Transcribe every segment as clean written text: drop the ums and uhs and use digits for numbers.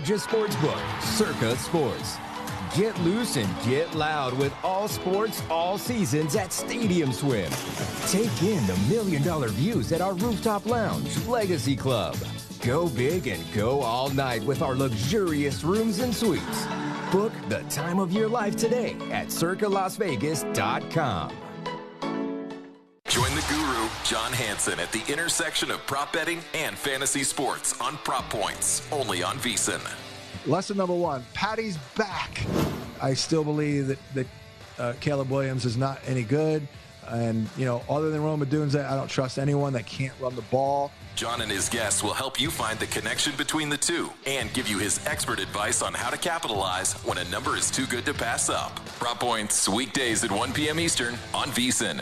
largest sports book, Circa Sports. Get loose and get loud with all sports, all seasons at Stadium Swim. Take in the $1 million views at our rooftop lounge, Legacy Club. Go big and go all night with our luxurious rooms and suites. Book the time of your life today at circalasvegas.com. Join the guru, John Hansen, at the intersection of prop betting and fantasy sports on Prop Points, only on VSiN. Lesson number one, Patty's back. I still believe that Caleb Williams is not any good. And, other than Roma Dunze, I don't trust anyone that can't run the ball. John and his guests will help you find the connection between the two and give you his expert advice on how to capitalize when a number is too good to pass up. Prop Points, weekdays at 1 p.m. Eastern on VSiN.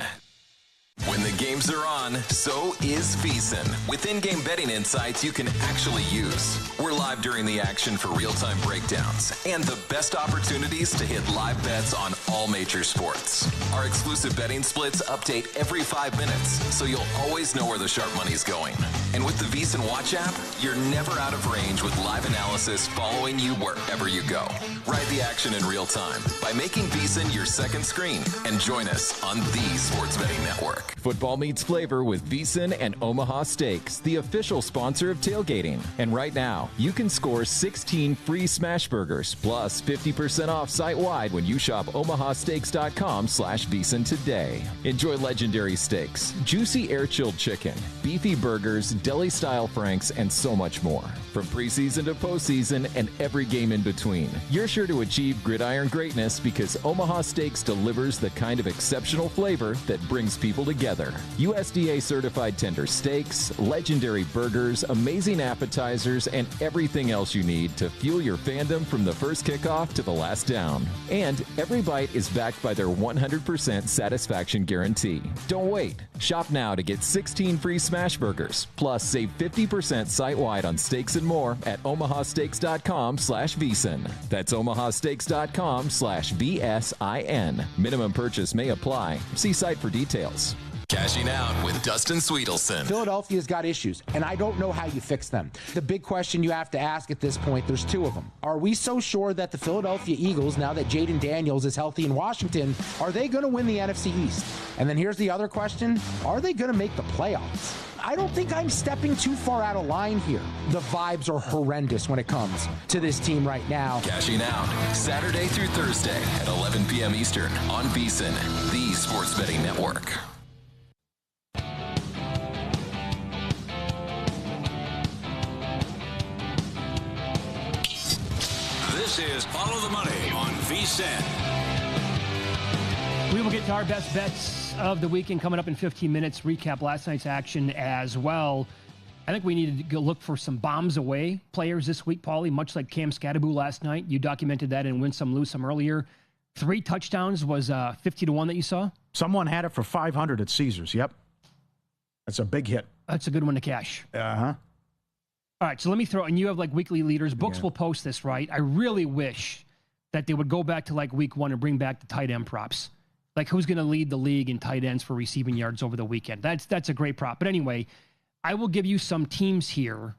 When the games are on, so is VSiN. With in-game betting insights you can actually use. We're live during the action for real-time breakdowns and the best opportunities to hit live bets on all major sports. Our exclusive betting splits update every 5 minutes, so you'll always know where the sharp money's going. And with the VSiN Watch app, you're never out of range with live analysis following you wherever you go. Ride the action in real time by making VSiN your second screen and join us on the Sports Betting Network. Football meets flavor with VSiN and Omaha Steaks, the official sponsor of tailgating. And right now, you can score 16 free smash burgers plus 50% off site-wide when you shop omahasteaks.com/VSiN today. Enjoy legendary steaks, juicy air-chilled chicken, beefy burgers, deli-style franks, and so much more. From preseason to postseason and every game in between, you're sure to achieve gridiron greatness because Omaha Steaks delivers the kind of exceptional flavor that brings people together. USDA certified tender steaks, legendary burgers, amazing appetizers, and everything else you need to fuel your fandom from the first kickoff to the last down. And every bite is backed by their 100% satisfaction guarantee. Don't wait. Shop now to get 16 free smash burgers, plus save 50% site-wide on steaks and more at omahasteaks.com/VSiN. That's omahasteaks.com/VSIN. Minimum purchase may apply. See site for details. Cashing out with Dustin Sweetelson. Philadelphia's got issues, and I don't know how you fix them. The big question you have to ask at this point, there's two of them. Are we so sure that the Philadelphia Eagles, now that Jaden Daniels is healthy in Washington, are they going to win the NFC East? And then here's the other question. Are they going to make the playoffs? I don't think I'm stepping too far out of line here. The vibes are horrendous when it comes to this team right now. Cashing out, Saturday through Thursday at 11 p.m. Eastern on VSiN, the Sports Betting Network. This is Follow the Money on VSiN. We will get to our best bets of the weekend coming up in 15 minutes. Recap last night's action as well. I think we need to go look for some bombs away players this week, Paulie, much like Cam Scatteraboo last night. You documented that in Win Some, Lose Some earlier. 3 touchdowns was 50-1 that you saw? Someone had it for 500 at Caesars. Yep. That's a big hit. That's a good one to cash. Uh-huh. All right, so let me throw, and you have like weekly leaders. Books will post this, right? I really wish that they would go back to like week 1 and bring back the tight end props. Like who's going to lead the league in tight ends for receiving yards over the weekend? That's a great prop. But anyway, I will give you some teams here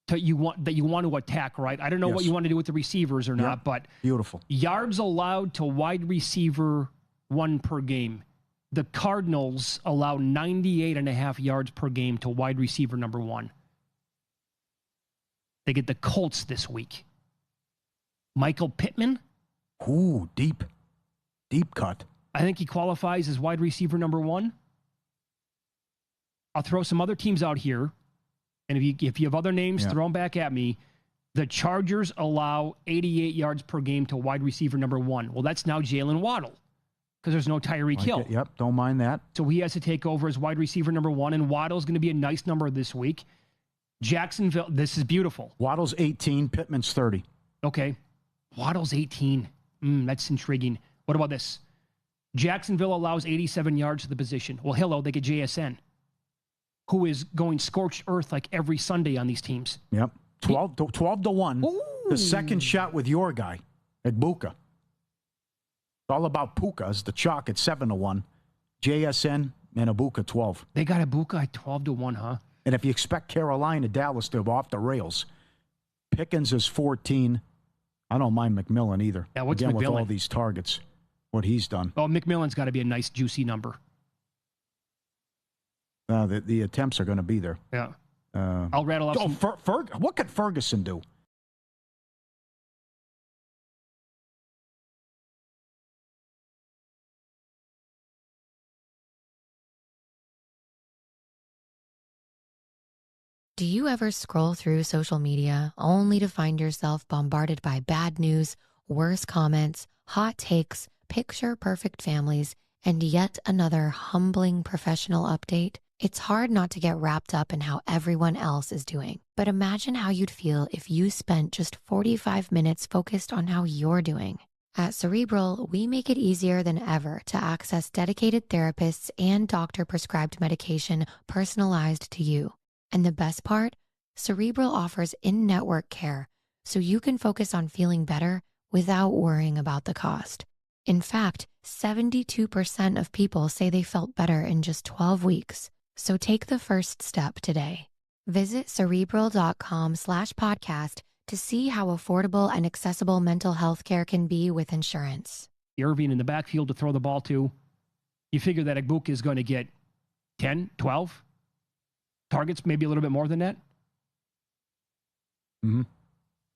that you want to attack, right? I don't know what you want to do with the receivers or not, but beautiful. Yards allowed to wide receiver 1 per game. The Cardinals allow 98.5 yards per game to wide receiver number 1. They get the Colts this week. Michael Pittman. Ooh, deep cut. I think he qualifies as wide receiver number 1. I'll throw some other teams out here. And if you have other names, throw them back at me. The Chargers allow 88 yards per game to wide receiver number 1. Well, that's now Jalen Waddle because there's no Tyreek Hill. Yep, don't mind that. So he has to take over as wide receiver number 1, and Waddle's going to be a nice number this week. Jacksonville, this is beautiful. Waddle's 18, Pittman's 30. Okay. Waddle's 18. That's intriguing. What about this? Jacksonville allows 87 yards to the position. Well, hello, they get JSN, who is going scorched earth like every Sunday on these teams. Yep. 12 to 1. Ooh. The second shot with your guy at Buka. It's all about Puka as the chalk at 7-1. JSN and Ibuka 12. They got Ibuka at 12-1, huh? And if you expect Carolina, Dallas to go off the rails, Pickens is 14. I don't mind McMillan either. Yeah, what's Again, McMillan? with all these targets, what he's done. Oh, McMillan's got to be a nice, juicy number. The attempts are going to be there. Yeah. I'll rattle off some. What could Ferguson do? Do you ever scroll through social media only to find yourself bombarded by bad news, worse comments, hot takes, picture-perfect families, and yet another humbling professional update? It's hard not to get wrapped up in how everyone else is doing. But imagine how you'd feel if you spent just 45 minutes focused on how you're doing. At Cerebral, we make it easier than ever to access dedicated therapists and doctor-prescribed medication personalized to you. And the best part? Cerebral offers in-network care, so you can focus on feeling better without worrying about the cost. In fact, 72% of people say they felt better in just 12 weeks. So take the first step today. Visit Cerebral.com/podcast to see how affordable and accessible mental health care can be with insurance. Irving in the backfield to throw the ball to. You figure that Igbokwe is going to get 10, 12 targets, maybe a little bit more than that. Mm-hmm.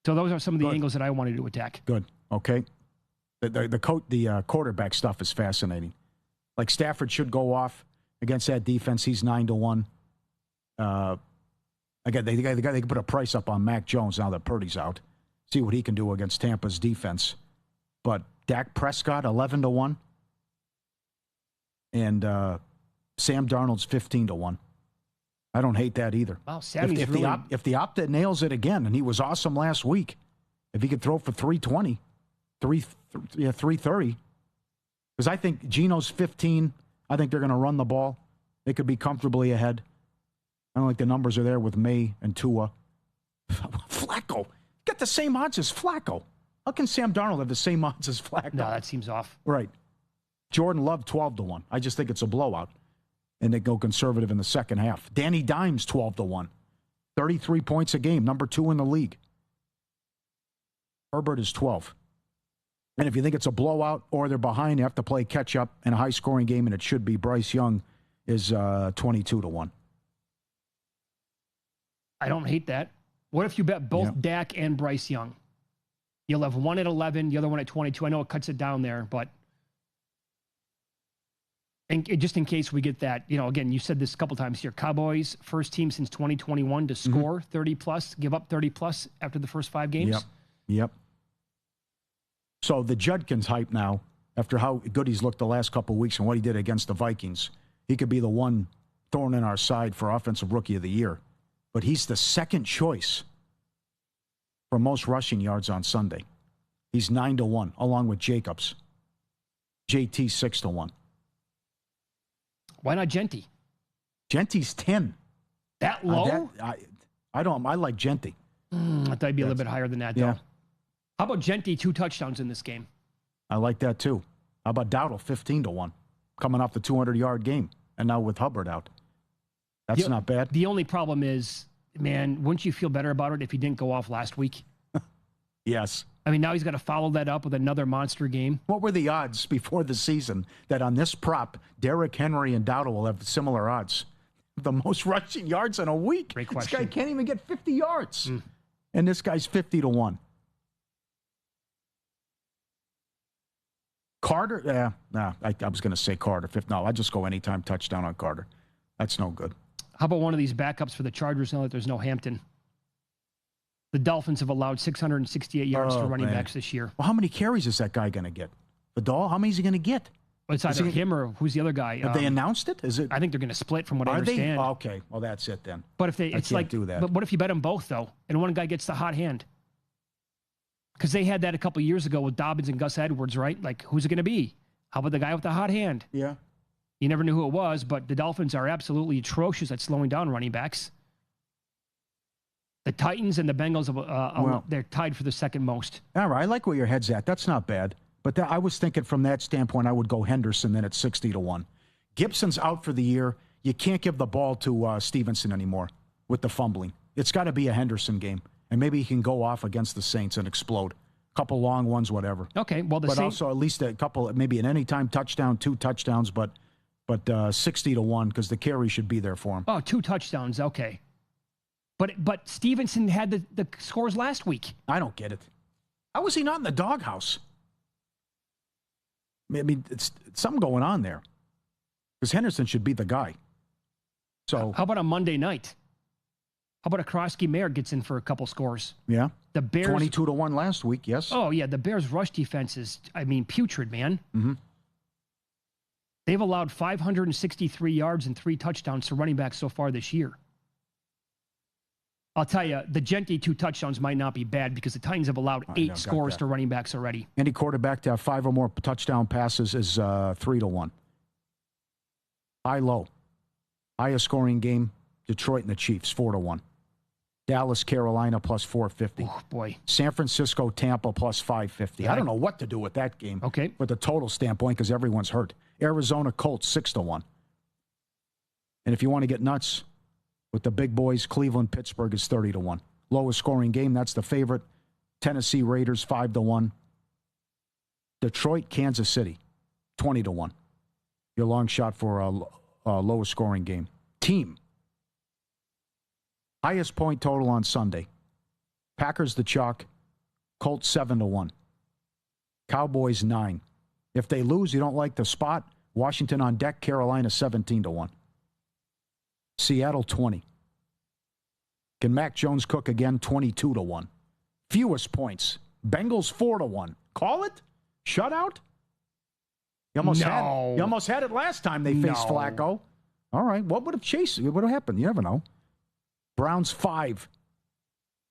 So those are some of the angles that I wanted to attack. Good. Okay. The quarterback stuff is fascinating. Like Stafford should go off against that defense. He's 9-1. Again, they can put a price up on Mac Jones now that Purdy's out. See what he can do against Tampa's defense. But Dak Prescott 11-1, and Sam Darnold's 15-1. I don't hate that either. Wow, Sammy's if the Opta nails it again, and he was awesome last week, if he could throw for 320, 330, because I think Geno's 15. I think they're going to run the ball. They could be comfortably ahead. I don't think the numbers are there with May and Tua. Flacco. Get the same odds as Flacco. How can Sam Darnold have the same odds as Flacco? No, that seems off. Right. Jordan Love, 12-1. I just think it's a blowout. And they go conservative in the second half. Danny Dimes, 12-1. 33 points a game, number 2 in the league. Herbert is 12. And if you think it's a blowout or they're behind, you have to play catch-up in a high-scoring game, and it should be. Bryce Young is 22-1. I don't hate that. What if you bet both Dak and Bryce Young? You'll have one at 11, the other one at 22. I know it cuts it down there, but just in case we get that, again, you said this a couple times here. Cowboys, first team since 2021 to score 30-plus, give up 30-plus after the first 5 games. Yep. So the Judkins hype now, after how good he's looked the last couple of weeks and what he did against the Vikings, he could be the one thrown in our side for Offensive Rookie of the Year. But he's the second choice for most rushing yards on Sunday. He's 9-1, along with Jacobs. JT 6-1. Why not Genty? Genty's 10. That low? I like Genty. I thought he'd be a little bit higher than that, though. Yeah. How about Genty, 2 touchdowns in this game? I like that, too. How about Dowdle, 15-1, coming off the 200-yard game, and now with Hubbard out. That's not bad. The only problem is, man, wouldn't you feel better about it if he didn't go off last week? Yes. I mean, now he's got to follow that up with another monster game. What were the odds before the season that on this prop, Derrick Henry and Dowdle will have similar odds? The most rushing yards in a week. Great question. This guy can't even get 50 yards. And this guy's 50-1. Carter? I was going to say Carter. No, I'll just go anytime touchdown on Carter. That's no good. How about one of these backups for the Chargers now that there's no Hampton? The Dolphins have allowed 668 yards for running backs this year. Well, how many carries is that guy going to get? Vidal, how many is he going to get? Well, it's either him or who's the other guy? Have they announced it? Is it? I think they're going to split from what I understand. Oh, okay, well, that's it then. But if I can't do that. But what if you bet them both, though, and one guy gets the hot hand? Because they had that a couple years ago with Dobbins and Gus Edwards, right? Like, who's it going to be? How about the guy with the hot hand? Yeah. You never knew who it was, but the Dolphins are absolutely atrocious at slowing down running backs. The Titans and the Bengals, they're tied for the second most. All right, I like where your head's at. That's not bad. But I was thinking from that standpoint, I would go Henderson then at 60-1. Gibson's out for the year. You can't give the ball to Stevenson anymore with the fumbling. It's got to be a Henderson game. And maybe he can go off against the Saints and explode. A couple long ones, whatever. Okay, well, but also at least a couple, maybe an anytime touchdown, 2 touchdowns, but 60-1 because the carry should be there for him. Oh, 2 touchdowns, okay. But Stevenson had the scores last week. I don't get it. How was he not in the doghouse? I mean, it's something going on there. Because Henderson should be the guy. So how about a Monday night? How about a Krosky-Mayer gets in for a couple scores? Yeah. The Bears 22-1 last week, yes. Oh, yeah, the Bears' rush defense is, putrid, man. Mm-hmm. They've allowed 563 yards and 3 touchdowns to running backs so far this year. I'll tell you, the Gentry 2 touchdowns might not be bad because the Titans have allowed 8 scores to running backs already. Any quarterback to have 5 or more touchdown passes is 3-1. High-low. Highest scoring game, Detroit and the Chiefs, 4-1. Dallas, Carolina, plus 450. Oh, boy. San Francisco, Tampa, plus 550. I don't know what to do with that game. Okay. With the total standpoint, because everyone's hurt. Arizona, Colts, 6-1. And if you want to get nuts with the big boys, Cleveland, Pittsburgh is 30-1. Lowest scoring game, that's the favorite. Tennessee Raiders, 5-1. Detroit, Kansas City, 20-1. Your long shot for a lowest scoring game. Team. Highest point total on Sunday. Packers the chalk. Colts 7-1. Cowboys 9. If they lose, you don't like the spot. Washington on deck. Carolina 17-1. Seattle 20. Can Mac Jones cook again? 22-1. Fewest points. Bengals 4-1. Call it? Shutout? You almost had it last time they faced Flacco. All right. What would have happened? You never know. Browns 5.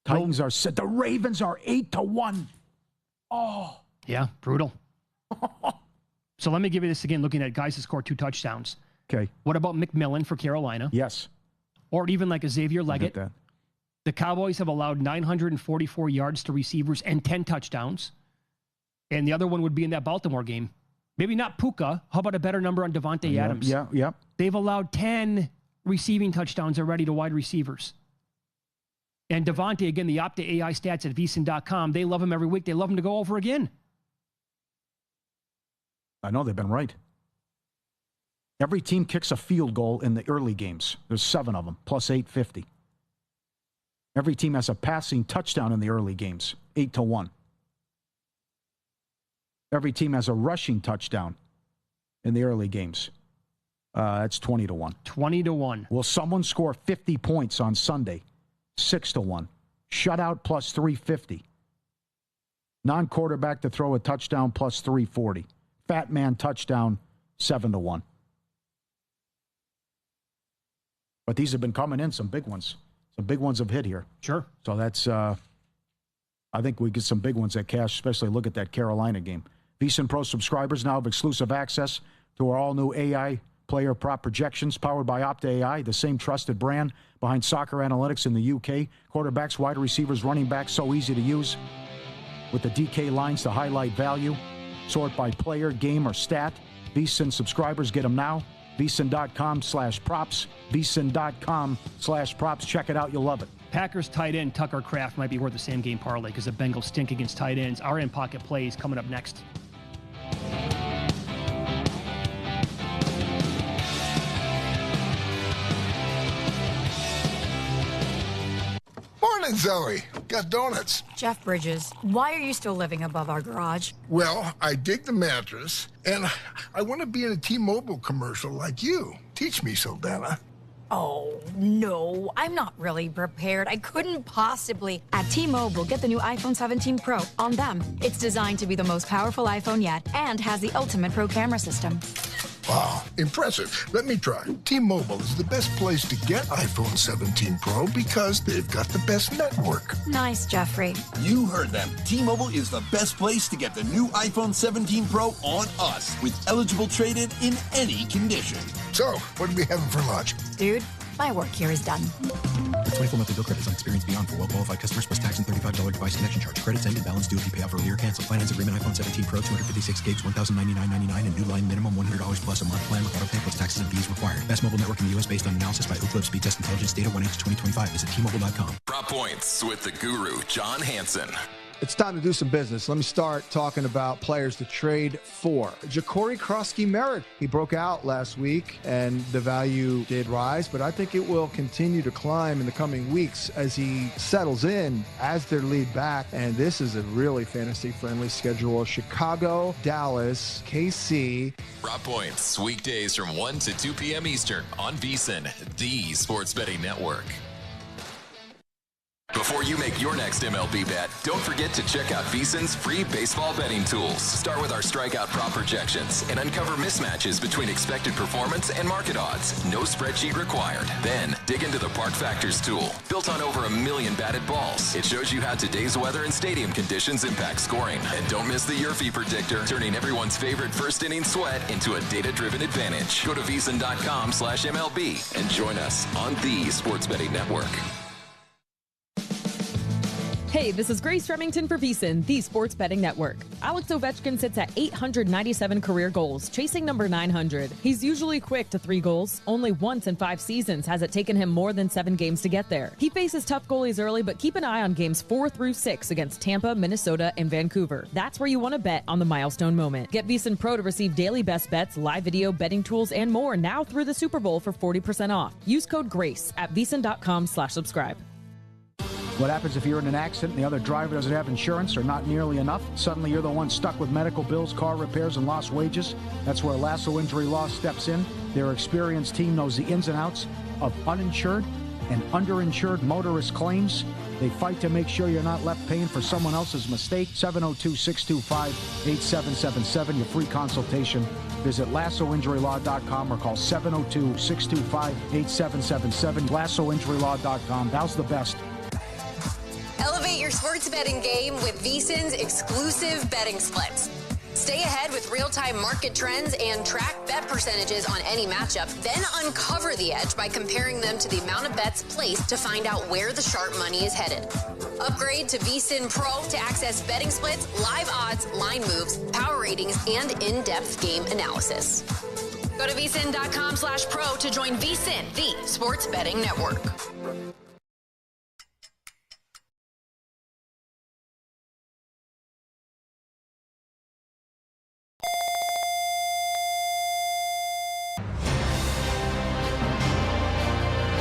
Titans are set. The Ravens are 8-1. Oh. Yeah, brutal. So let me give you this again, looking at guys who scored 2 touchdowns. Okay. What about McMillan for Carolina? Yes. Or even like a Xavier Leggett. The Cowboys have allowed 944 yards to receivers and 10 touchdowns. And the other one would be in that Baltimore game. Maybe not Puka. How about a better number on Devontae Adams? Yeah. They've allowed 10 receiving touchdowns already to wide receivers. And Devontae, again, the Opta AI stats at vsin.com, they love him every week. They love him to go over again. I know they've been right. Every team kicks a field goal in the early games. There's 7 of them, plus 850. Every team has a passing touchdown in the early games, 8-1. Every team has a rushing touchdown in the early games. That's 20-1. 20-1. Will someone score 50 points on Sunday? 6-1. Shutout plus 350. Non-quarterback to throw a touchdown plus 340. Fat man touchdown 7-1. But these have been coming in, some big ones. Some big ones have hit here. Sure. So that's, I think we get some big ones that cash, especially look at that Carolina game. VSiN Pro subscribers now have exclusive access to our all-new AI player prop projections powered by Opta AI, the same trusted brand behind soccer analytics in the UK. Quarterbacks, wide receivers, running backs, so easy to use. With the DK lines to highlight value. Sort by player, game, or stat. VSiN subscribers get them now. VSiN.com/props. VSiN.com/props. Check it out. You'll love it. Packers tight end Tucker Kraft might be worth the same game parlay because the Bengals stink against tight ends. Our in-pocket plays coming up next. Morning, Zoe. Got donuts. Jeff Bridges, why are you still living above our garage? Well, I dig the mattress, and I want to be in a T-Mobile commercial like you. Teach me, Saldana. Oh, no, I'm not really prepared. I couldn't possibly. At T-Mobile, get the new iPhone 17 Pro on them. It's designed to be the most powerful iPhone yet and has the ultimate pro camera system. Wow, impressive. Let me try. T-Mobile is the best place to get iPhone 17 Pro because they've got the best network. Nice, Jeffrey. You heard them. T-Mobile is the best place to get the new iPhone 17 Pro on us with eligible trade-in in any condition. So, what are we having for lunch? Dude, my work here is done. 24 monthly bill credits on experience beyond for well-qualified customers plus tax and $35 device connection charge. Credits end and balance due if you pay off early or cancel. Finance agreement iPhone 17 Pro, 256 gigs, $1,099.99 and new line minimum $100 plus a month plan with auto pay plus taxes and fees required. Best mobile network in the U.S. based on analysis by Ookla Speed Test Intelligence data 1H2025. Visit T-Mobile.com. Prop Points with the guru, John Hansen. It's time to do some business. Let me start talking about players to trade for. Ja'Cory Krosky-Merritt, he broke out last week, and the value did rise, but I think it will continue to climb in the coming weeks as he settles in as their lead back. And this is a really fantasy-friendly schedule. Chicago, Dallas, KC. Prop Points, weekdays from 1 to 2 p.m. Eastern on VSiN, the sports betting network. Before you make your next MLB bet, don't forget to check out VSiN's free baseball betting tools. Start with our strikeout prop projections and uncover mismatches between expected performance and market odds. No spreadsheet required. Then dig into the Park Factors tool. Built on over 1 million batted balls, it shows you how today's weather and stadium conditions impact scoring. And don't miss the Yerfie predictor, turning everyone's favorite first inning sweat into a data-driven advantage. Go to VSiN.com/MLB and join us on the Sports Betting Network. Hey, this is Grace Remington for VSiN, the Sports Betting Network. Alex Ovechkin sits at 897 career goals, chasing number 900. He's usually quick to 3 goals. Only once in 5 seasons has it taken him more than 7 games to get there. He faces tough goalies early, but keep an eye on games 4 through 6 against Tampa, Minnesota, and Vancouver. That's where you want to bet on the milestone moment. Get VSiN Pro to receive daily best bets, live video, betting tools, and more now through the Super Bowl for 40% off. Use code GRACE at VSiN.com/subscribe. What happens if you're in an accident and the other driver doesn't have insurance or not nearly enough? Suddenly you're the one stuck with medical bills, car repairs, and lost wages. That's where Lasso Injury Law steps in. Their experienced team knows the ins and outs of uninsured and underinsured motorist claims. They fight to make sure you're not left paying for someone else's mistake. 702-625-8777, your free consultation. Visit lassoinjurylaw.com or call 702-625-8777. Lassoinjurylaw.com. How's the best? Elevate your sports betting game with VSiN's exclusive betting splits. Stay ahead with real-time market trends and track bet percentages on any matchup, then uncover the edge by comparing them to the amount of bets placed to find out where the sharp money is headed. Upgrade to VSiN Pro to access betting splits, live odds, line moves, power ratings, and in-depth game analysis. Go to VSiN.com/pro to join VSiN, the sports betting network.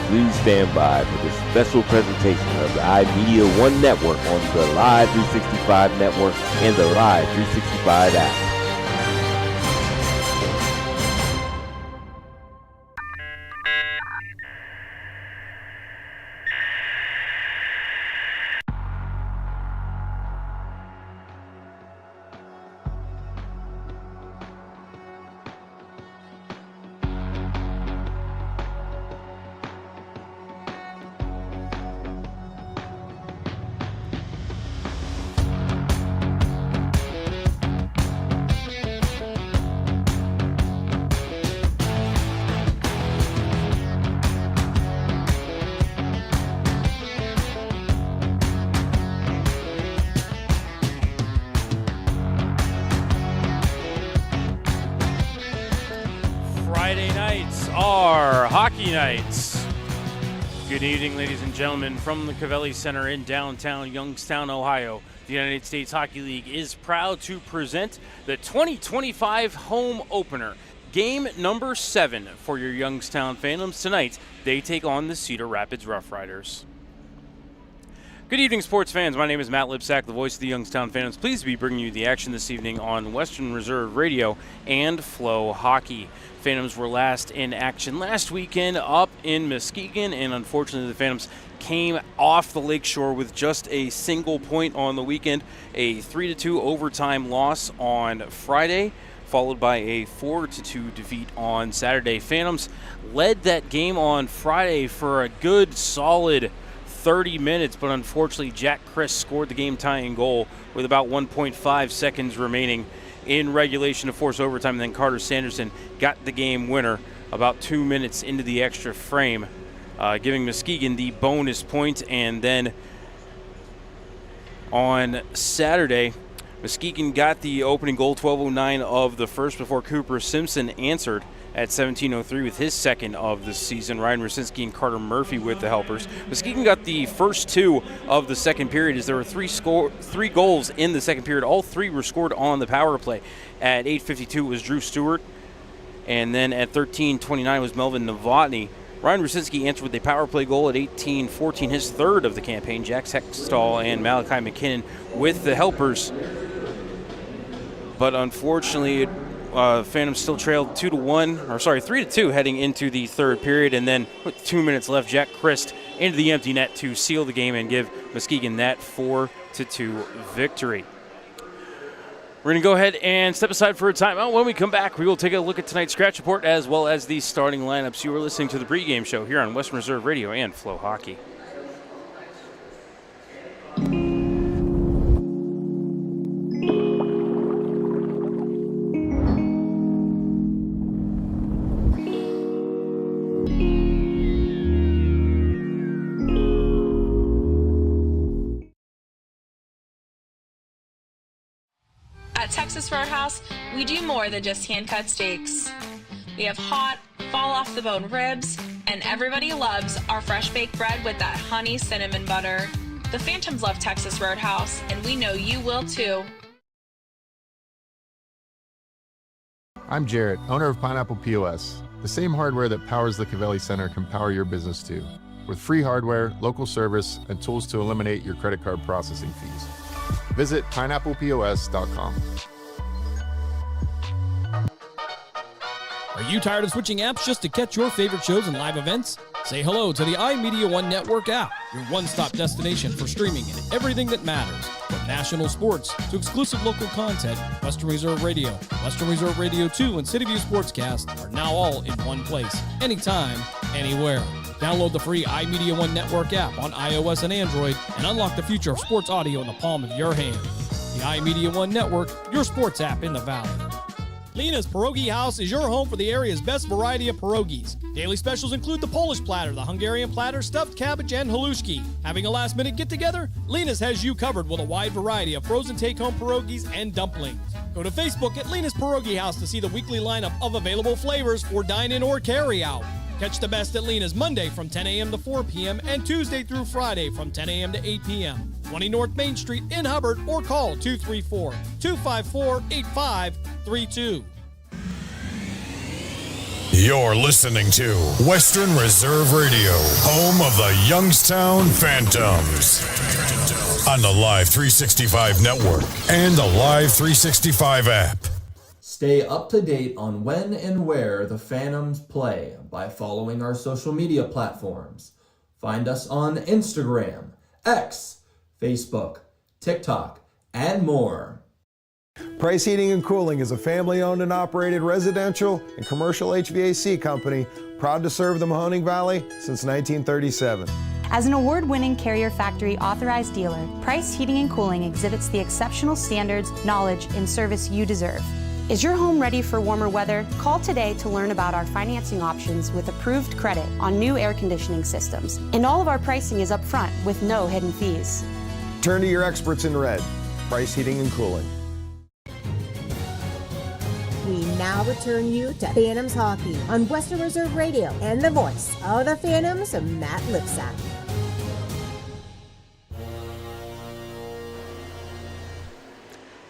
Please stand by for this special presentation of the iMedia One Network on the Live 365 Network and the Live 365 app. Nights. Good evening, ladies and gentlemen, from the Covelli Center in downtown Youngstown, Ohio. The United States Hockey League is proud to present the 2025 home opener, game number 7 for your Youngstown Phantoms. Tonight, they take on the Cedar Rapids Rough Riders. Good evening, sports fans. My name is Matt Lipsack, the voice of the Youngstown Phantoms. Pleased to be bringing you the action this evening on Western Reserve Radio and Flow Hockey. Phantoms were last in action last weekend up in Muskegon, and unfortunately the Phantoms came off the lakeshore with just a single point on the weekend, a 3-2 overtime loss on Friday, followed by a 4-2 defeat on Saturday. Phantoms led that game on Friday for a good solid 30 minutes, but unfortunately Jack Chris scored the game-tying goal with about 1.5 seconds remaining in regulation to force overtime, and then Carter Sanderson got the game winner about 2 minutes into the extra frame giving Muskegon the bonus point. And then on Saturday, Muskegon got the opening goal, 12:09 of the first, before Cooper Simpson answered at 17:03 with his second of the season. Ryan Rusinski and Carter Murphy with the helpers. Muskegon got the first two of the second period, as there were three goals in the second period. All three were scored on the power play. At 8:52 was Drew Stewart, and then at 13:29 was Melvin Novotny. Ryan Rusinski answered with a power play goal at 18:14, his third of the campaign. Jack Hextall and Malachi McKinnon with the helpers. But unfortunately, Phantoms still trailed 3-2 heading into the third period. And then with 2 minutes left, Jack Christ into the empty net to seal the game and give Muskegon that 4-2 victory. We're going to go ahead and step aside for a timeout. When we come back, we will take a look at tonight's scratch report as well as the starting lineups. You are listening to the pregame show here on Western Reserve Radio and Flow Hockey. At Texas Roadhouse, we do more than just hand-cut steaks. We have hot, fall-off-the-bone ribs, and everybody loves our fresh-baked bread with that honey cinnamon butter. The Phantoms love Texas Roadhouse, and we know you will too. I'm Jarrett, owner of Pineapple POS. The same hardware that powers the Covelli Center can power your business too, with free hardware, local service, and tools to eliminate your credit card processing fees. Visit pineapplepos.com. Are you tired of switching apps just to catch your favorite shows and live events? Say hello to the iMedia One Network app, your one-stop destination for streaming and everything that matters. From national sports to exclusive local content, Western Reserve Radio, Western Reserve Radio 2, and City View Sportscast are now all in one place, anytime, anywhere. Download the free iMedia One Network app on iOS and Android and unlock the future of sports audio in the palm of your hand. The iMedia One Network, your sports app in the Valley. Lena's Pierogi House is your home for the area's best variety of pierogies. Daily specials include the Polish platter, the Hungarian platter, stuffed cabbage, and halushki. Having a last-minute get-together? Lena's has you covered with a wide variety of frozen take-home pierogies and dumplings. Go to Facebook at Lena's Pierogi House to see the weekly lineup of available flavors for dine-in or carry-out. Catch the best at Lena's Monday from 10 a.m. to 4 p.m. and Tuesday through Friday from 10 a.m. to 8 p.m. 20 North Main Street in Hubbard, or call 234-254-8532. You're listening to Western Reserve Radio, home of the Youngstown Phantoms, on the Live 365 network and the Live 365 app. Stay up to date on when and where the Phantoms play by following our social media platforms. Find us on Instagram, X, Facebook, TikTok, and more. Price Heating and Cooling is a family-owned and operated residential and commercial HVAC company proud to serve the Mahoning Valley since 1937. As an award-winning Carrier Factory authorized dealer, Price Heating and Cooling exhibits the exceptional standards, knowledge, and service you deserve. Is your home ready for warmer weather? Call today to learn about our financing options with approved credit on new air conditioning systems. And all of our pricing is upfront with no hidden fees. Turn to your experts in red, Price Heating and Cooling. We now return you to Phantoms Hockey on Western Reserve Radio and the voice of the Phantoms, Matt Lipsack.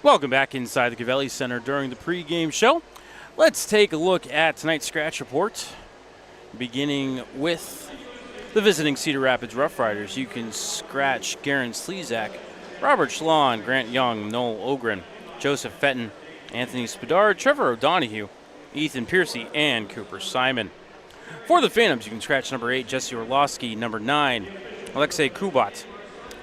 Welcome back inside the Covelli Center during the pregame show. Let's take a look at tonight's scratch report, beginning with the visiting Cedar Rapids Rough Riders. You can scratch Garen Slezak, Robert Schlon, Grant Young, Noel Ogren, Joseph Fenton, Anthony Spadard, Trevor O'Donohue, Ethan Piercy, and Cooper Simon. For the Phantoms, you can scratch number 8, Jesse Orlowski, number 9, Alexei Kubat,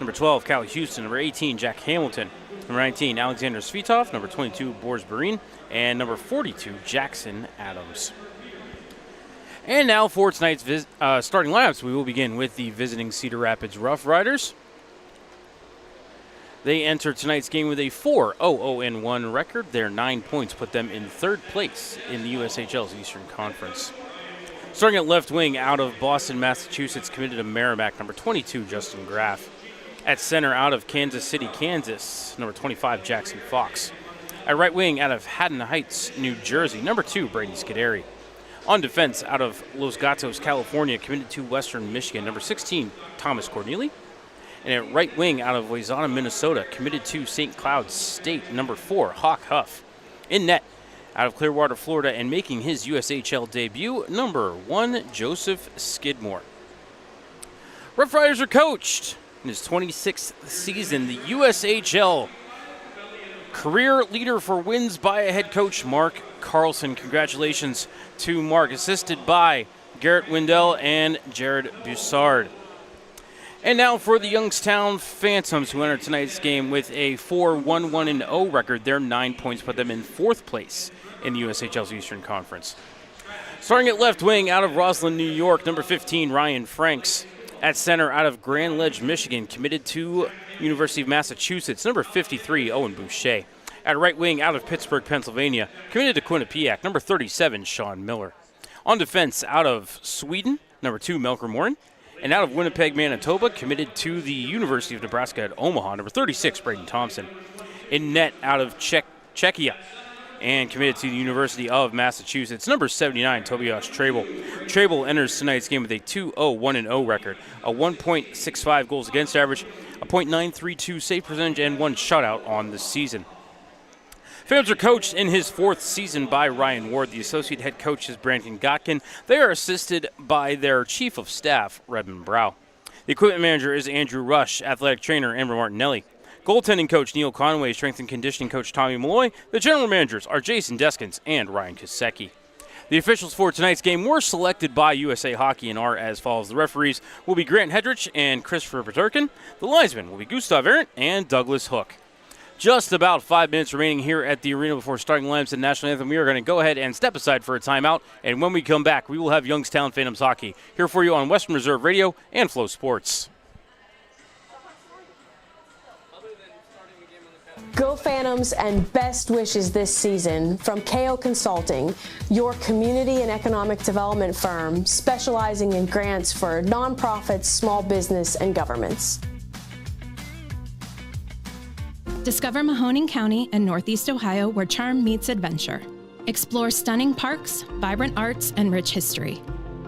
number 12, Callie Houston, number 18, Jack Hamilton, number 19, Alexander Svitov, number 22, Boris Barin, and number 42, Jackson Adams. And now for tonight's starting lineups, we will begin with the visiting Cedar Rapids Rough Riders. They enter tonight's game with a 4-0-1 record. Their 9 points put them in third place in the USHL's Eastern Conference. Starting at left wing out of Boston, Massachusetts, committed to Merrimack, number 22, Justin Graff. At center out of Kansas City, Kansas, number 25, Jackson Fox. At right wing out of Haddon Heights, New Jersey, number 2, Brady Scuderi. On defense out of Los Gatos, California, committed to Western Michigan, number 16, Thomas Corneli. And at right wing out of Wayzata, Minnesota, committed to St. Cloud State, number 4, Hawk Huff. In net out of Clearwater, Florida, and making his USHL debut, number 1, Joseph Skidmore. Rough Riders are coached in his 26th season. The USHL career leader for wins by a head coach, Mark Carlson. Congratulations to Mark, assisted by Garrett Wendell and Jared Bussard. And now for the Youngstown Phantoms, who entered tonight's game with a 4-1-1-0 record. Their 9 points put them in 4th place in the USHL's Eastern Conference. Starting at left wing out of Roslyn, New York, number 15, Ryan Franks. At center out of Grand Ledge, Michigan, committed to University of Massachusetts, number 53, Owen Boucher. At right wing out of Pittsburgh, Pennsylvania, committed to Quinnipiac, number 37, Sean Miller. On defense out of Sweden, number 2, Melker Morin. And out of Winnipeg, Manitoba, committed to the University of Nebraska at Omaha, number 36, Braden Thompson. In net out of Czechia, and committed to the University of Massachusetts, number 79, Tobias Trebel. Trebel enters tonight's game with a 2-0-1-0 record, a 1.65 goals against average, a .932 save percentage, and 1 shutout on the season. Phantoms are coached in his 4th season by Ryan Ward. The associate head coach is Brandon Gotkin. They are assisted by their chief of staff, Redmond Brow. The equipment manager is Andrew Rush, athletic trainer Amber Martinelli. Goaltending coach Neil Conway, strength and conditioning coach Tommy Malloy. The general managers are Jason Deskins and Ryan Kosecki. The officials for tonight's game were selected by USA Hockey and are as follows. The referees will be Grant Hedrich and Christopher Peterkin. The linesmen will be Gustav Arendt and Douglas Hook. Just about 5 minutes remaining here at the arena before starting the Lamson National Anthem. We are going to go ahead and step aside for a timeout, and when we come back, we will have Youngstown Phantoms hockey here for you on Western Reserve Radio and Flow Sports. Go Phantoms and best wishes this season from KO Consulting, your community and economic development firm specializing in grants for nonprofits, small business, and governments. Discover Mahoning County and Northeast Ohio, where charm meets adventure. Explore stunning parks, vibrant arts, and rich history.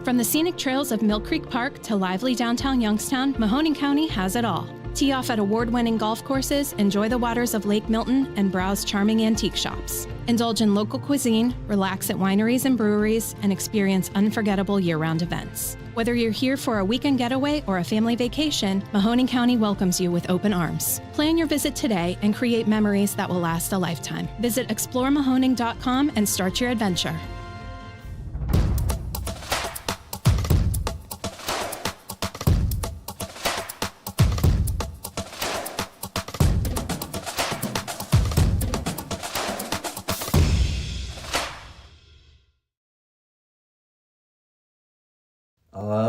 From the scenic trails of Mill Creek Park to lively downtown Youngstown, Mahoning County has it all. Tee off at award-winning golf courses, enjoy the waters of Lake Milton, and browse charming antique shops. Indulge in local cuisine, relax at wineries and breweries, and experience unforgettable year-round events. Whether you're here for a weekend getaway or a family vacation, Mahoning County welcomes you with open arms. Plan your visit today and create memories that will last a lifetime. Visit exploremahoning.com and start your adventure.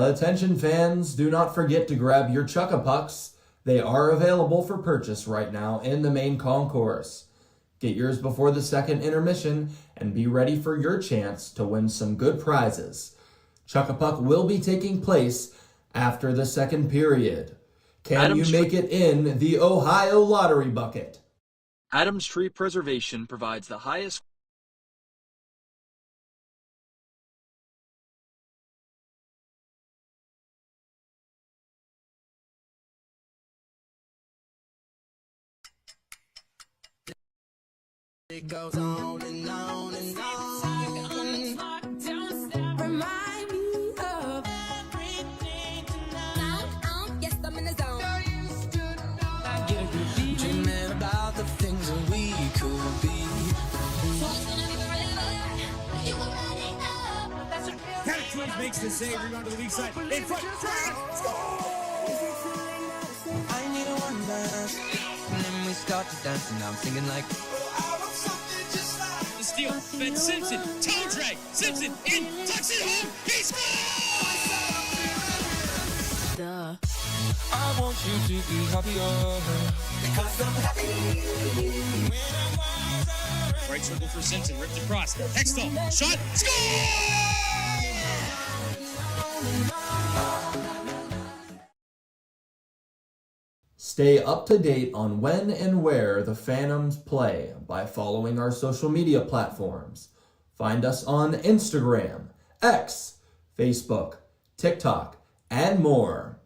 Attention fans, do not forget to grab your Chuck-a-Pucks. They are available for purchase right now in the main concourse. Get yours before the second intermission and be ready for your chance to win some good prizes. Chuck-a-Puck will be taking place after the second period. Can you make it in the Ohio Lottery Bucket? Adams Tree Preservation provides the highest It goes on and on and on. Remind me of everything tonight. Yes, I'm in the zone. Dreaming about the things that we could be. Patricians makes the save. Rebound to the weak side. In front. I need a one dance. And then we start to dance, and I'm singing like. The steal, Ben Simpson, toe drag, Simpson in, tucks it home, he scores! I want you to be happier, because I'm happy. Right circle for Simpson, ripped across, Hextall, shot, score! Stay up to date on when and where the Phantoms play by following our social media platforms. Find us on Instagram, X, Facebook, TikTok, and more.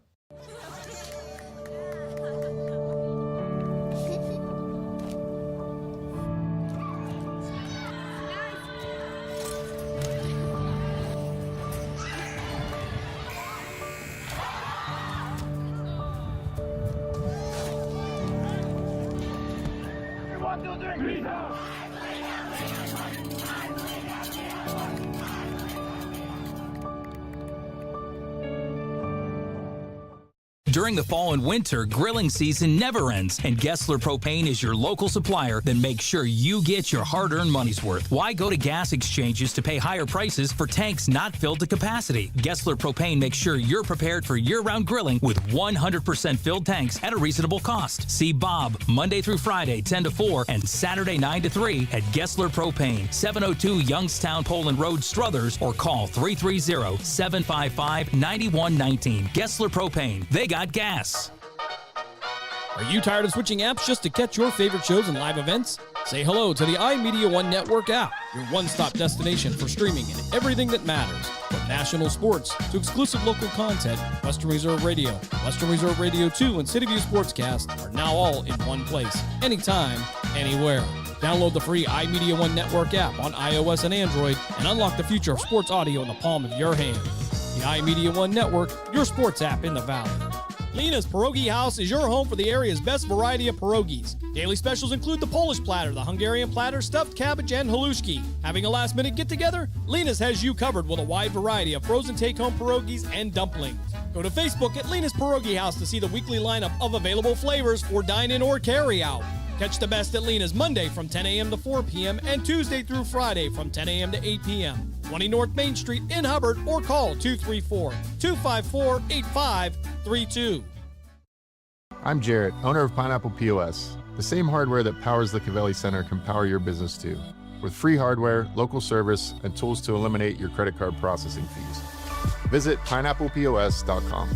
During the fall and winter, grilling season never ends, and Gessler Propane is your local supplier that makes sure you get your hard-earned money's worth. Why go to gas exchanges to pay higher prices for tanks not filled to capacity? Gessler Propane makes sure you're prepared for year-round grilling with 100% filled tanks at a reasonable cost. See Bob Monday through Friday, 10 to 4, and Saturday, 9 to 3 at Gessler Propane, 702 Youngstown Poland Road, Struthers, or call 330-755-9119. Gessler Propane. They got gas. Are you tired of switching apps just to catch your favorite shows and live events? Say hello to the iMedia One Network app, your one-stop destination for streaming and everything that matters. From national sports to exclusive local content, Western Reserve Radio, Western Reserve Radio 2, and CityView Sportscast are now all in one place, anytime, anywhere. Download the free iMedia One Network app on iOS and Android and unlock the future of sports audio in the palm of your hand. The iMedia One Network, your sports app in the Valley. Lena's Pierogi House is your home for the area's best variety of pierogies. Daily specials include the Polish platter, the Hungarian platter, stuffed cabbage, and halushki. Having a last-minute get-together? Lena's has you covered with a wide variety of frozen take-home pierogies and dumplings. Go to Facebook at Lena's Pierogi House to see the weekly lineup of available flavors for dine-in or carry-out. Catch the best at Lena's Monday from 10 a.m. to 4 p.m. and Tuesday through Friday from 10 a.m. to 8 p.m. 20 North Main Street in Hubbard, or call 234-254-8532. I'm Jarrett, owner of Pineapple POS. The same hardware that powers the Cavelli Center can power your business too. With free hardware, local service, and tools to eliminate your credit card processing fees. Visit pineapplepos.com.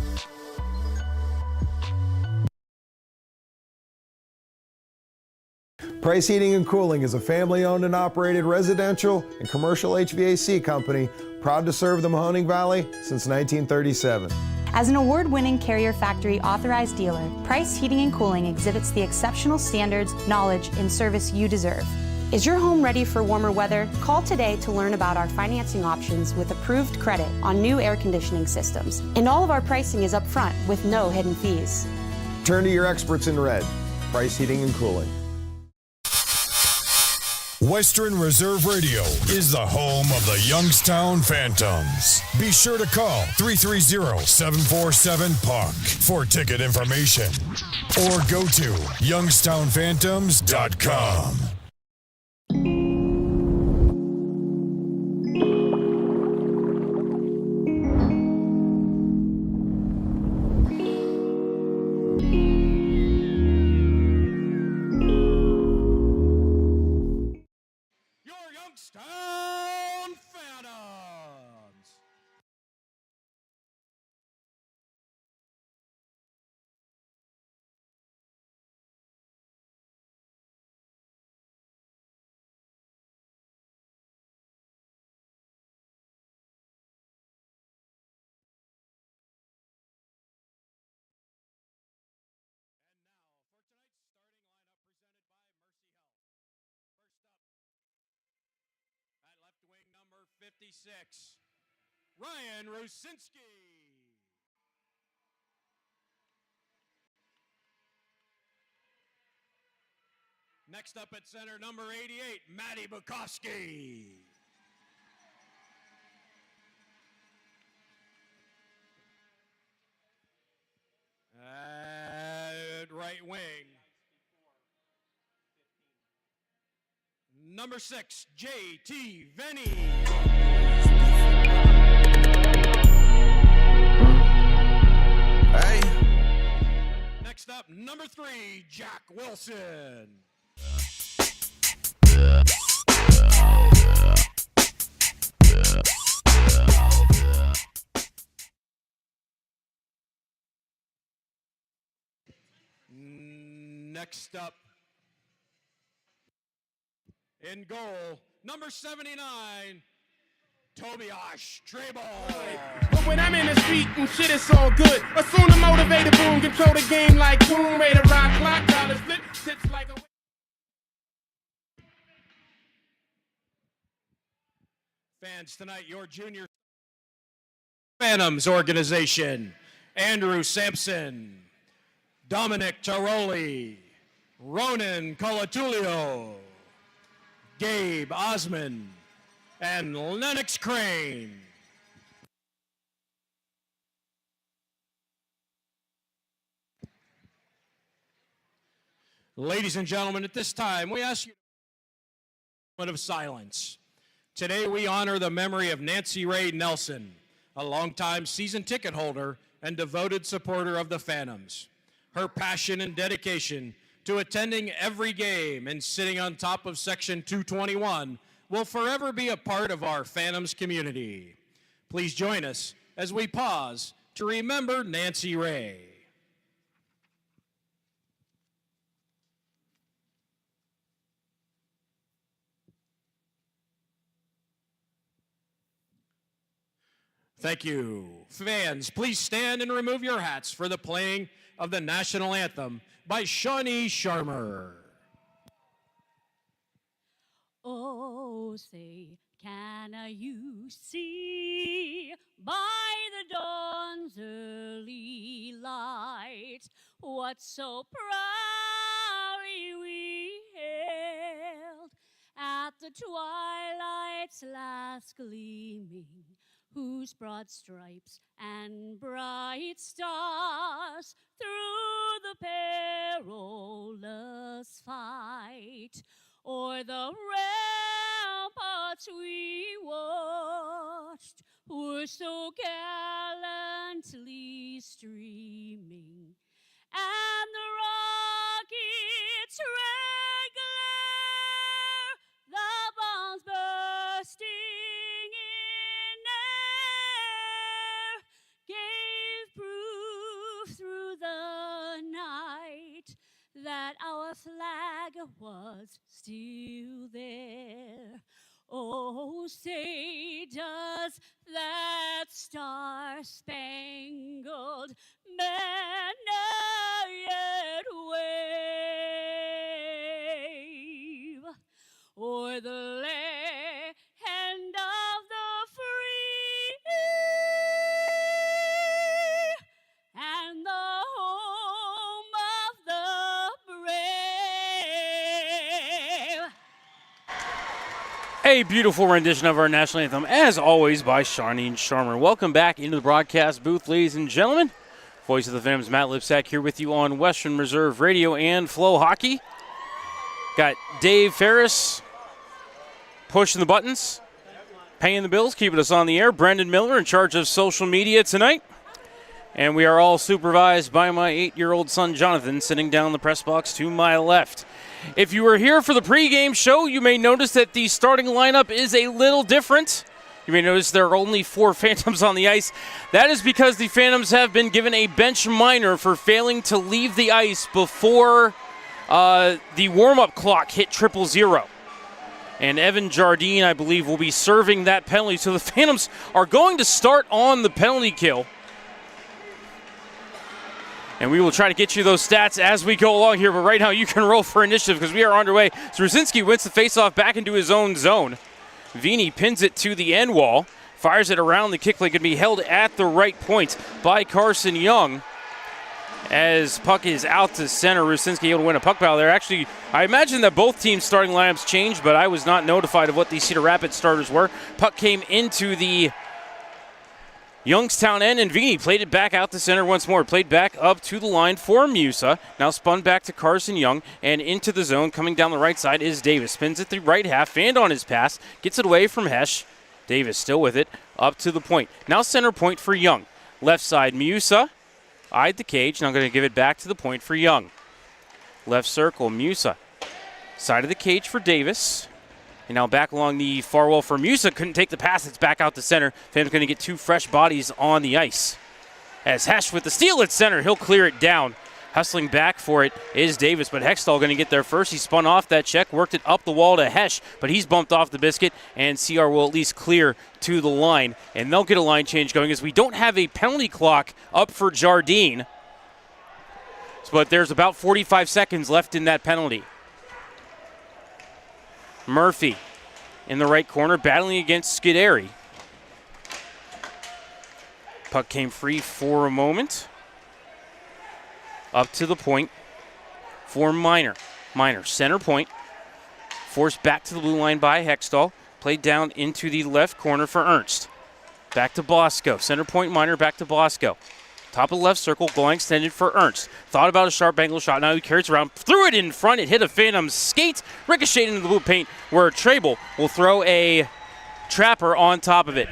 Price Heating and Cooling is a family-owned and operated residential and commercial HVAC company proud to serve the Mahoning Valley since 1937. As an award-winning Carrier Factory authorized dealer, Price Heating and Cooling exhibits the exceptional standards, knowledge, and service you deserve. Is your home ready for warmer weather? Call today to learn about our financing options with approved credit on new air conditioning systems. And all of our pricing is upfront with no hidden fees. Turn to your experts in red. Price Heating and Cooling. Western Reserve Radio is the home of the Youngstown Phantoms. Be sure to call 330-747-PUCK for ticket information or go to youngstownphantoms.com. Youngstown Phantoms. At left wing, number 56, Ryan Rusinski. Next up at center, number 88, Matty Bukowski. At right wing, number 6, J.T. Venny. Hey. Next up, number 3, Jack Wilson. Next up, in goal, number 79, Tobias Strabo. But when I'm in the street and shit, it's all good. Assume the motivated boom, control the game like Tomb Raider, rock, clock, dollar flip, sits like a... Fans, tonight, your junior Phantoms organization, Andrew Sampson, Dominic Taroli, Ronan Colatulio, Gabe Osman, and Lennox Crane. Ladies and gentlemen, at this time, we ask you a moment of silence. Today, we honor the memory of Nancy Ray Nelson, a longtime season ticket holder and devoted supporter of the Phantoms. Her passion and dedication to attending every game and sitting on top of Section 221 will forever be a part of our Phantoms community. Please join us as we pause to remember Nancy Ray. Thank you. Fans, please stand and remove your hats for the playing of the national anthem by Shawnee Sharmer. Oh, say, can you see by the dawn's early light what so proudly we hailed at the twilight's last gleaming, whose broad stripes and bright stars through the perilous fight o'er the ramparts we watched were so gallantly streaming, and the rocket's red glare, the bombs bursting in air, gave proof through the night that our flag was still there. Oh, say, does that star-spangled banner yet wave o'er the land of the free and the home of the brave? A beautiful rendition of our national anthem, as always, by Shawnee Sharmer. Welcome back into the broadcast booth, ladies and gentlemen. Voice of the Phantoms, Matt Lipsack, here with you on Western Reserve Radio and Flow Hockey. Got Dave Ferris pushing the buttons, paying the bills, keeping us on the air. Brendan Miller in charge of social media tonight. And we are all supervised by my 8-year-old son, Jonathan, sitting down the press box to my left. If you were here for the pregame show, you may notice that the starting lineup is a little different. You may notice there are only 4 Phantoms on the ice. That is because the Phantoms have been given a bench minor for failing to leave the ice before the warm-up clock hit 000. And Evan Jardine, I believe, will be serving that penalty. So the Phantoms are going to start on the penalty kill. And we will try to get you those stats as we go along here. But right now, you can roll for initiative because we are underway. Zrusinski wins the faceoff back into his own zone. Vini pins it to the end wall. Fires it around the kick plate. Can be held at the right point by Carson Young. As puck is out to center, Rusinski able to win a puck battle there. Actually, I imagine that both teams' starting lineups changed, but I was not notified of what the Cedar Rapids starters were. Puck came into the Youngstown end, and Vini played it back out to center once more. Played back up to the line for Musa. Now spun back to Carson Young, and into the zone. Coming down the right side is Davis. Spins it the right half, fanned on his pass. Gets it away from Hesh. Davis still with it, up to the point. Now center point for Young. Left side, Musa. Eyed the cage. Now going to give it back to the point for Young. Left circle, Musa. Side of the cage for Davis. And now back along the far wall for Musa. Couldn't take the pass. It's back out to center. Phantom's going to get 2 fresh bodies on the ice. As Hesh with the steal at center, he'll clear it down. Hustling back for it is Davis, but Hextall going to get there first. He spun off that check, worked it up the wall to Hesh, but he's bumped off the biscuit, and CR will at least clear to the line. And they'll get a line change going as we don't have a penalty clock up for Jardine. But there's about 45 seconds left in that penalty. Murphy in the right corner battling against Scuderi. Puck came free for a moment. Up to the point for Minor. Minor, center point. Forced back to the blue line by Hextall. Played down into the left corner for Ernst. Back to Bosco. Center point Minor, back to Bosco. Top of the left circle, going extended for Ernst. Thought about a sharp angle shot. Now he carries around, threw it in front. It hit a Phantom's skate, ricocheted into the blue paint, where Trable will throw a trapper on top of it.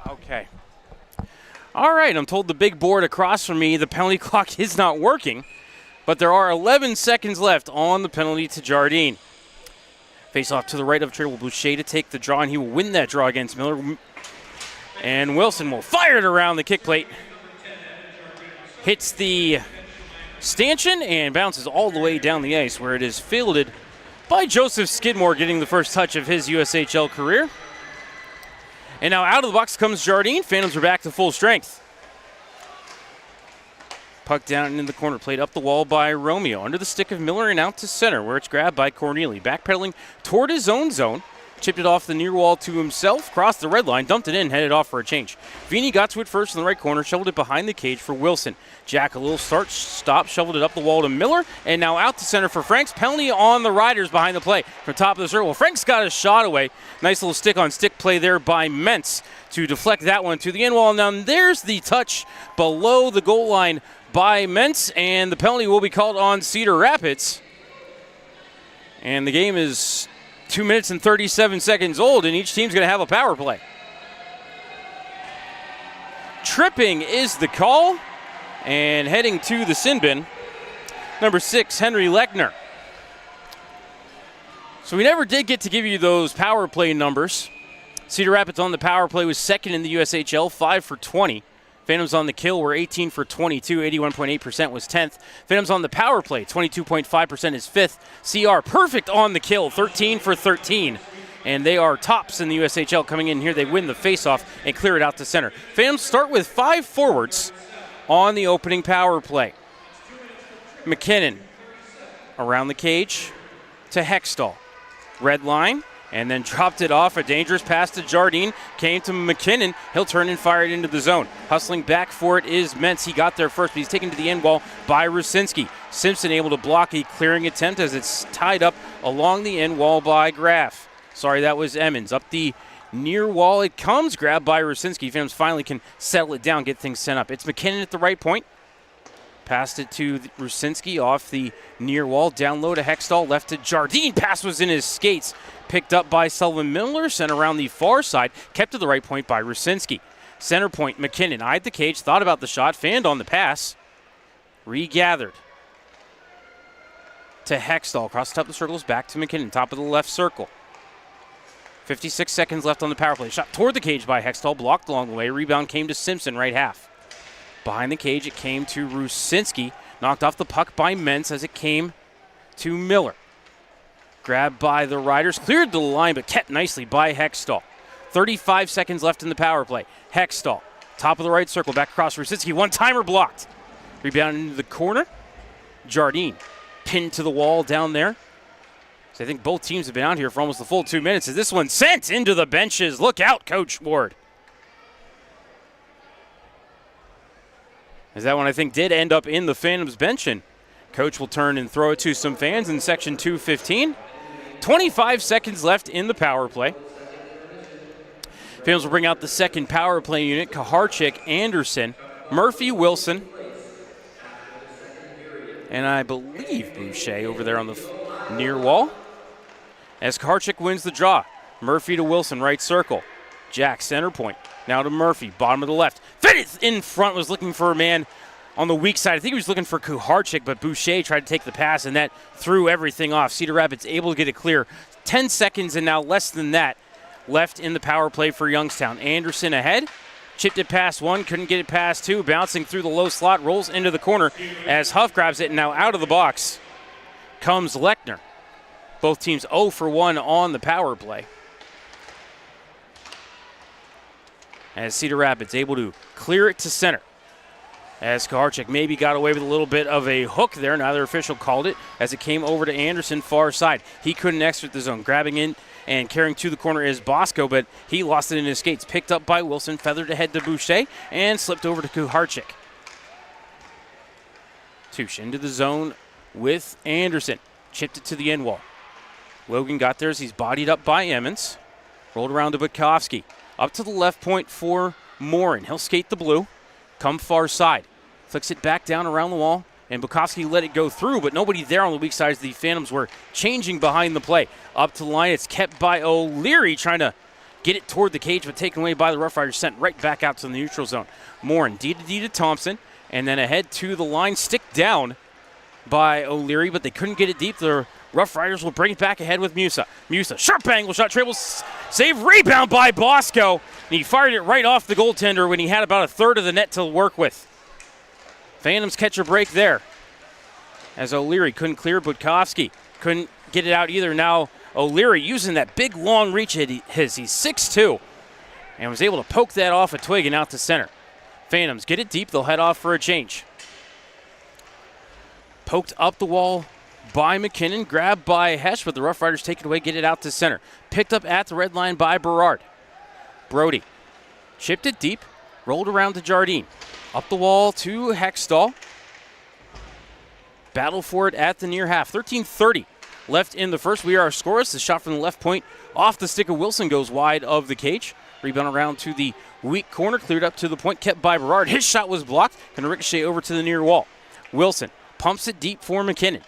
Okay. All right, I'm told the big board across from me, the penalty clock is not working, but there are 11 seconds left on the penalty to Jardine. Face off to the right of Trable Boucher to take the draw, and he will win that draw against Miller. And Wilson will fire it around the kick plate. Hits the stanchion and bounces all the way down the ice, where it is fielded by Joseph Skidmore, getting the first touch of his USHL career. And now out of the box comes Jardine. Phantoms are back to full strength. Puck down in the corner, played up the wall by Romeo. Under the stick of Miller and out to center, where it's grabbed by Corneli. Backpedaling toward his own zone. Chipped it off the near wall to himself, crossed the red line, dumped it in, headed off for a change. Vini got to it first in the right corner, shoveled it behind the cage for Wilson. Jack, a little start, stop, shoveled it up the wall to Miller, and now out to center for Franks. Penalty on the Riders behind the play from top of the circle. Franks got a shot away. Nice little stick-on-stick play there by Mentz to deflect that one to the end wall. Now there's the touch below the goal line by Mentz, and the penalty will be called on Cedar Rapids. And the game is 2 minutes and 37 seconds old, and each team's going to have a power play. Tripping is the call, and heading to the sin bin, number 6, Henry Lechner. So we never did get to give you those power play numbers. Cedar Rapids on the power play was second in the USHL, 5 for 20. Phantoms on the kill were 18 for 22, 81.8% was 10th. Phantoms on the power play, 22.5% is 5th. CR perfect on the kill, 13 for 13. And they are tops in the USHL coming in here. They win the faceoff and clear it out to center. Phantoms start with 5 forwards on the opening power play. McKinnon around the cage to Hextall. Red line. And then dropped it off. A dangerous pass to Jardine. Came to McKinnon. He'll turn and fire it into the zone. Hustling back for it is Mentz. He got there first, but he's taken to the end wall by Rusinski. Simpson able to block a clearing attempt as it's tied up along the end wall by Graff. Sorry, that was Emmons. Up the near wall it comes. Grabbed by Rusinski. Phantoms finally can settle it down, get things sent up. It's McKinnon at the right point. Passed it to Rusinski off the near wall. Down low to Hextall. Left to Jardine. Pass was in his skates. Picked up by Sullivan Miller. Sent around the far side. Kept to the right point by Rusinski. Center point, McKinnon eyed the cage. Thought about the shot. Fanned on the pass. Regathered. To Hextall. Across the top of the circles. Back to McKinnon. Top of the left circle. 56 seconds left on the power play. Shot toward the cage by Hextall. Blocked along the way. Rebound came to Simpson. Right half. Behind the cage, it came to Rusinski. Knocked off the puck by Mentz as it came to Miller. Grabbed by the Riders. Cleared the line, but kept nicely by Hextall. 35 seconds left in the power play. Hextall, top of the right circle, back across Rusinski. One-timer blocked. Rebound into the corner. Jardine pinned to the wall down there. So I think both teams have been out here for almost the full 2 minutes. As this one sent into the benches. Look out, Coach Ward. As that one, I think, did end up in the Phantoms bench, and Coach will turn and throw it to some fans in section 215. 25 seconds left in the power play. Phantoms will bring out the second power play unit, Kaharchik, Anderson, Murphy, Wilson, and I believe Boucher over there on the near wall. As Kaharchik wins the draw, Murphy to Wilson, right circle. Jack, center point. Now to Murphy, bottom of the left. Fitted in front, was looking for a man on the weak side. I think he was looking for Kuharchik, but Boucher tried to take the pass, and that threw everything off. Cedar Rapids able to get it clear. 10 seconds and now less than that left in the power play for Youngstown. Anderson ahead. Chipped it past one, couldn't get it past two. Bouncing through the low slot, rolls into the corner as Huff grabs it, and now out of the box comes Lechner. Both teams 0 for 1 on the power play. As Cedar Rapids able to clear it to center. As Kaharchik maybe got away with a little bit of a hook there. Neither official called it as it came over to Anderson far side. He couldn't exit the zone. Grabbing in and carrying to the corner is Bosco, but he lost it in his skates. Picked up by Wilson, feathered ahead to Boucher, and slipped over to Kuharchik. Touche into the zone with Anderson. Chipped it to the end wall. Logan got there as he's bodied up by Emmons. Rolled around to Bukowski. Up to the left point for Morin. He'll skate the blue. Come far side. Flicks it back down around the wall. And Bukowski let it go through, but nobody there on the weak side as the Phantoms were changing behind the play. Up to the line, it's kept by O'Leary, trying to get it toward the cage, but taken away by the Rough Riders, sent right back out to the neutral zone. Morin, D to Thompson, and then ahead to the line, stick down by O'Leary, but they couldn't get it deep. The Rough Riders will bring it back ahead with Musa. Musa, sharp angle shot, Tribbles, save, rebound by Bosco, and he fired it right off the goaltender when he had about a third of the net to work with. Phantoms catch a break there as O'Leary couldn't clear. Budkowski couldn't get it out either. Now O'Leary using that big long reach he's 6'2", and was able to poke that off a twig and out to center. Phantoms get it deep. They'll head off for a change. Poked up the wall by McKinnon, grabbed by Hesh, but the Rough Riders take it away, get it out to center. Picked up at the red line by Berard. Brody chipped it deep, rolled around to Jardine. Up the wall to Hextall. Battle for it at the near half. 13:30 left in the first. We are scoreless. The shot from the left point off the stick of Wilson goes wide of the cage. Rebound around to the weak corner, cleared up to the point, kept by Berard. His shot was blocked. Going to ricochet over to the near wall. Wilson pumps it deep for McKinnon.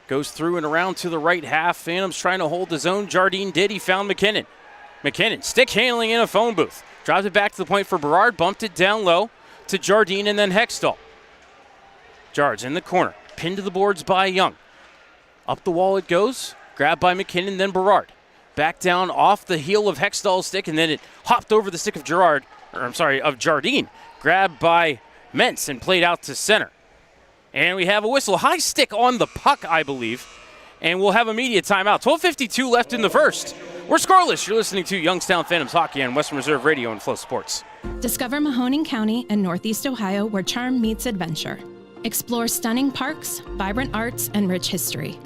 Goes through and around to the right half. Phantoms trying to hold the zone. Jardine did. He found McKinnon. McKinnon stick handling in a phone booth. Drives it back to the point for Berard. Bumped it down low to Jardine and then Hextall. Jards in the corner. Pinned to the boards by Young. Up the wall it goes. Grabbed by McKinnon, then Berard. Back down off the heel of Hextall's stick, and then it hopped over the stick of of Jardine. Grabbed by Mentz and played out to center. And we have a whistle. High stick on the puck, I believe. And we'll have a media timeout. 12:52 left in the first. We're scoreless. You're listening to Youngstown Phantoms Hockey on Western Reserve Radio and Flow Sports. Discover Mahoning County and Northeast Ohio, where charm meets adventure. Explore stunning parks, vibrant arts, and rich history.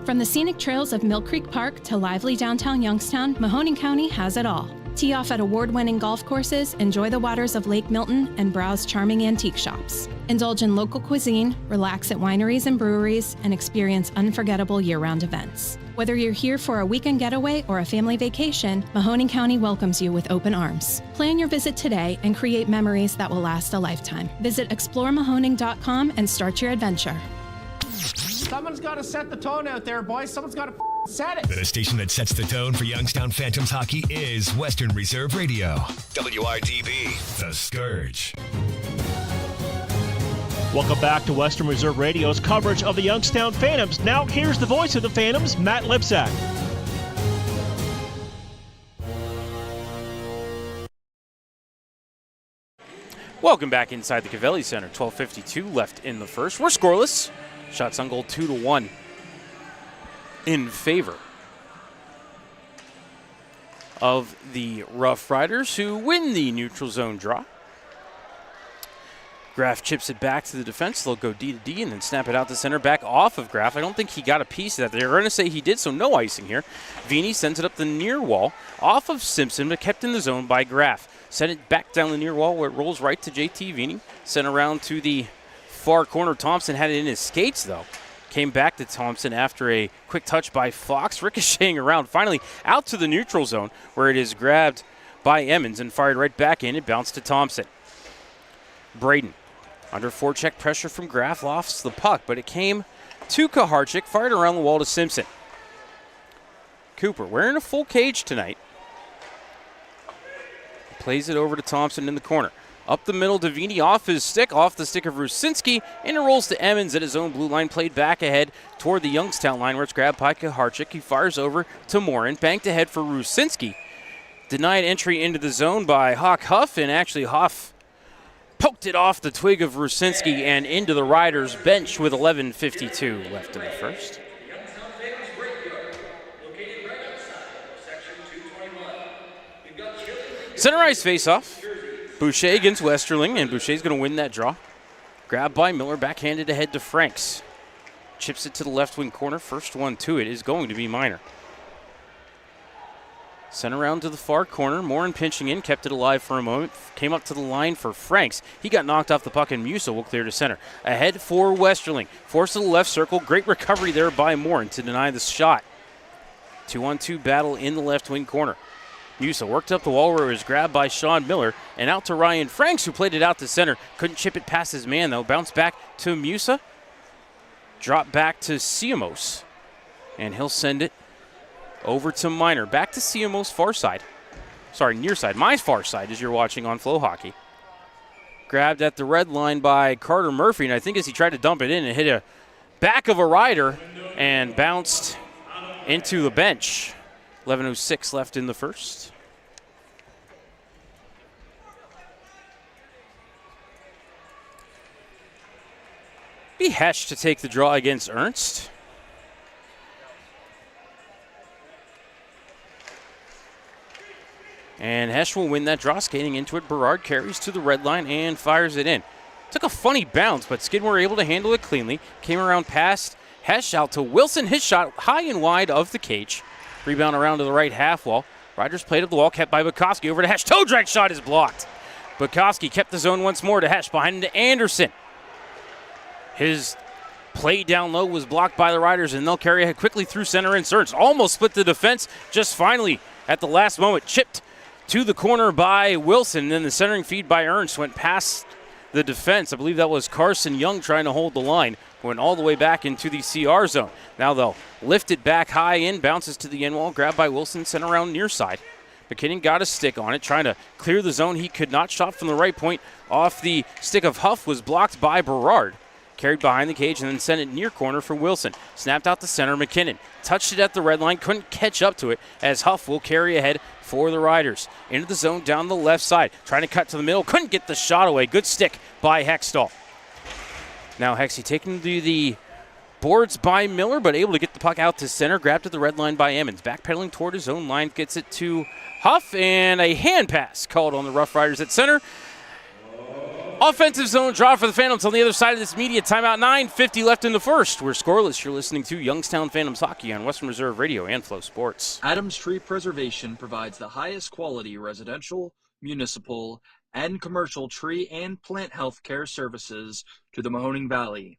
From the scenic trails of Mill Creek Park to lively downtown Youngstown, Mahoning County has it all. Tee off at award-winning golf courses, enjoy the waters of Lake Milton, and browse charming antique shops. Indulge in local cuisine, relax at wineries and breweries, and experience unforgettable year-round events. Whether you're here for a weekend getaway or a family vacation, Mahoning County welcomes you with open arms. Plan your visit today and create memories that will last a lifetime. Visit exploremahoning.com and start your adventure. Someone's got to set the tone out there, boys. Someone's got to set it. The station that sets the tone for Youngstown Phantoms hockey is Western Reserve Radio. WRDB, The Scourge. Welcome back to Western Reserve Radio's coverage of the Youngstown Phantoms. Now here's the voice of the Phantoms, Matt Lipsack. Welcome back inside the Cavelli Center. 12:52 left in the first. We're scoreless. Shots on goal 2-1 in favor of the Rough Riders, who win the neutral zone draw. Graff chips it back to the defense. They'll go D to D and then snap it out to center, back off of Graff. I don't think he got a piece of that. They're going to say he did, so no icing here. Vini sends it up the near wall, off of Simpson, but kept in the zone by Graff. Sent it back down the near wall where it rolls right to JT Vini. Sent around to the far corner. Thompson had it in his skates, though. Came back to Thompson after a quick touch by Fox, ricocheting around, finally out to the neutral zone, where it is grabbed by Emmons and fired right back in. It bounced to Thompson. Braden, under forecheck pressure from Graff, lofts the puck, but it came to Kaharchik, fired around the wall to Simpson. Cooper, wearing a full cage tonight, plays it over to Thompson in the corner. Up the middle to Vini, off his stick, off the stick of Rusinski, and it rolls to Emmons at his own blue line, played back ahead toward the Youngstown line, where it's grabbed by Kaharchik. He fires over to Morin, banked ahead for Rusinski. denied entry into the zone by Hawk Huff, and actually Huff poked it off the twig of Rusinski and into the Riders bench with 11:52 left in the first. Center ice face-off. Boucher against Westerling, and Boucher's going to win that draw. Grabbed by Miller, backhanded ahead to Franks. Chips it to the left wing corner. First one to it is going to be Minor. Sent around to the far corner. Morin pinching in, kept it alive for a moment. Came up to the line for Franks. He got knocked off the puck, and Musa will clear to center. Ahead for Westerling. Forced to the left circle. Great recovery there by Morin to deny the shot. 2-on-2 battle in the left wing corner. Musa worked up the wall where it was grabbed by Sean Miller and out to Ryan Franks, who played it out to center. Couldn't chip it past his man, though. Bounced back to Musa. Drop back to Siamos. And he'll send it over to Minor. Back to Siamos' far side. Sorry, near side. My far side as you're watching on Flow Hockey. Grabbed at the red line by Carter Murphy, and I think as he tried to dump it in, it hit a back of a rider and bounced into the bench. 11:06 left in the first. Be Hesh to take the draw against Ernst. And Hesh will win that draw, skating into it. Berard carries to the red line and fires it in. Took a funny bounce, but Skidmore able to handle it cleanly. Came around past Hesh out to Wilson. His shot high and wide of the cage. Rebound around to the right half wall. Riders played up the wall, kept by Bukowski. Over to Hesh. Toe drag shot is blocked. Bukowski kept the zone once more to Hesh. Behind him to Anderson. His play down low was blocked by the Riders, and they'll carry ahead quickly through center and Ernst. Almost split the defense. Just finally, at the last moment, chipped to the corner by Wilson. Then the centering feed by Ernst went past the defense. I believe that was Carson Young trying to hold the line. Went all the way back into the CR zone. Now they'll lift it back high in, bounces to the end wall, grabbed by Wilson, sent around near side. McKinnon got a stick on it, trying to clear the zone. He could not. Shot from the right point off the stick of Huff was blocked by Berard. Carried behind the cage and then sent it near corner for Wilson. Snapped out to center. McKinnon touched it at the red line, couldn't catch up to it as Huff will carry ahead for the Riders. Into the zone down the left side, trying to cut to the middle, couldn't get the shot away. Good stick by Hextall. Now Hexy taken to the boards by Miller, but able to get the puck out to center. Grabbed at the red line by Emmons. Backpedaling toward his own line, gets it to Huff, and a hand pass called on the Rough Riders at center. Offensive zone draw for the Phantoms on the other side of this media timeout. 9:50 left in the first. We're scoreless. You're listening to Youngstown Phantoms Hockey on Western Reserve Radio and Flow Sports. Adams Tree Preservation provides the highest quality residential, municipal, and commercial tree and plant health care services to the Mahoning Valley.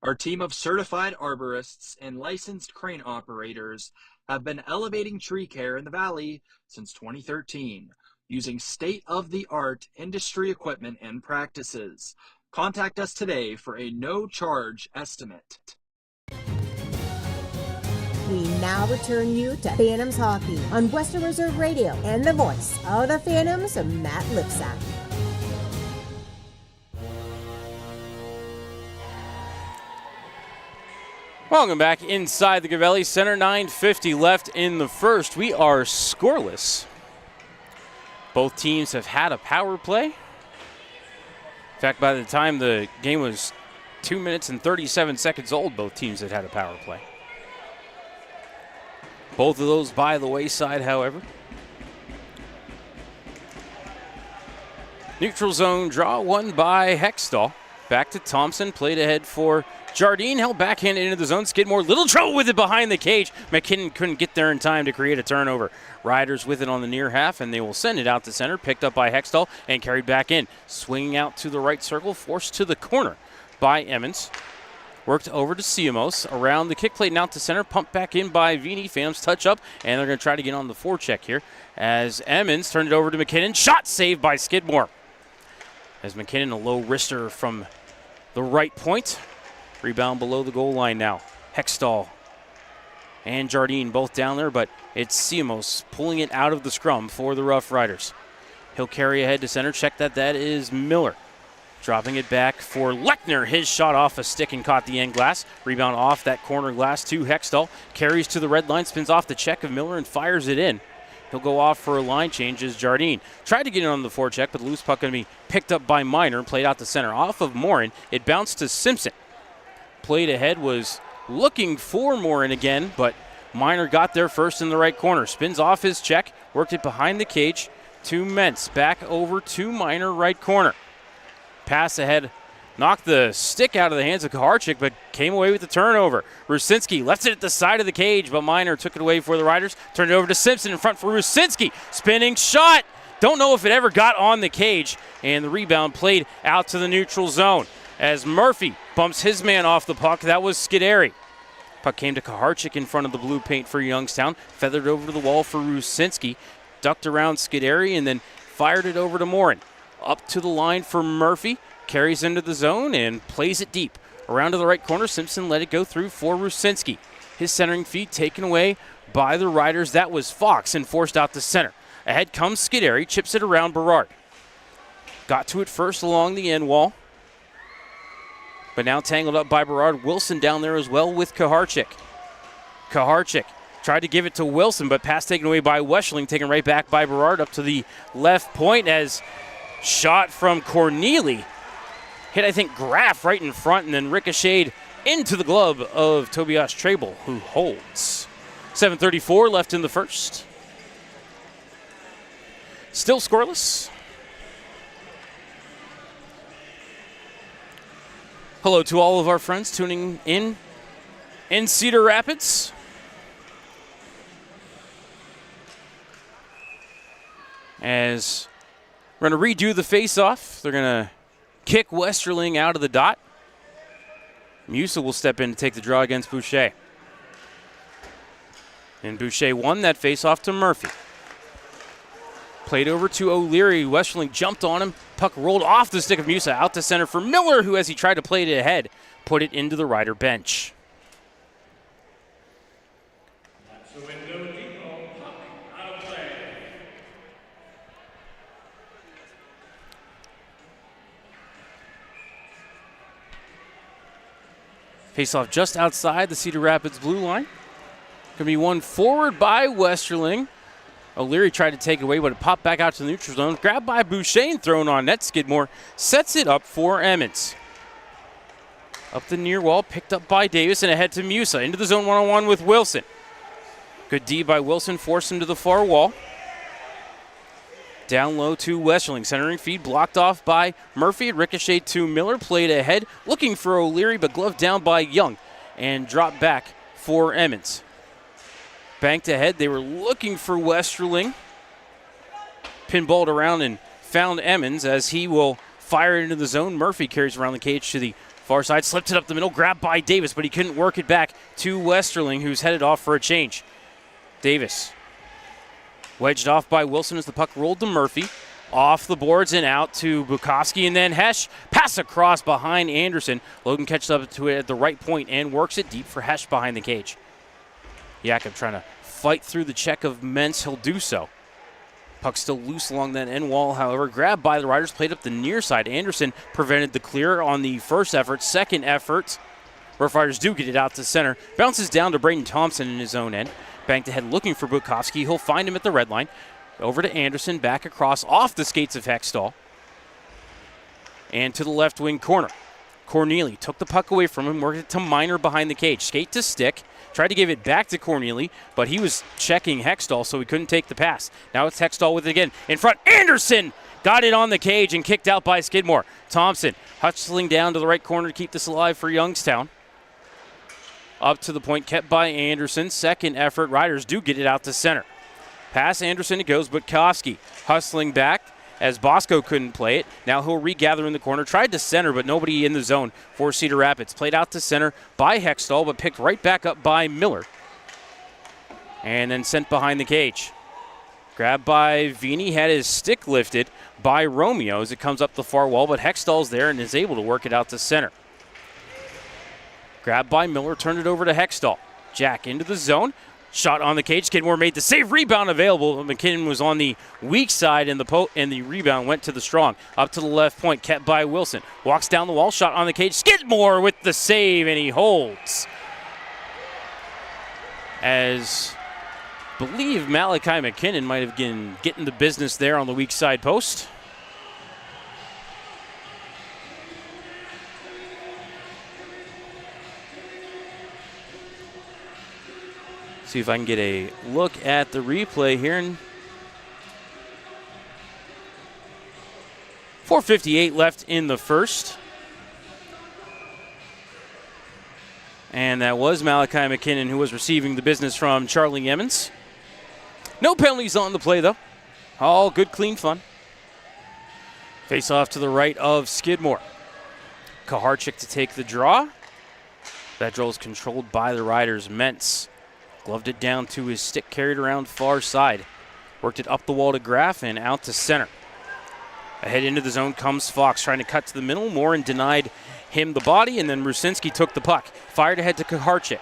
Our team of certified arborists and licensed crane operators have been elevating tree care in the valley since 2013, using state-of-the-art industry equipment and practices. Contact us today for a no-charge estimate. We now return you to Phantoms Hockey on Western Reserve Radio and the voice of the Phantoms, Matt Lipsack. Welcome back inside the Gavelli Center. 9:50 left in the first. We are scoreless. Both teams have had a power play. In fact, by the time the game was 2 minutes and 37 seconds old, both teams had had a power play. Both of those by the wayside, however. Neutral zone draw, won by Hextall. Back to Thompson, played ahead for Jardine, held backhanded into the zone. Skidmore, little trouble with it behind the cage. McKinnon couldn't get there in time to create a turnover. Riders with it on the near half, and they will send it out to center. Picked up by Hextall and carried back in. Swinging out to the right circle, forced to the corner by Emmons. Worked over to Siamos, around the kick plate and out to center. Pumped back in by Vini. Phantoms touch up, and they're going to try to get on the forecheck here as Emmons turned it over to McKinnon. Shot saved by Skidmore. As McKinnon, a low wrister from the right point. Rebound below the goal line now. Hextall and Jardine both down there, but it's Siamos pulling it out of the scrum for the Rough Riders. He'll carry ahead to center. Check that is Miller. Dropping it back for Lechner. His shot off a stick and caught the end glass. Rebound off that corner glass to Hextall. Carries to the red line, spins off the check of Miller and fires it in. He'll go off for a line change as Jardine tried to get in on the forecheck, but the loose puck going to be picked up by Minor and played out to center. Off of Morin, it bounced to Simpson. Played ahead was looking for Morin again, but Minor got there first in the right corner. Spins off his check, worked it behind the cage to Mentz. Back over to Minor, right corner. Pass ahead, knocked the stick out of the hands of Kaharchik, but came away with the turnover. Rusinski left it at the side of the cage, but Minor took it away for the Riders. Turned it over to Simpson in front for Rusinski. Spinning shot. Don't know if it ever got on the cage, and the rebound played out to the neutral zone as Murphy bumps his man off the puck. That was Scuderi. Puck came to Kaharchik in front of the blue paint for Youngstown. Feathered over to the wall for Rusinski. Ducked around Scuderi and then fired it over to Morin. Up to the line for Murphy. Carries into the zone and plays it deep. Around to the right corner, Simpson let it go through for Rusinski. His centering feed taken away by the Riders. That was Fox and forced out to center. Ahead comes Scuderi, chips it around Berard. Got to it first along the end wall. But now tangled up by Berard. Wilson down there as well with Kaharchik. Kaharchik tried to give it to Wilson, but pass taken away by Weschling, taken right back by Berard up to the left point as shot from Corneli. Hit, I think, Graff right in front and then ricocheted into the glove of Tobias Trebel, who holds. 7:34 left in the first. Still scoreless. Hello to all of our friends tuning in Cedar Rapids. As we're going to redo the face-off, they're going to kick Westerling out of the dot. Musa will step in to take the draw against Boucher. And Boucher won that face-off to Murphy. Played over to O'Leary. Westerling jumped on him. Puck rolled off the stick of Musa out to center for Miller, who, as he tried to play it ahead, put it into the Rider bench. Face-off just outside the Cedar Rapids blue line. Going to be won forward by Westerling. O'Leary tried to take it away, but it popped back out to the neutral zone. Grabbed by Boucher and thrown on net. Skidmore sets it up for Emmons. Up the near wall, picked up by Davis and ahead to Musa. Into the zone one-on-one with Wilson. Good D by Wilson, forced him to the far wall. Down low to Westerling. Centering feed blocked off by Murphy. Ricochet to Miller. Played ahead. Looking for O'Leary, but gloved down by Young. And dropped back for Emmons. Banked ahead. They were looking for Westerling. Pinballed around and found Emmons as he will fire it into the zone. Murphy carries around the cage to the far side. Slipped it up the middle. Grabbed by Davis, but he couldn't work it back to Westerling, who's headed off for a change. Davis. Wedged off by Wilson as the puck rolled to Murphy. Off the boards and out to Bukowski, and then Hesh. Pass across behind Anderson. Logan catches up to it at the right point and works it deep for Hesh behind the cage. Jakob trying to fight through the check of Mentz. He'll do so. Puck still loose along that end wall, however. Grabbed by the Riders, played up the near side. Anderson prevented the clear on the first effort. Second effort, Rough Riders do get it out to center. Bounces down to Braden Thompson in his own end. Banked ahead looking for Bukowski. He'll find him at the red line. Over to Anderson, back across off the skates of Hextall. And to the left wing corner. Corneli took the puck away from him, worked it to Minor behind the cage. Skate to stick. Tried to give it back to Corneli, but he was checking Hextall, so he couldn't take the pass. Now it's Hextall with it again. In front, Anderson got it on the cage and kicked out by Skidmore. Thompson hustling down to the right corner to keep this alive for Youngstown. Up to the point, kept by Anderson. Second effort, Riders do get it out to center. Pass Anderson, it goes, but Kofsky hustling back as Bosco couldn't play it. Now he'll regather in the corner. Tried to center, but nobody in the zone for Cedar Rapids. Played out to center by Hextall, but picked right back up by Miller. And then sent behind the cage. Grabbed by Vini, had his stick lifted by Romeo as it comes up the far wall, but Hextall's there and is able to work it out to center. Grabbed by Miller, turned it over to Hextall. Jack into the zone. Shot on the cage. Skidmore made the save. Rebound available. McKinnon was on the weak side, and the rebound went to the strong. Up to the left point, kept by Wilson. Walks down the wall. Shot on the cage. Skidmore with the save, and he holds. As believe Malachi McKinnon might have been getting the business there on the weak side post. See if I can get a look at the replay here. And 4:58 left in the first. And that was Malachi McKinnon who was receiving the business from Charlie Emmons. No penalties on the play, though. All good, clean fun. Face off to the right of Skidmore. Kaharchik to take the draw. That draw is controlled by the Riders. Mentz gloved it down to his stick, carried around far side. Worked it up the wall to Graff and out to center. Ahead into the zone comes Fox, trying to cut to the middle. Morin denied him the body, and then Rusinski took the puck. Fired ahead to Kaharchik.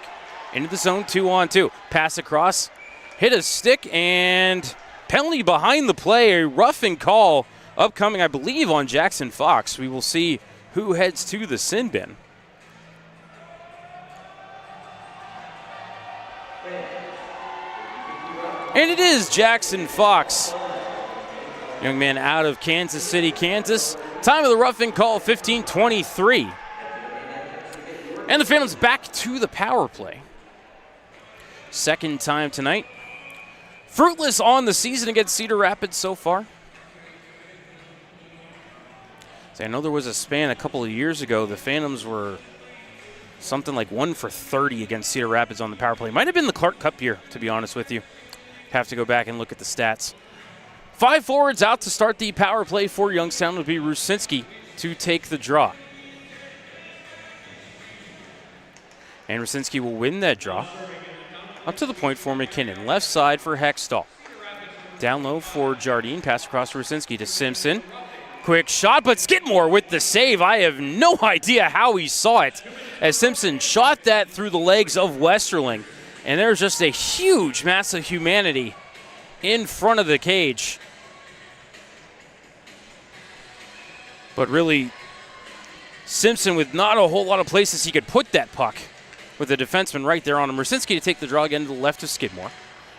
Into the zone, 2-on-2. Pass across, hit a stick, and penalty behind the play. A roughing call upcoming, I believe, on Jackson Fox. We will see who heads to the sin bin. And it is Jackson Fox. Young man out of Kansas City, Kansas. Time of the roughing call, 15:23. And the Phantoms back to the power play. Second time tonight. Fruitless on the season against Cedar Rapids so far. So I know there was a span a couple of years ago. The Phantoms were something like 1 for 30 against Cedar Rapids on the power play. Might have been the Clark Cup year, to be honest with you. Have to go back and look at the stats. 5 forwards out to start the power play for Youngstown would be Rusinski to take the draw. And Rusinski will win that draw. Up to the point for McKinnon. Left side for Hextall. Down low for Jardine. Pass across to Rusinski to Simpson. Quick shot, but Skidmore with the save. I have no idea how he saw it as Simpson shot that through the legs of Westerling. And there's just a huge mass of humanity in front of the cage. But really, Simpson with not a whole lot of places he could put that puck with the defenseman right there on him. Rusinski to take the draw again to the left of Skidmore.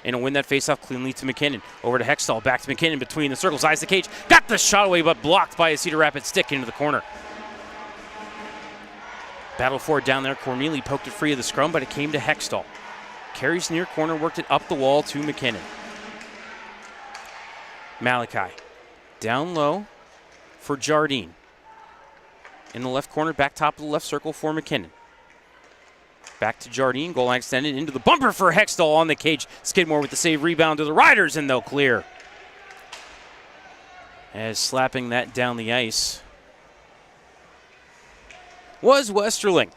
And to win that faceoff cleanly to McKinnon. Over to Hextall, back to McKinnon between the circles, eyes the cage. Got the shot away, but blocked by a Cedar Rapids stick into the corner. Battle for it down there. Corneli poked it free of the scrum, but it came to Hextall. Carries near corner, worked it up the wall to McKinnon. Malachi down low for Jardine. In the left corner, back top of the left circle for McKinnon. Back to Jardine, goal line extended into the bumper for Hextall on the cage. Skidmore with the save, rebound to the Riders, and they'll clear. As slapping that down the ice was Westerling.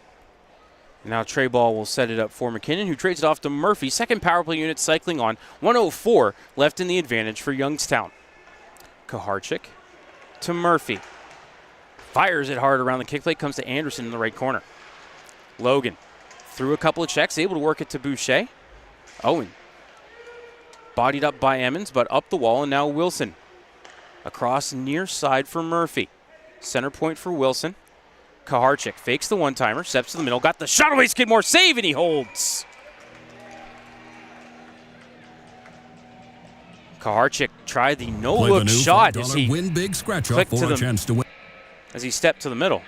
Now Trey Ball will set it up for McKinnon, who trades it off to Murphy. Second power play unit cycling on. 1:04 left in the advantage for Youngstown. Kaharchik to Murphy. Fires it hard around the kick plate, comes to Anderson in the right corner. Logan through a couple of checks, able to work it to Boucher. Owen bodied up by Emmons, but up the wall, and now Wilson. Across near side for Murphy. Center point for Wilson. Kaharchik fakes the one-timer, steps to the middle, got the shot away, Skidmore save, and he holds. Kaharchik tried the no-look shot as he win big scratch off clicked for to a chance to win. As he stepped to the middle.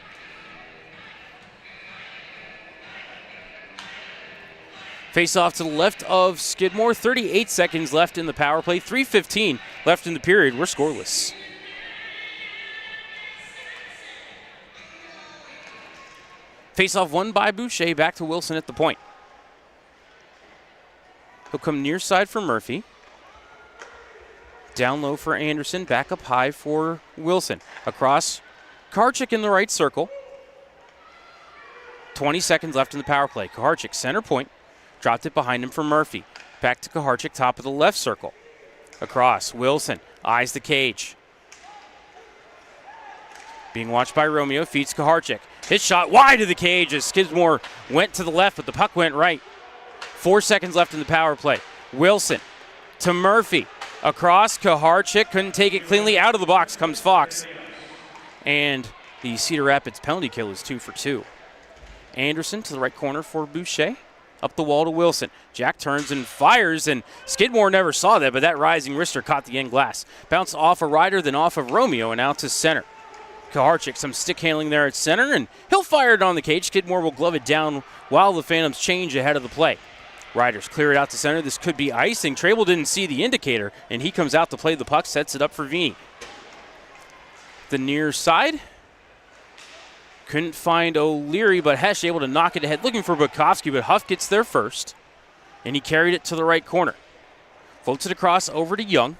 Face off to the left of Skidmore. 38 seconds left in the power play. 3:15 left in the period. We're scoreless. Face off won by Boucher. Back to Wilson at the point. He'll come near side for Murphy. Down low for Anderson. Back up high for Wilson. Across Kaharchik in the right circle. 20 seconds left in the power play. Kaharchik center point. Dropped it behind him for Murphy. Back to Kaharchik, top of the left circle. Across, Wilson eyes the cage. Being watched by Romeo, feeds Kaharchik. His shot wide of the cage as Skidmore went to the left, but the puck went right. 4 seconds left in the power play. Wilson to Murphy. Across, Kaharchik couldn't take it cleanly. Out of the box comes Fox. And the Cedar Rapids penalty kill is 2 for 2. Anderson to the right corner for Boucher. Up the wall to Wilson. Jack turns and fires, and Skidmore never saw that, but that rising wrister caught the end glass. Bounced off a Ryder, then off of Romeo, and out to center. Kaharchik, some stick handling there at center, and he'll fire it on the cage. Skidmore will glove it down while the Phantoms change ahead of the play. Riders clear it out to center. This could be icing. Trable didn't see the indicator, and he comes out to play the puck, sets it up for Vini. The near side. Couldn't find O'Leary, but Hesh able to knock it ahead, looking for Bukowski, but Huff gets there first, and he carried it to the right corner. Floats it across over to Young.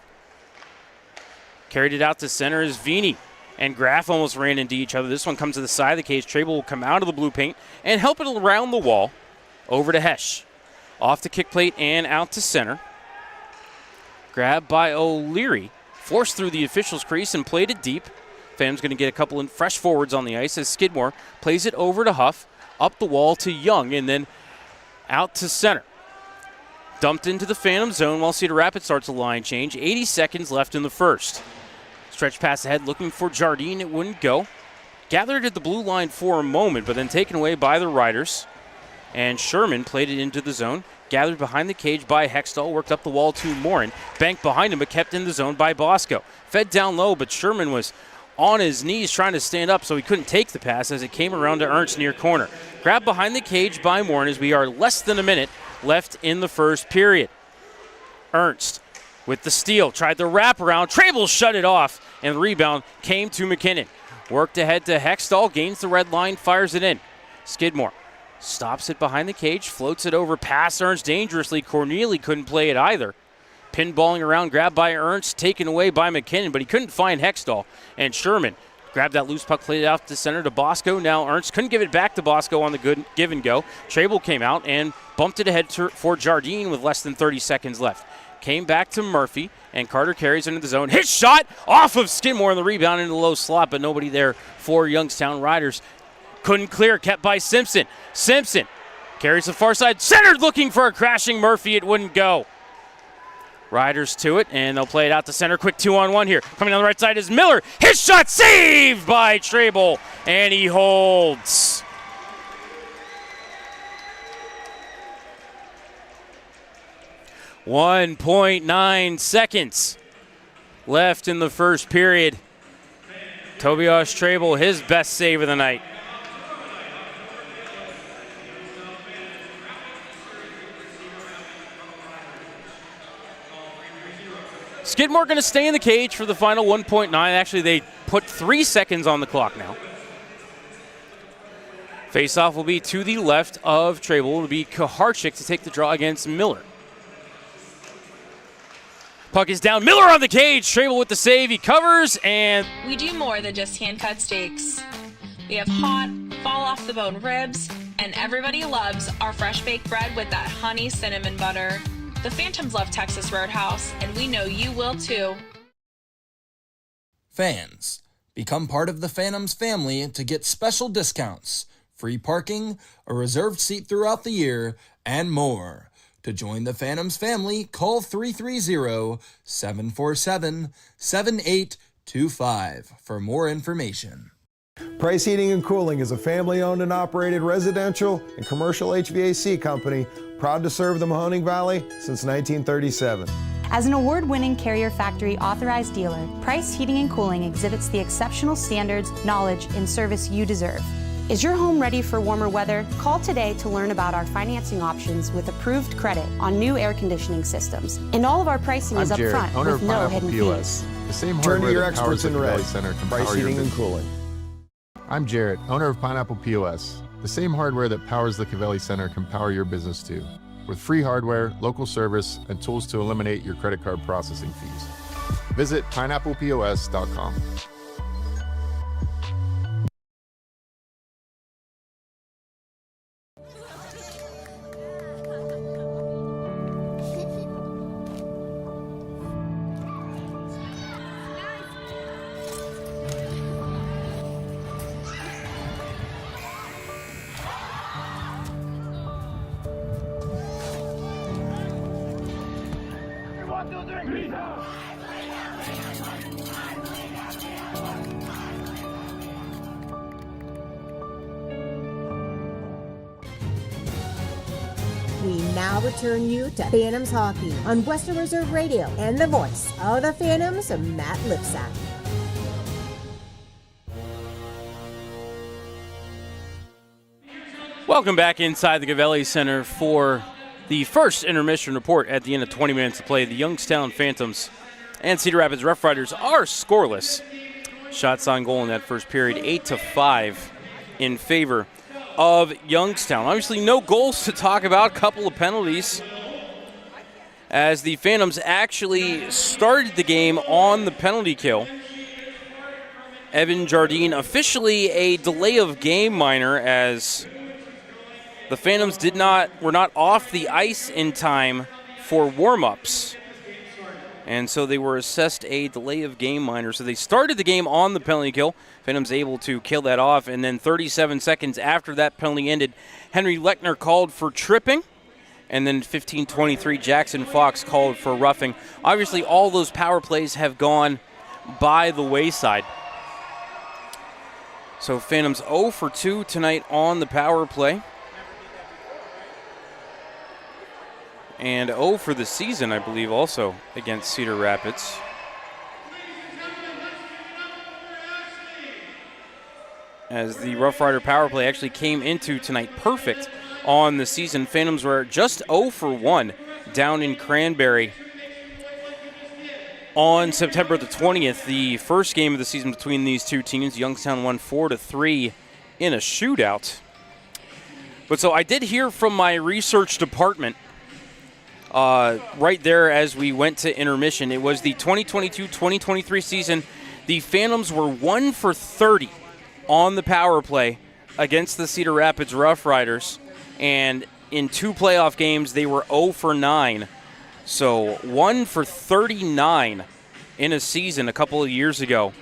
Carried it out to center is Vini. And Graff almost ran into each other. This one comes to the side of the cage. Trable will come out of the blue paint and help it around the wall. Over to Hesh. Off the kick plate and out to center. Grabbed by O'Leary. Forced through the official's crease and played it deep. Phantom's going to get a couple of fresh forwards on the ice as Skidmore plays it over to Huff. Up the wall to Young and then out to center. Dumped into the Phantom zone while Cedar Rapids starts a line change. 80 seconds left in the first. Stretch pass ahead looking for Jardine. It wouldn't go. Gathered at the blue line for a moment, but then taken away by the Riders. And Sherman played it into the zone. Gathered behind the cage by Hextall. Worked up the wall to Morin. Banked behind him, but kept in the zone by Bosco. Fed down low, but Sherman was on his knees trying to stand up, so he couldn't take the pass as it came around to Ernst near corner. Grabbed behind the cage by Morin as we are less than a minute left in the first period. Ernst with the steal, tried the wraparound. Trable shut it off, and the rebound came to McKinnon. Worked ahead to Hextall, gains the red line, fires it in. Skidmore stops it behind the cage, floats it over past Ernst dangerously. Corneli couldn't play it either. Pinballing around, grabbed by Ernst, taken away by McKinnon, but he couldn't find Hextall. And Sherman grabbed that loose puck, played it out to center to Bosco. Now Ernst couldn't give it back to Bosco on the good give and go. Trable came out and bumped it ahead for Jardine with less than 30 seconds left. Came back to Murphy, and Carter carries into the zone. His shot off of Skidmore in the rebound into the low slot, but nobody there for Youngstown Riders. Couldn't clear, kept by Simpson. Simpson carries the far side, centered looking for a crashing Murphy. It wouldn't go. Riders to it, and they'll play it out to center. Quick 2-on-1 here. Coming on the right side is Miller. His shot saved by Trable, and he holds. .9 seconds left in the first period. Tobias Trable, his best save of the night. Skidmore going to stay in the cage for the final 1.9. Actually, they put 3 seconds on the clock now. Faceoff will be to the left of Trable. It will be Kaharchik to take the draw against Miller. Puck is down. Miller on the cage. Trable with the save. He covers, and we do more than just hand-cut steaks. We have hot, fall-off-the-bone ribs, and everybody loves our fresh-baked bread with that honey cinnamon butter. The Phantoms love Texas Roadhouse, and we know you will too. Fans, become part of the Phantoms family to get special discounts, free parking, a reserved seat throughout the year, and more. To join the Phantoms family, call 330-747-7825 for more information. Price Heating and Cooling is a family-owned and operated residential and commercial HVAC company proud to serve the Mahoning Valley since 1937. As an award-winning Carrier Factory authorized dealer, Price Heating and Cooling exhibits the exceptional standards, knowledge, and service you deserve. Is your home ready for warmer weather? Call today to learn about our financing options with approved credit on new air conditioning systems. And all of our pricing is Jared, upfront owner with of no Pineapple hidden POS. fees. The same Turn to hardware your that powers experts the in Valley red. Center can Price power your Heating and business. Cooling. I'm Jarrett, owner of Pineapple POS. The same hardware that powers the Cavelli Center can power your business too. With free hardware, local service, and tools to eliminate your credit card processing fees. Visit pineapplepos.com. We now return you to Phantoms Hockey on Western Reserve Radio and the voice of the Phantoms, Matt Lipsack. Welcome back inside the Gavelli Center for the first intermission report at the end of 20 minutes of play. The Youngstown Phantoms and Cedar Rapids Rough Riders are scoreless. Shots on goal in that first period, 8-5 in favor of Youngstown. Obviously no goals to talk about, couple of penalties as the Phantoms actually started the game on the penalty kill. Evan Jardine officially a delay of game minor as the Phantoms were not off the ice in time for warm-ups. And so they were assessed a delay of game minor. So they started the game on the penalty kill. Phantoms able to kill that off. And then 37 seconds after that penalty ended, Henry Lechner called for tripping. And then 15:23, Jackson Fox called for roughing. Obviously, all those power plays have gone by the wayside. So Phantoms 0 for 2 tonight on the power play. And 0 for the season, I believe, also against Cedar Rapids. As the Rough Rider power play actually came into tonight perfect on the season. Phantoms were just 0 for 1 down in Cranberry on September the 20th. The first game of the season between these two teams. Youngstown won 4-3 in a shootout. But so I did hear from my research department right there as we went to intermission. It was the 2022-2023 season. The Phantoms were 1 for 30 on the power play against the Cedar Rapids Rough Riders. And in 2 playoff games, they were 0 for 9. So 1 for 39 in a season a couple of years ago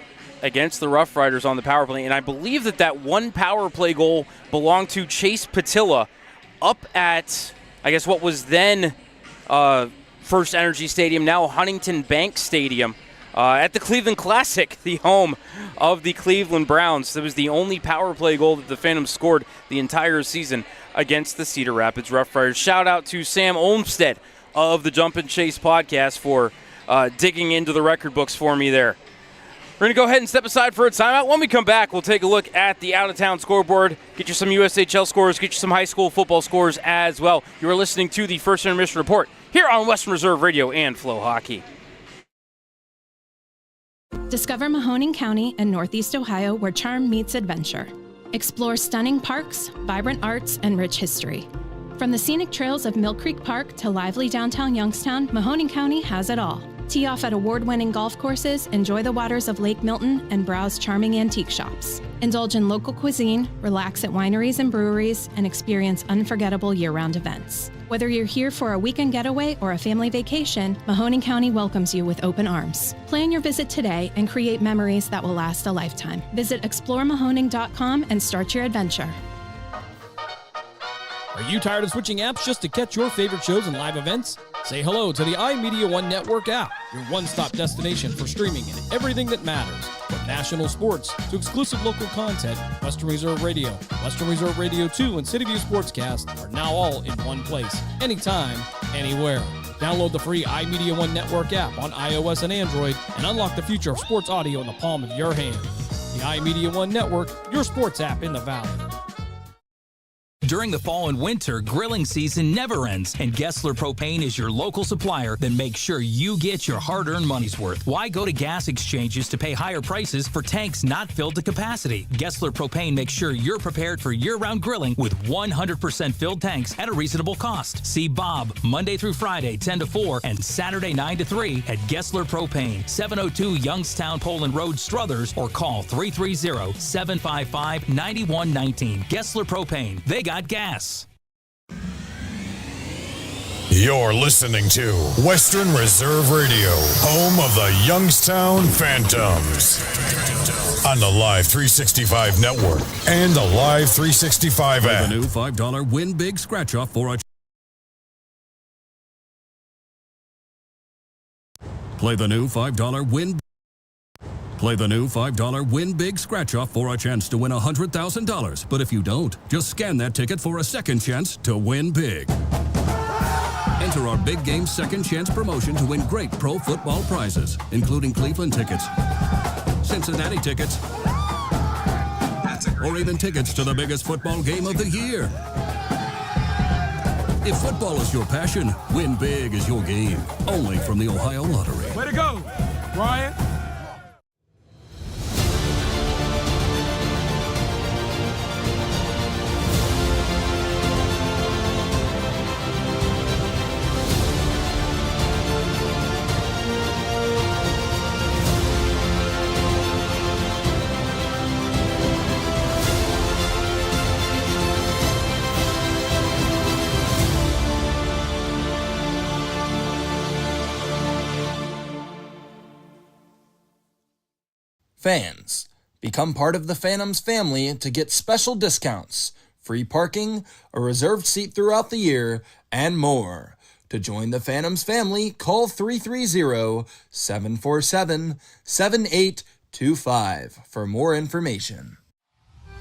against the Rough Riders on the power play. And I believe that one power play goal belonged to Chase Patilla up at, I guess, what was then First Energy Stadium, now Huntington Bank Stadium, at the Cleveland Classic, the home of the Cleveland Browns. That was the only power play goal that the Phantoms scored the entire season against the Cedar Rapids Rough Riders. Shout out to Sam Olmstead of the Jump and Chase podcast for digging into the record books for me there. We're going to go ahead and step aside for a timeout. When we come back, we'll take a look at the out-of-town scoreboard, get you some USHL scores, get you some high school football scores as well. You are listening to the First Intermission Report here on Western Reserve Radio and Flow Hockey. Discover Mahoning County and Northeast Ohio, where charm meets adventure. Explore stunning parks, vibrant arts, and rich history. From the scenic trails of Mill Creek Park to lively downtown Youngstown, Mahoning County has it all. Tee off at award-winning golf courses, enjoy the waters of Lake Milton, and browse charming antique shops. Indulge in local cuisine, relax at wineries and breweries, and experience unforgettable year-round events. Whether you're here for a weekend getaway or a family vacation, Mahoning County welcomes you with open arms. Plan your visit today and create memories that will last a lifetime. Visit exploremahoning.com and start your adventure. Are you tired of switching apps just to catch your favorite shows and live events? Say hello to the iMedia One Network app, your one-stop destination for streaming and everything that matters. From national sports to exclusive local content, Western Reserve Radio, Western Reserve Radio 2, and City View Sportscast are now all in one place, anytime, anywhere. Download the free iMedia One Network app on iOS and Android and unlock the future of sports audio in the palm of your hand. The iMedia One Network, your sports app in the Valley. During the fall and winter, grilling season never ends, and Gessler Propane is your local supplier that makes sure you get your hard-earned money's worth. Why go to gas exchanges to pay higher prices for tanks not filled to capacity? Gessler Propane makes sure you're prepared for year-round grilling with 100% filled tanks at a reasonable cost. See Bob Monday through Friday, 10 to 4, and Saturday, 9 to 3 at Gessler Propane, 702 Youngstown Poland Road, Struthers, or call 330-755-9119. Gessler Propane. They got gas. You're listening to Western Reserve Radio, home of the Youngstown Phantoms. On the Live 365 network and the Live 365 app. The new $5 Win Big Scratch Off for a Play the new $5 Win Big Scratch Off for a chance to win $100,000. But if you don't, just scan that ticket for a second chance to win big. Enter our Big Game Second Chance promotion to win great pro football prizes, including Cleveland tickets, Cincinnati tickets, or even tickets to the biggest football game of the year. If football is your passion, win big is your game. Only from the Ohio Lottery. Way to go, Ryan. Fans, become part of the Phantoms family to get special discounts, free parking, a reserved seat throughout the year, and more. To join the Phantoms family, call 330-747-7825 for more information.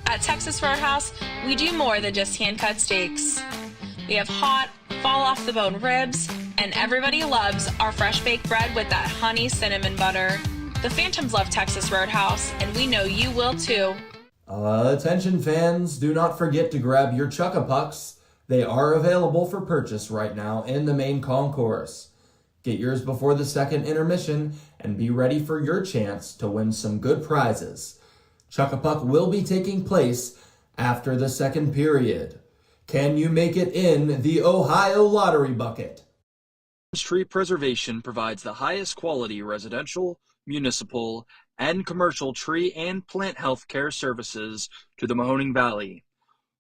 At Texas Roadhouse, we do more than just hand-cut steaks. We have hot, fall-off-the-bone ribs, and everybody loves our fresh-baked bread with that honey cinnamon butter. The Phantoms love Texas Roadhouse, and we know you will too. Attention fans, do not forget to grab your Chuck-a-Pucks. They are available for purchase right now in the main concourse. Get yours before the second intermission and be ready for your chance to win some good prizes. Chuck-a-Puck will be taking place after the second period. Can you make it in the Ohio Lottery bucket? Tree Preservation provides the highest quality residential, municipal, and commercial tree and plant health care services to the Mahoning Valley.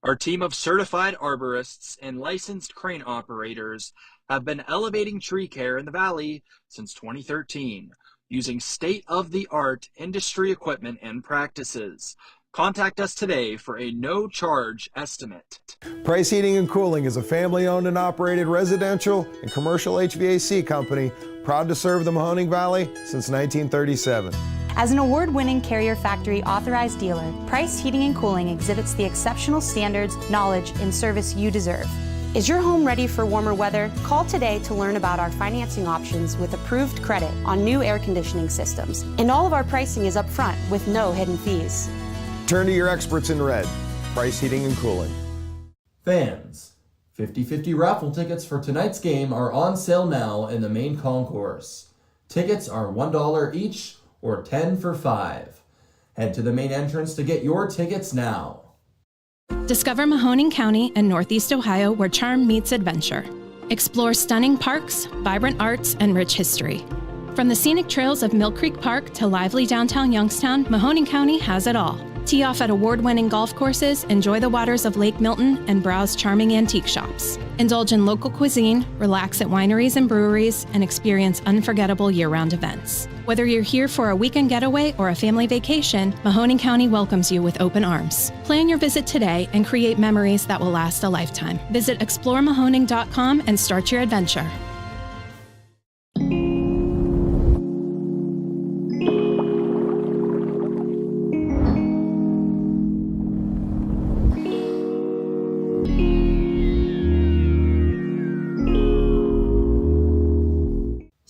Our team of certified arborists and licensed crane operators have been elevating tree care in the valley since 2013, using state-of-the-art industry equipment and practices. Contact us today for a no-charge estimate. Price Heating and Cooling is a family-owned and operated residential and commercial HVAC company proud to serve the Mahoning Valley since 1937. As an award-winning Carrier Factory authorized dealer, Price Heating and Cooling exhibits the exceptional standards, knowledge, and service you deserve. Is your home ready for warmer weather? Call today to learn about our financing options with approved credit on new air conditioning systems. And all of our pricing is upfront with no hidden fees. Turn to your experts in red. Price Heating and Cooling. Fans, 50/50 raffle tickets for tonight's game are on sale now in the main concourse. Tickets are $1 each or 10 for $5. Head to the main entrance to get your tickets now. Discover Mahoning County and Northeast Ohio where charm meets adventure. Explore stunning parks, vibrant arts, and rich history. From the scenic trails of Mill Creek Park to lively downtown Youngstown, Mahoning County has it all. Tee off at award-winning golf courses, enjoy the waters of Lake Milton, and browse charming antique shops. Indulge in local cuisine, relax at wineries and breweries, and experience unforgettable year-round events. Whether you're here for a weekend getaway or a family vacation, Mahoning County welcomes you with open arms. Plan your visit today and create memories that will last a lifetime. Visit exploremahoning.com and start your adventure.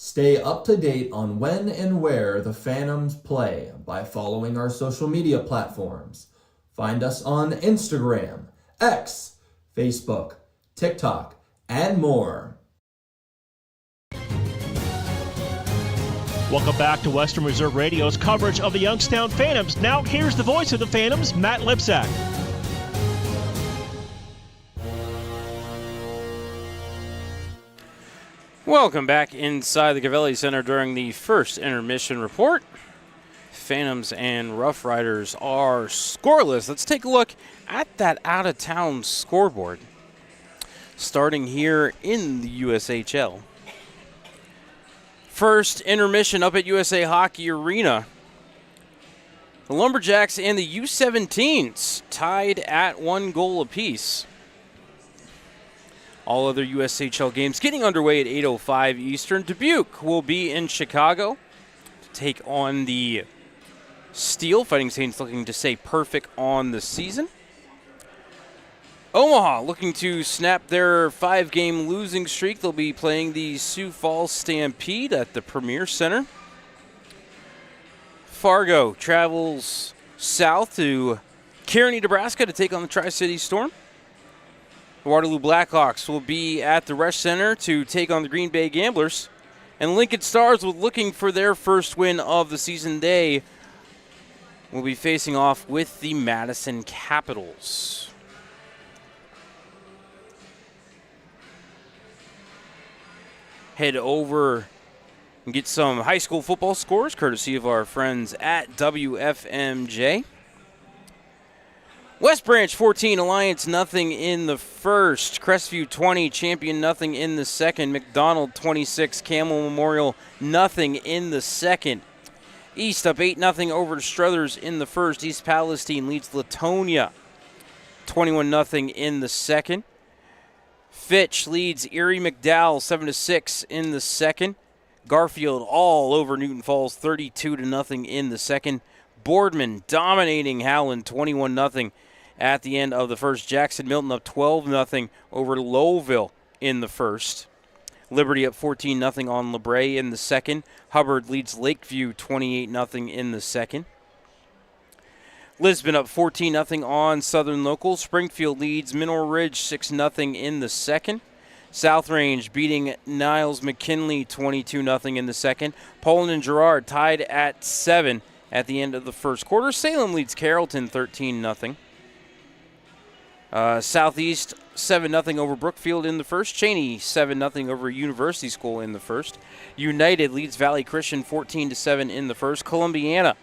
Stay up to date on when and where the Phantoms play by following our social media platforms. Find us on Instagram, X, Facebook, TikTok, and more. Welcome back to Western Reserve Radio's coverage of the Youngstown Phantoms. Now here's the voice of the Phantoms, Matt Lipsack. Welcome back inside the Cavelli Center during the first intermission report. Phantoms and Rough Riders are scoreless. Let's take a look at that out-of-town scoreboard. Starting here in the USHL. First intermission up at USA Hockey Arena. The Lumberjacks and the U17s tied at 1 goal apiece. All other USHL games getting underway at 8:05 Eastern. Dubuque will be in Chicago to take on the Steel. Fighting Saints looking to stay perfect on the season. Omaha looking to snap their 5-game losing streak. They'll be playing the Sioux Falls Stampede at the Premier Center. Fargo travels south to Kearney, Nebraska to take on the Tri-City Storm. The Waterloo Blackhawks will be at the Resch Center to take on the Green Bay Gamblers. And Lincoln Stars, looking for their first win of the season day, will be facing off with the Madison Capitals. Head over and get some high school football scores courtesy of our friends at WFMJ. West Branch 14, Alliance nothing in the first. Crestview 20, Champion nothing in the second. McDonald 26, Camel Memorial nothing in the second. East up 8-0 over to Struthers in the first. East Palestine leads Latonia 21-0 in the second. Fitch leads Erie McDowell 7-6 in the second. Garfield all over Newton Falls 32-0 in the second. Boardman dominating Howland 21-0 at the end of the first. Jackson Milton up 12-0 over Lowville in the first. Liberty up 14-0 on LeBray in the second. Hubbard leads Lakeview 28-0 in the second. Lisbon up 14-0 on Southern Local. Springfield leads Mineral Ridge 6-0 in the second. South Range beating Niles McKinley 22-0 in the second. Poland and Girard tied at 7 at the end of the first quarter. Salem leads Carrollton 13-0. Southeast 7-0 over Brookfield in the first. Cheney 7-0 over University School in the first. United leads Valley Christian 14-7 in the first. Columbiana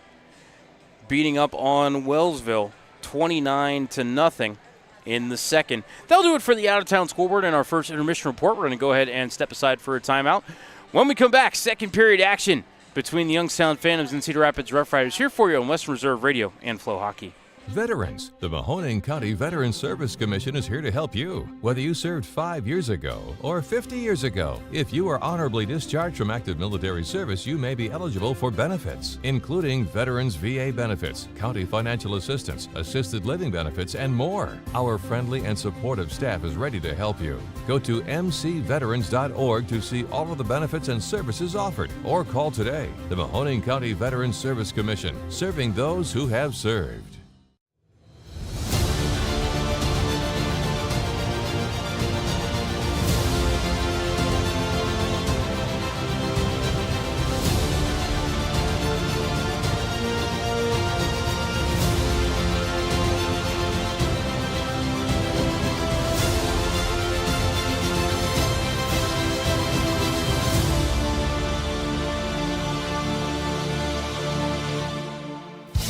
beating up on Wellsville 29-0 in the second. That'll do it for the out-of-town scoreboard and our first intermission report. We're going to go ahead and step aside for a timeout. When we come back, second period action between the Youngstown Phantoms and Cedar Rapids Rough Riders here for you on Western Reserve Radio and Flow Hockey. Veterans. The Mahoning County Veterans Service Commission is here to help you. Whether you served 5 years ago or 50 years ago, if you are honorably discharged from active military service, you may be eligible for benefits, including Veterans VA benefits, county financial assistance, assisted living benefits, and more. Our friendly and supportive staff is ready to help you. Go to mcveterans.org to see all of the benefits and services offered, or call today. The Mahoning County Veterans Service Commission, serving those who have served.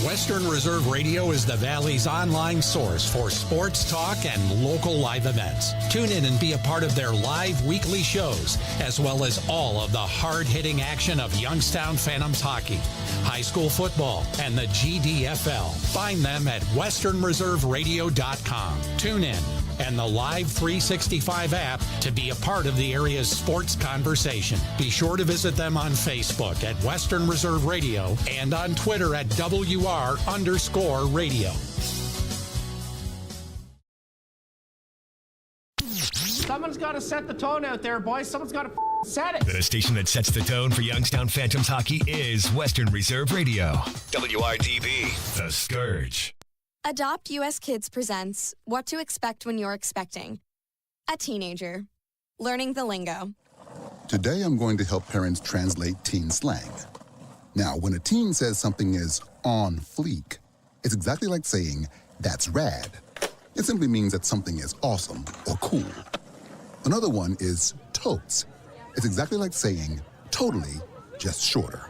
Western Reserve Radio is the Valley's online source for sports talk and local live events. Tune in and be a part of their live weekly shows, as well as all of the hard-hitting action of Youngstown Phantoms hockey, high school football, and the GDFL. Find them at westernreserveradio.com. Tune in and the Live 365 app to be a part of the area's sports conversation. Be sure to visit them on Facebook at Western Reserve Radio and on Twitter at WR_radio. Someone's got to set the tone out there, boys. Someone's got to set it. The station that sets the tone for Youngstown Phantoms hockey is Western Reserve Radio. WRDB, The Scourge. Adopt US Kids presents What to Expect When You're Expecting. A teenager. Learning the lingo. Today I'm going to help parents translate teen slang. Now, when a teen says something is on fleek, it's exactly like saying, that's rad. It simply means that something is awesome or cool. Another one is totes. It's exactly like saying, totally, just shorter.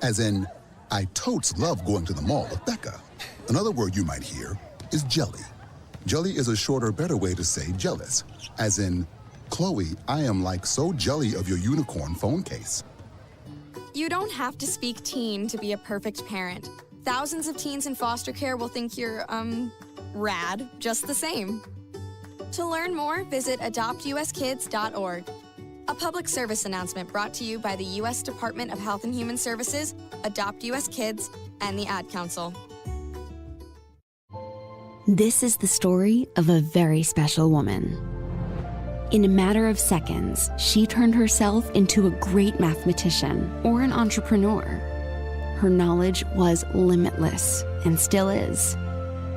As in, I totes love going to the mall with Becca. Another word you might hear is jelly. Jelly is a shorter, better way to say jealous. As in, Chloe, I am like so jelly of your unicorn phone case. You don't have to speak teen to be a perfect parent. Thousands of teens in foster care will think you're, rad, just the same. To learn more, visit adoptuskids.org. A public service announcement brought to you by the U.S. Department of Health and Human Services, Adopt U.S. Kids, and the Ad Council. This is the story of a very special woman. In a matter of seconds, she turned herself into a great mathematician or an entrepreneur. Her knowledge was limitless and still is.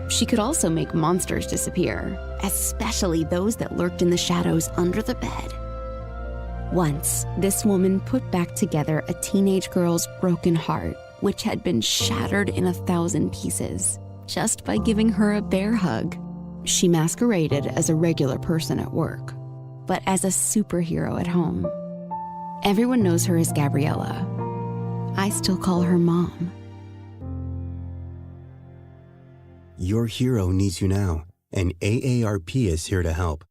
She could also make monsters disappear, especially those that lurked in the shadows under the bed. Once, this woman put back together a teenage girl's broken heart, which had been shattered in 1,000 pieces, just by giving her a bear hug. She masqueraded as a regular person at work, but as a superhero at home. Everyone knows her as Gabriella. I still call her Mom. Your hero needs you now, and AARP is here to help.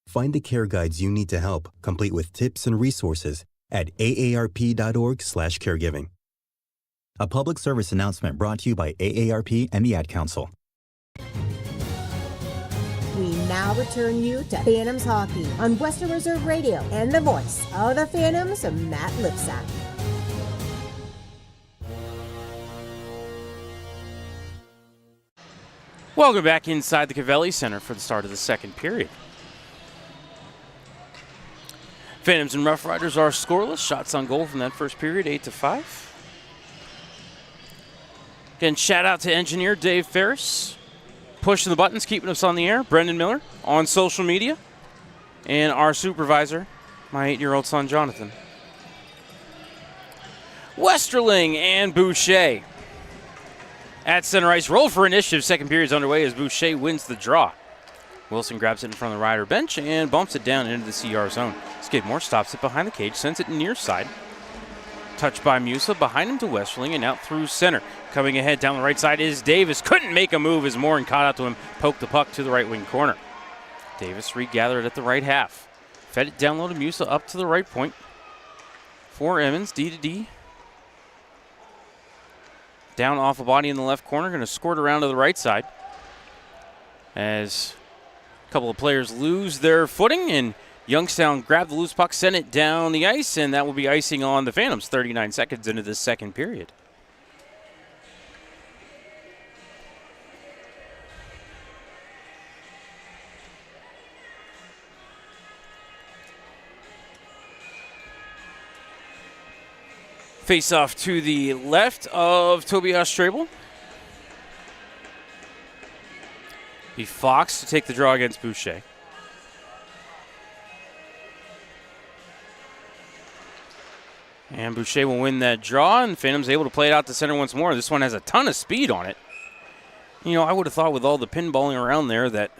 Find the care guides you need to help, complete with tips and resources at aarp.org/caregiving. A public service announcement brought to you by AARP and the Ad Council. We now return you to Phantoms Hockey on Western Reserve Radio and the voice of the Phantoms, Matt Lipsack. Welcome back inside the Cavelli Center for the start of the second period. Phantoms and Rough Riders are scoreless. Shots on goal from that first period, 8-5. Again, shout out to engineer Dave Ferris, pushing the buttons, keeping us on the air. Brendan Miller on social media. And our supervisor, my 8-year-old son, Jonathan. Westerling and Boucher at center ice. Roll for initiative. Second period's underway as Boucher wins the draw. Wilson grabs it in front of the Rider bench and bumps it down into the CR zone. Skidmore stops it behind the cage, sends it near side. Touched by Musa, behind him to Westerling and out through center. Coming ahead down the right side is Davis. Couldn't make a move as Morin caught out to him, poked the puck to the right wing corner. Davis regathered at the right half. Fed it down low to Musa up to the right point. For Emmons, D to D. Down off a body in the left corner, going to squirt around to the right side. As a couple of players lose their footing, and Youngstown grabbed the loose puck, sent it down the ice, and that will be icing on the Phantoms 39 seconds into the second period. Face off to the left of Tobias Strabel. Be Fox to take the draw against Boucher. And Boucher will win that draw, and Phantom's able to play it out to center once more. This one has a ton of speed on it. You know, I would have thought with all the pinballing around there that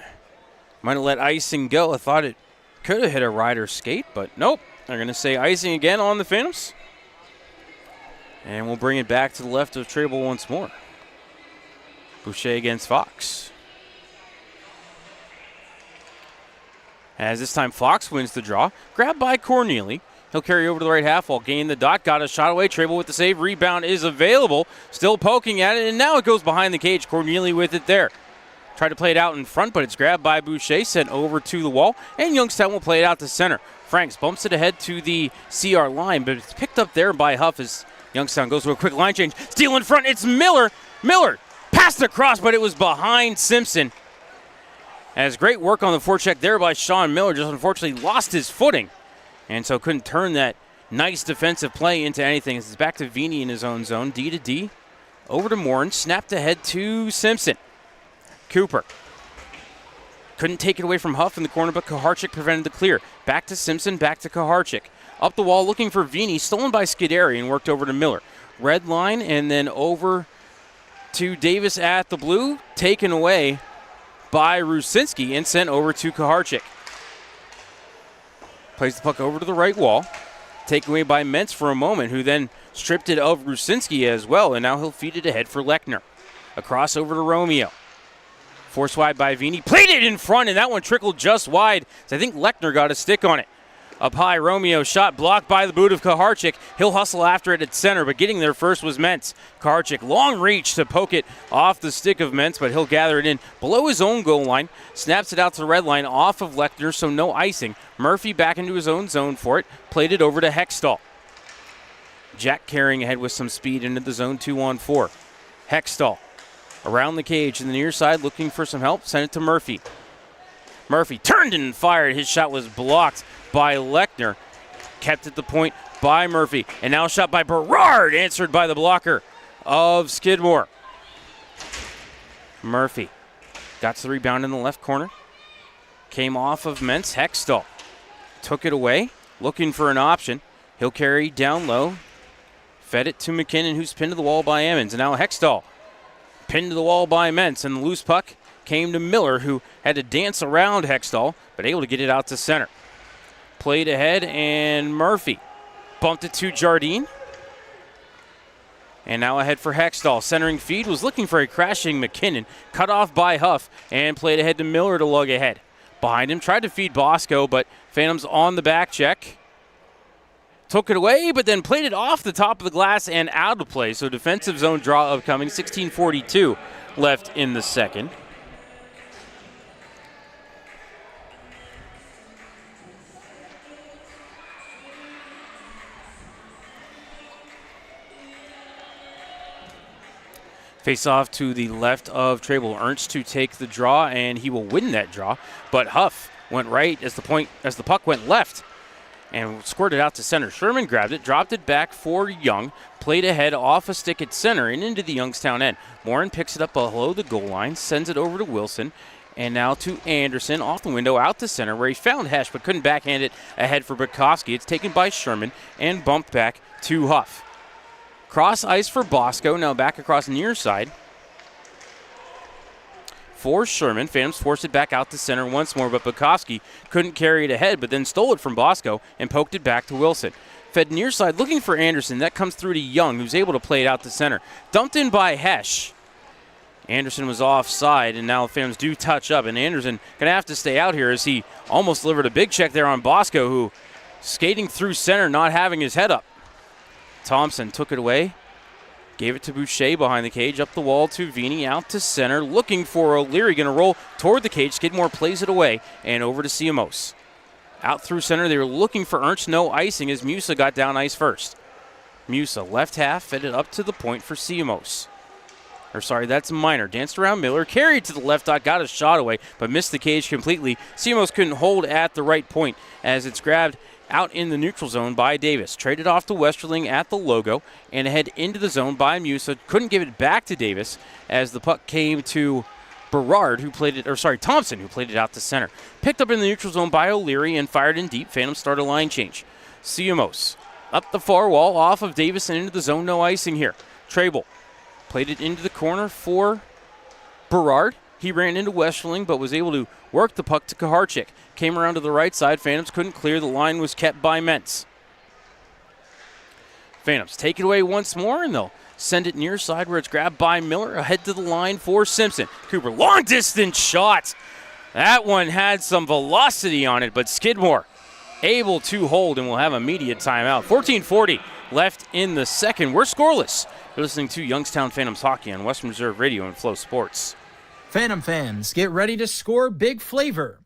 might have let icing go. I thought it could have hit a Rider skate, but nope. They're going to say icing again on the Phantoms. And we'll bring it back to the left of Trable once more. Boucher against Fox. As this time Fox wins the draw. Grabbed by Corneli. He'll carry over to the right half while gaining the dot. Got a shot away. Trable with the save. Rebound is available. Still poking at it, and now it goes behind the cage. Corneli with it there. Tried to play it out in front, but it's grabbed by Boucher. Sent over to the wall, and Youngstown will play it out to center. Franks bumps it ahead to the CR line, but it's picked up there by Huff as Youngstown goes to a quick line change. Steal in front. It's Miller. Miller passed across, but it was behind Simpson. As great work on the forecheck there by Sean Miller, just unfortunately lost his footing. And so couldn't turn that nice defensive play into anything. It's back to Vini in his own zone. D to D. Over to Morin. Snapped ahead to Simpson. Cooper. Couldn't take it away from Huff in the corner, but Kaharchik prevented the clear. Back to Simpson, back to Kaharchik. Up the wall looking for Vini. Stolen by Scuderi and worked over to Miller. Red line and then over to Davis at the blue. Taken away by Rusinski and sent over to Kaharchik. Plays the puck over to the right wall. Taken away by Mentz for a moment, who then stripped it of Rusinski as well, and now he'll feed it ahead for Lechner. Across over to Romeo. Forced wide by Vini. Played it in front, and that one trickled just wide. So I think Lechner got a stick on it. Up high, Romeo shot blocked by the boot of Kaharchik. He'll hustle after it at center, but getting there first was Mentz. Kaharchik, long reach to poke it off the stick of Mentz, but he'll gather it in below his own goal line. Snaps it out to the red line off of Lechner, so no icing. Murphy back into his own zone for it. Played it over to Hextall. Jack carrying ahead with some speed into the zone 2-on-4. Hextall Around the cage to the near side, looking for some help. Sent it to Murphy. Murphy turned and fired. His shot was blocked by Lechner. Kept at the point by Murphy. And now a shot by Berard, answered by the blocker of Skidmore. Murphy got to the rebound in the left corner. Came off of Mentz. Hextall took it away, looking for an option. He'll carry down low. Fed it to McKinnon, who's pinned to the wall by Emmons. And now Hextall pinned to the wall by Mentz. And the loose puck came to Miller, who had to dance around Hextall, but able to get it out to center. Played ahead, and Murphy bumped it to Jardine. And now ahead for Hextall. Centering feed was looking for a crashing McKinnon. Cut off by Huff, and played ahead to Miller to lug ahead. Behind him, tried to feed Bosco, but Phantoms on the back check. Took it away, but then played it off the top of the glass and out of play. So defensive zone draw upcoming. 16:42 left in the second. Face off to the left of Trable. Ernst to take the draw, and he will win that draw. But Huff went right as the puck went left and squirted out to center. Sherman grabbed it, dropped it back for Young, played ahead off a stick at center and into the Youngstown end. Morin picks it up below the goal line, sends it over to Wilson, and now to Anderson off the window out to center where he found Hesh but couldn't backhand it ahead for Bukowski. It's taken by Sherman and bumped back to Huff. Cross ice for Bosco, now back across near side. For Sherman, Phantoms forced it back out to center once more, but Bukowski couldn't carry it ahead, but then stole it from Bosco and poked it back to Wilson. Fed near side, looking for Anderson. That comes through to Young, who's able to play it out to center. Dumped in by Hesh. Anderson was offside, and now the Phantoms do touch up, and Anderson going to have to stay out here as he almost delivered a big check there on Bosco, who skating through center, not having his head up. Thompson took it away, gave it to Boucher behind the cage, up the wall to Vini, out to center, looking for O'Leary, going to roll toward the cage. Skidmore plays it away, and over to Siamos. Out through center, they were looking for Ernst, no icing as Musa got down ice first. Musa, left half, fed it up to the point for Siamos. That's Minor. Danced around Miller, carried to the left dot, got a shot away, but missed the cage completely. Siamos couldn't hold at the right point as it's grabbed out in the neutral zone by Davis. Traded off to Westerling at the logo and ahead into the zone by Musa. Couldn't give it back to Davis as the puck came to Berard, Thompson, who played it out to center. Picked up in the neutral zone by O'Leary and fired in deep. Phantoms start a line change. Siamos up the far wall, off of Davis and into the zone. No icing here. Trable played it into the corner for Berard. He ran into Westerling, but was able to work the puck to Kaharchik. Came around to the right side. Phantoms couldn't clear. The line was kept by Mentz. Phantoms take it away once more, and they'll send it near side where it's grabbed by Miller. Ahead to the line for Simpson. Cooper, long distance shot. That one had some velocity on it, but Skidmore able to hold, and will have immediate timeout. 14:40 left in the second. We're scoreless. You're listening to Youngstown Phantoms Hockey on Western Reserve Radio and Flow Sports. Phantom fans, get ready to score big flavor.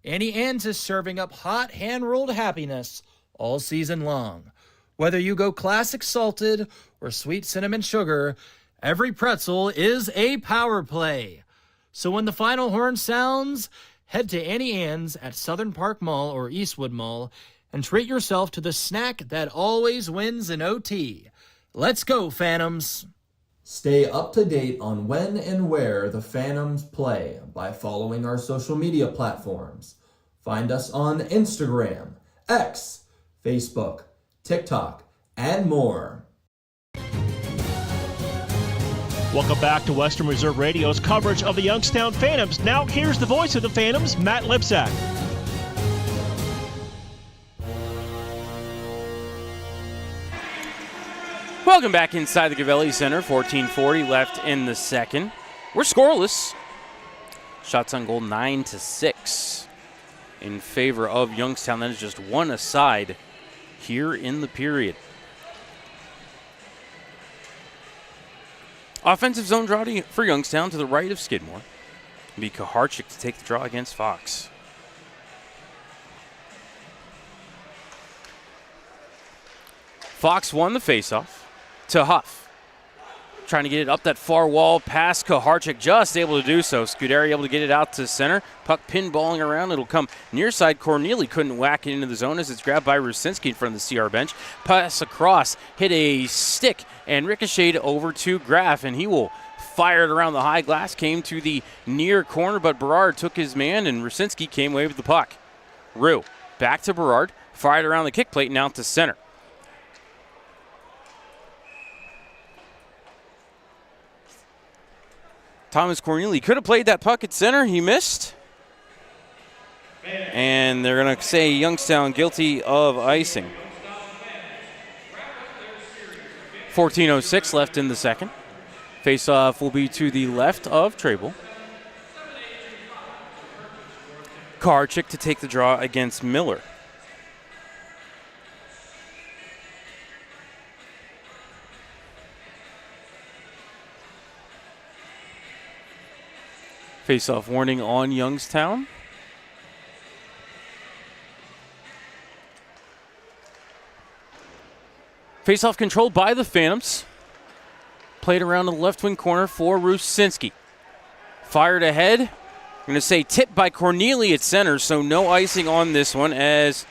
Annie Ann's is serving up hot hand-rolled happiness all season long. Whether you go classic salted or sweet cinnamon sugar, every pretzel is a power play. So when the final horn sounds, head to Annie Ann's at Southern Park Mall or Eastwood Mall and treat yourself to the snack that always wins an OT. Let's go, Phantoms! Stay up to date on when and where the Phantoms play by following our social media platforms. Find us on Instagram, X, Facebook, TikTok, and more. Welcome back to Western Reserve Radio's coverage of the Youngstown Phantoms. Now here's the voice of the Phantoms, Matt Lipsack. Welcome back inside the Gavelli Center. 14:40 left in the second. We're scoreless. Shots on goal 9-6 in favor of Youngstown. That is just one aside here in the period. Offensive zone draw for Youngstown to the right of Skidmore. It'll be Kaharchik to take the draw against Fox. Fox won the faceoff to Huff. trying to get it up that far wall past Kuharchik, just able to do so. Scuderi able to get it out to center. Puck pinballing around. It'll come near side. Corneli couldn't whack it into the zone as it's grabbed by Rusinski in front of the CR bench. Pass across, hit a stick, and ricocheted over to Graff, and he will fire it around the high glass. Came to the near corner, but Berard took his man, and Rusinski came away with the puck. Rue back to Berard, fired around the kick plate and out to center. Thomas Corneli could have played that puck at center. He missed. And they're going to say Youngstown guilty of icing. 14:06 left in the second. Face-off will be to the left of Trable. Kuharchik to take the draw against Miller. Face-off warning on Youngstown. Face-off controlled by the Phantoms. Played around in the left wing corner for Rusinski. Fired ahead. I'm going to say tipped by Corneli at center, so no icing on this one as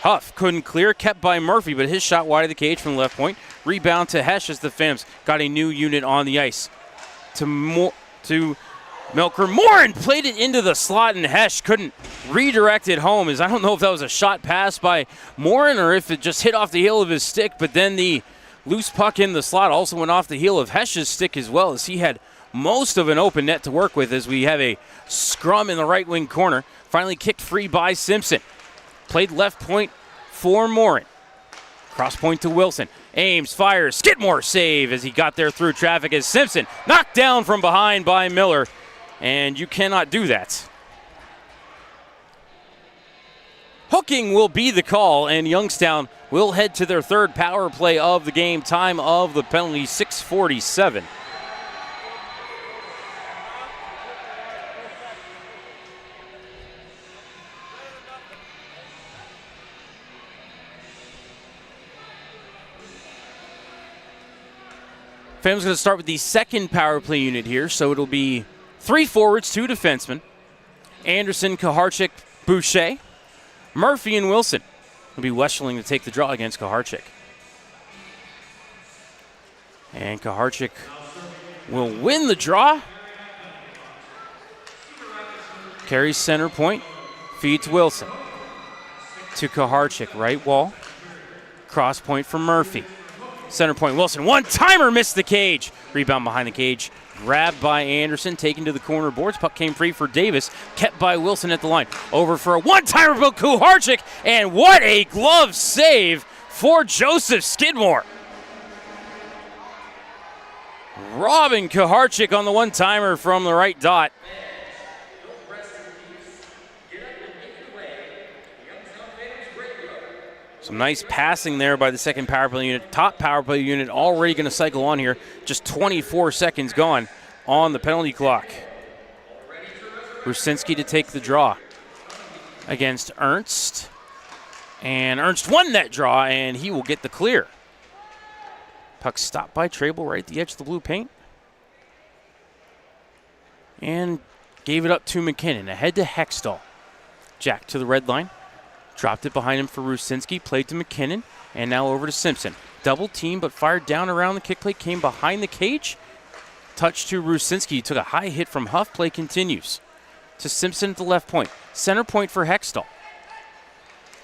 Huff couldn't clear. Kept by Murphy, but his shot wide of the cage from the left point. Rebound to Hesh as the Phantoms got a new unit on the ice. To Melker. Morin played it into the slot, and Hesh couldn't redirect it home. As I don't know if that was a shot pass by Morin or if it just hit off the heel of his stick, but then the loose puck in the slot also went off the heel of Hesh's stick as well, as he had most of an open net to work with as we have a scrum in the right wing corner. Finally kicked free by Simpson. Played left point for Morin. Cross point to Wilson. Ames, fires, Skidmore save as he got there through traffic as Simpson knocked down from behind by Miller. And you cannot do that. Hooking will be the call, and Youngstown will head to their third power play of the game. Time of the penalty, 6:47. Fam's going to start with the second power play unit here, so it'll be 3 forwards, 2 defensemen. Anderson, Kuharchik, Boucher. Murphy and Wilson will be Westerling to take the draw against Kuharchik. And Kuharchik will win the draw. Carries center point. Feeds Wilson. To Kuharchik, right wall. Cross point for Murphy. Center point, Wilson. One-timer, missed the cage. Rebound behind the cage. Grabbed by Anderson, taken to the corner boards. Puck came free for Davis, kept by Wilson at the line. Over for a one-timer for Kuharchik, and what a glove save for Joseph Skidmore. Robbing Kuharchik on the one-timer from the right dot. Some nice passing there by the second power play unit. Top power play unit already going to cycle on here. Just 24 seconds gone on the penalty clock. Rusinski to take the draw against Ernst. And Ernst won that draw, and he will get the clear. Puck stopped by Trable right at the edge of the blue paint. And gave it up to McKinnon. Ahead to Hextall. Jack to the red line. Dropped it behind him for Rusinski, played to McKinnon, and now over to Simpson. Double team, but fired down around the kick plate, came behind the cage. Touch to Rusinski, took a high hit from Huff, play continues. To Simpson at the left point. Center point for Hextall.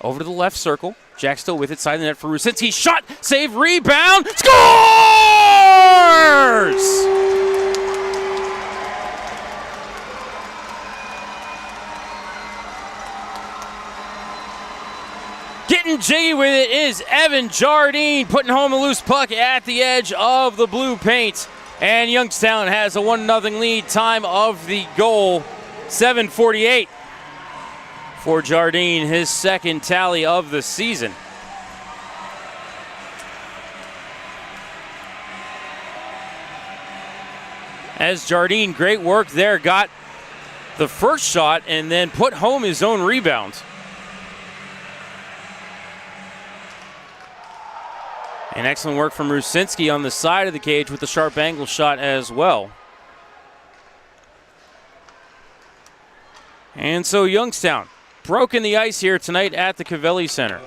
Over to the left circle. Jack still with it, side of the net for Rusinski. Shot, save, rebound, scores! Getting jiggy with it is Evan Jardine, putting home a loose puck at the edge of the blue paint. And Youngstown has a 1-0 lead. Time of the goal, 7:48 for Jardine, his second tally of the season. As Jardine, great work there, got the first shot and then put home his own rebound. And excellent work from Rusinski on the side of the cage with the sharp angle shot as well. And so Youngstown broken the ice here tonight at the Covelli Center.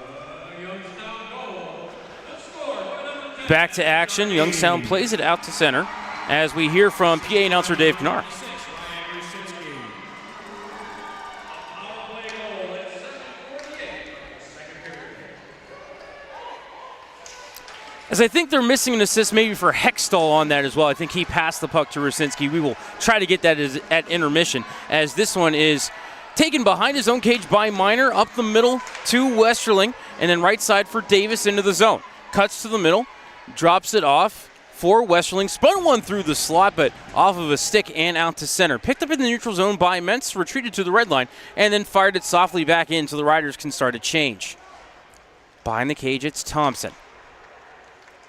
Back to action. Youngstown plays it out to center as we hear from PA announcer Dave Knar. As I think they're missing an assist maybe for Hextall on that as well. I think he passed the puck to Rusinski. We will try to get that at intermission, as this one is taken behind his own cage by Miner, up the middle to Westerling, and then right side for Davis into the zone. Cuts to the middle, drops it off for Westerling. Spun one through the slot, but off of a stick and out to center. Picked up in the neutral zone by Mentz, retreated to the red line, and then fired it softly back in so the Riders can start a change. Behind the cage, it's Thompson.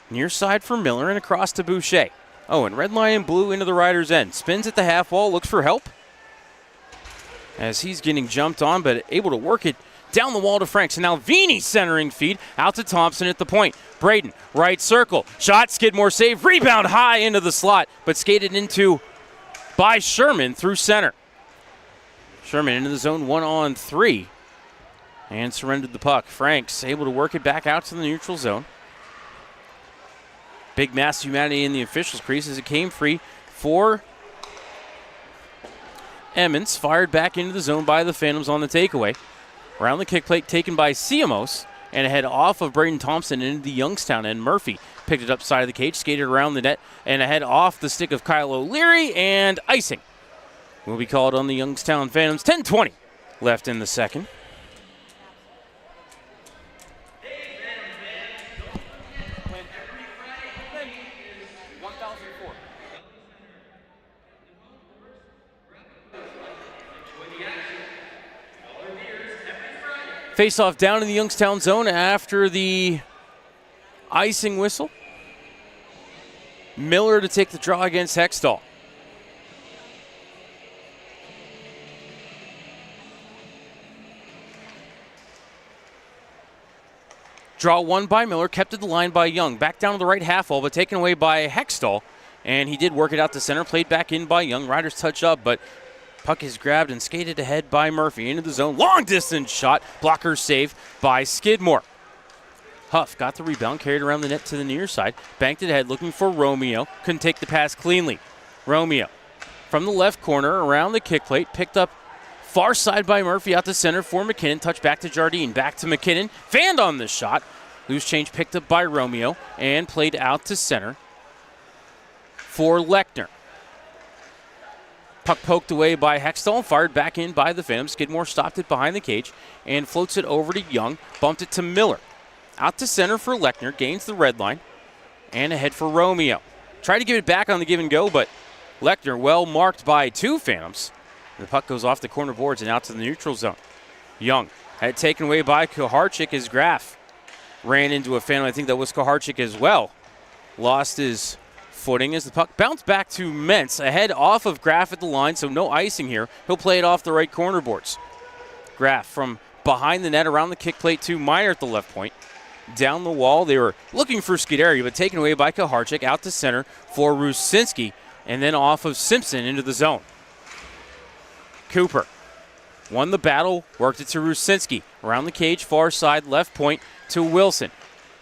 Near side for Miller and across to Boucher. Oh, and red line and blue into the Riders' end. Spins at the half wall, looks for help as he's getting jumped on, but able to work it down the wall to Franks. And now Vini centering feed out to Thompson at the point. Braden, right circle. Shot, Skidmore save. Rebound high into the slot, but skated into by Sherman through center. Sherman into the zone 1-on-3 and surrendered the puck. Franks able to work it back out to the neutral zone. Big mass of humanity in the officials' crease as it came free for Emmons. Fired back into the zone by the Phantoms on the takeaway. Around the kick plate taken by Siamos and ahead off of Braden Thompson into the Youngstown end. Murphy picked it up side of the cage, skated around the net and ahead off the stick of Kyle O'Leary, and icing will be called on the Youngstown Phantoms. 10:20 left in the second. Face-off down in the Youngstown zone after the icing whistle. Miller to take the draw against Hextall. Draw one by Miller, kept at the line by Young. Back down to the right half wall, but taken away by Hextall. And he did work it out to center, played back in by Young. Riders touch up, but puck is grabbed and skated ahead by Murphy into the zone. Long distance shot. Blocker save by Skidmore. Huff got the rebound, carried around the net to the near side. Banked it ahead looking for Romeo. Couldn't take the pass cleanly. Romeo from the left corner around the kick plate. Picked up far side by Murphy out to center for McKinnon. Touch back to Jardine. Back to McKinnon. Fanned on the shot. Loose change picked up by Romeo and played out to center for Lechner. Puck poked away by Hextall, fired back in by the Phantoms. Skidmore stopped it behind the cage and floats it over to Young. Bumped it to Miller. Out to center for Lechner, gains the red line, and ahead for Romeo. Tried to give it back on the give and go, but Lechner well marked by two Phantoms. The puck goes off the corner boards and out to the neutral zone. Young had it taken away by Kuharczyk as Graf ran into a Phantom. I think that was Kuharczyk as well. Lost his footing as the puck bounced back to Mentz, ahead off of Graf at the line, so no icing here. He'll play it off the right corner boards. Graf from behind the net around the kick plate to Meyer at the left point. Down the wall, they were looking for Scuderi, but taken away by Kuharczyk out to center for Rusinski, and then off of Simpson into the zone. Cooper won the battle, worked it to Rusinski. Around the cage, far side, left point to Wilson.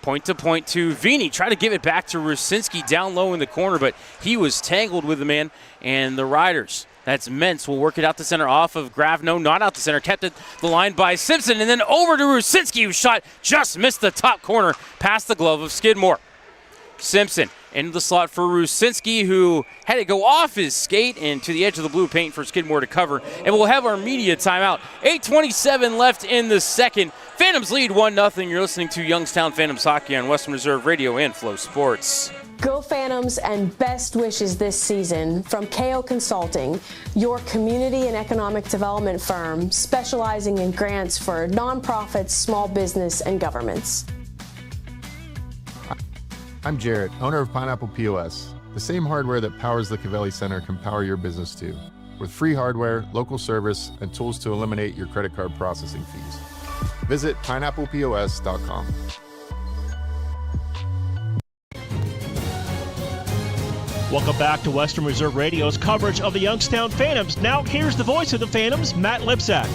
Point to point to Vini. Try to give it back to Rusinski down low in the corner, but he was tangled with the man, and the Riders, that's Mentz, will work it out to center off of Graf. No, not out to center. Kept it the line by Simpson, and then over to Rusinski, whose shot just missed the top corner past the glove of Skidmore. Simpson into the slot for Rusinski, who had to go off his skate and to the edge of the blue paint for Skidmore to cover. And we'll have our media timeout. 8:27 left in the second. Phantoms lead 1-0. You're listening to Youngstown Phantoms Hockey on Western Reserve Radio and Flow Sports. Go Phantoms and best wishes this season from KO Consulting, your community and economic development firm specializing in grants for nonprofits, small business, and governments. I'm Jarrett, owner of Pineapple POS. The same hardware that powers the Covelli Center can power your business too, with free hardware, local service, and tools to eliminate your credit card processing fees. Visit pineapplepos.com. Welcome back to Western Reserve Radio's coverage of the Youngstown Phantoms. Now here's the voice of the Phantoms, Matt Lipsack.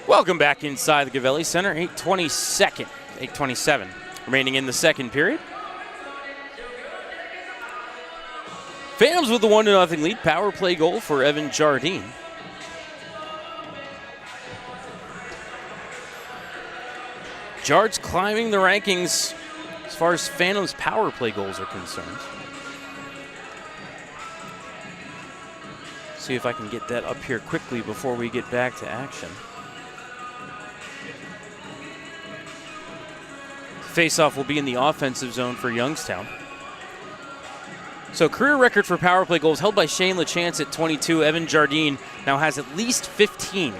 Welcome back inside the Gavelli Center. 8:27 remaining in the second period. Phantoms with the 1-0 lead. Power play goal for Evan Jardine. Jard's climbing the rankings as far as Phantoms power play goals are concerned. See if I can get that up here quickly before we get back to action. Faceoff will be in the offensive zone for Youngstown. So career record for power play goals held by Shane LaChance at 22. Evan Jardine now has at least 15,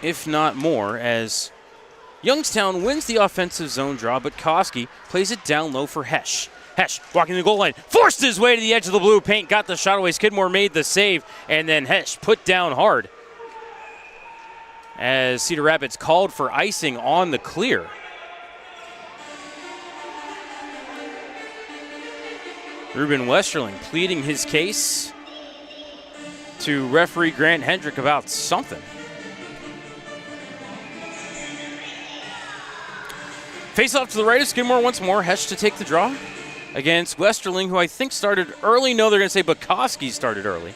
if not more, as Youngstown wins the offensive zone draw, but Koski plays it down low for Hesh. Hesh walking the goal line, forced his way to the edge of the blue paint, got the shot away. Skidmore made the save, and then Hesh put down hard as Cedar Rapids called for icing on the clear. Ruben Westerling pleading his case to referee Grant Hendrick about something. Face off to the right of Skidmore once more. Hesh to take the draw against Westerling, who I think started early. No, they're going to say Bukowski started early.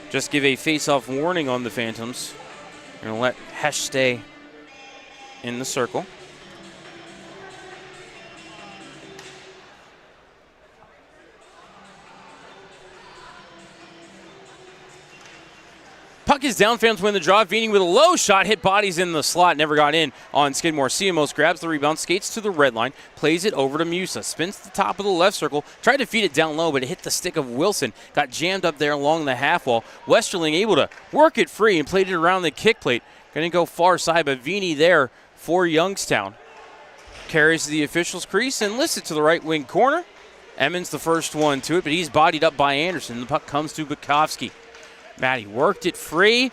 Just give a face-off warning on the Phantoms. Going to let Hesh stay in the circle. Puck is down. Phantoms win the draw. Veening with a low shot. Hit bodies in the slot. Never got in on Skidmore. Ciamos grabs the rebound. Skates to the red line. Plays it over to Musa. Spins to the top of the left circle. Tried to feed it down low, but it hit the stick of Wilson. Got jammed up there along the half wall. Westerling able to work it free and played it around the kick plate. Going to go far side, but Veeney there for Youngstown. Carries to the official's crease and lifts it to the right wing corner. Emmons the first one to it, but he's bodied up by Anderson. The puck comes to Bukowski. Matty worked it free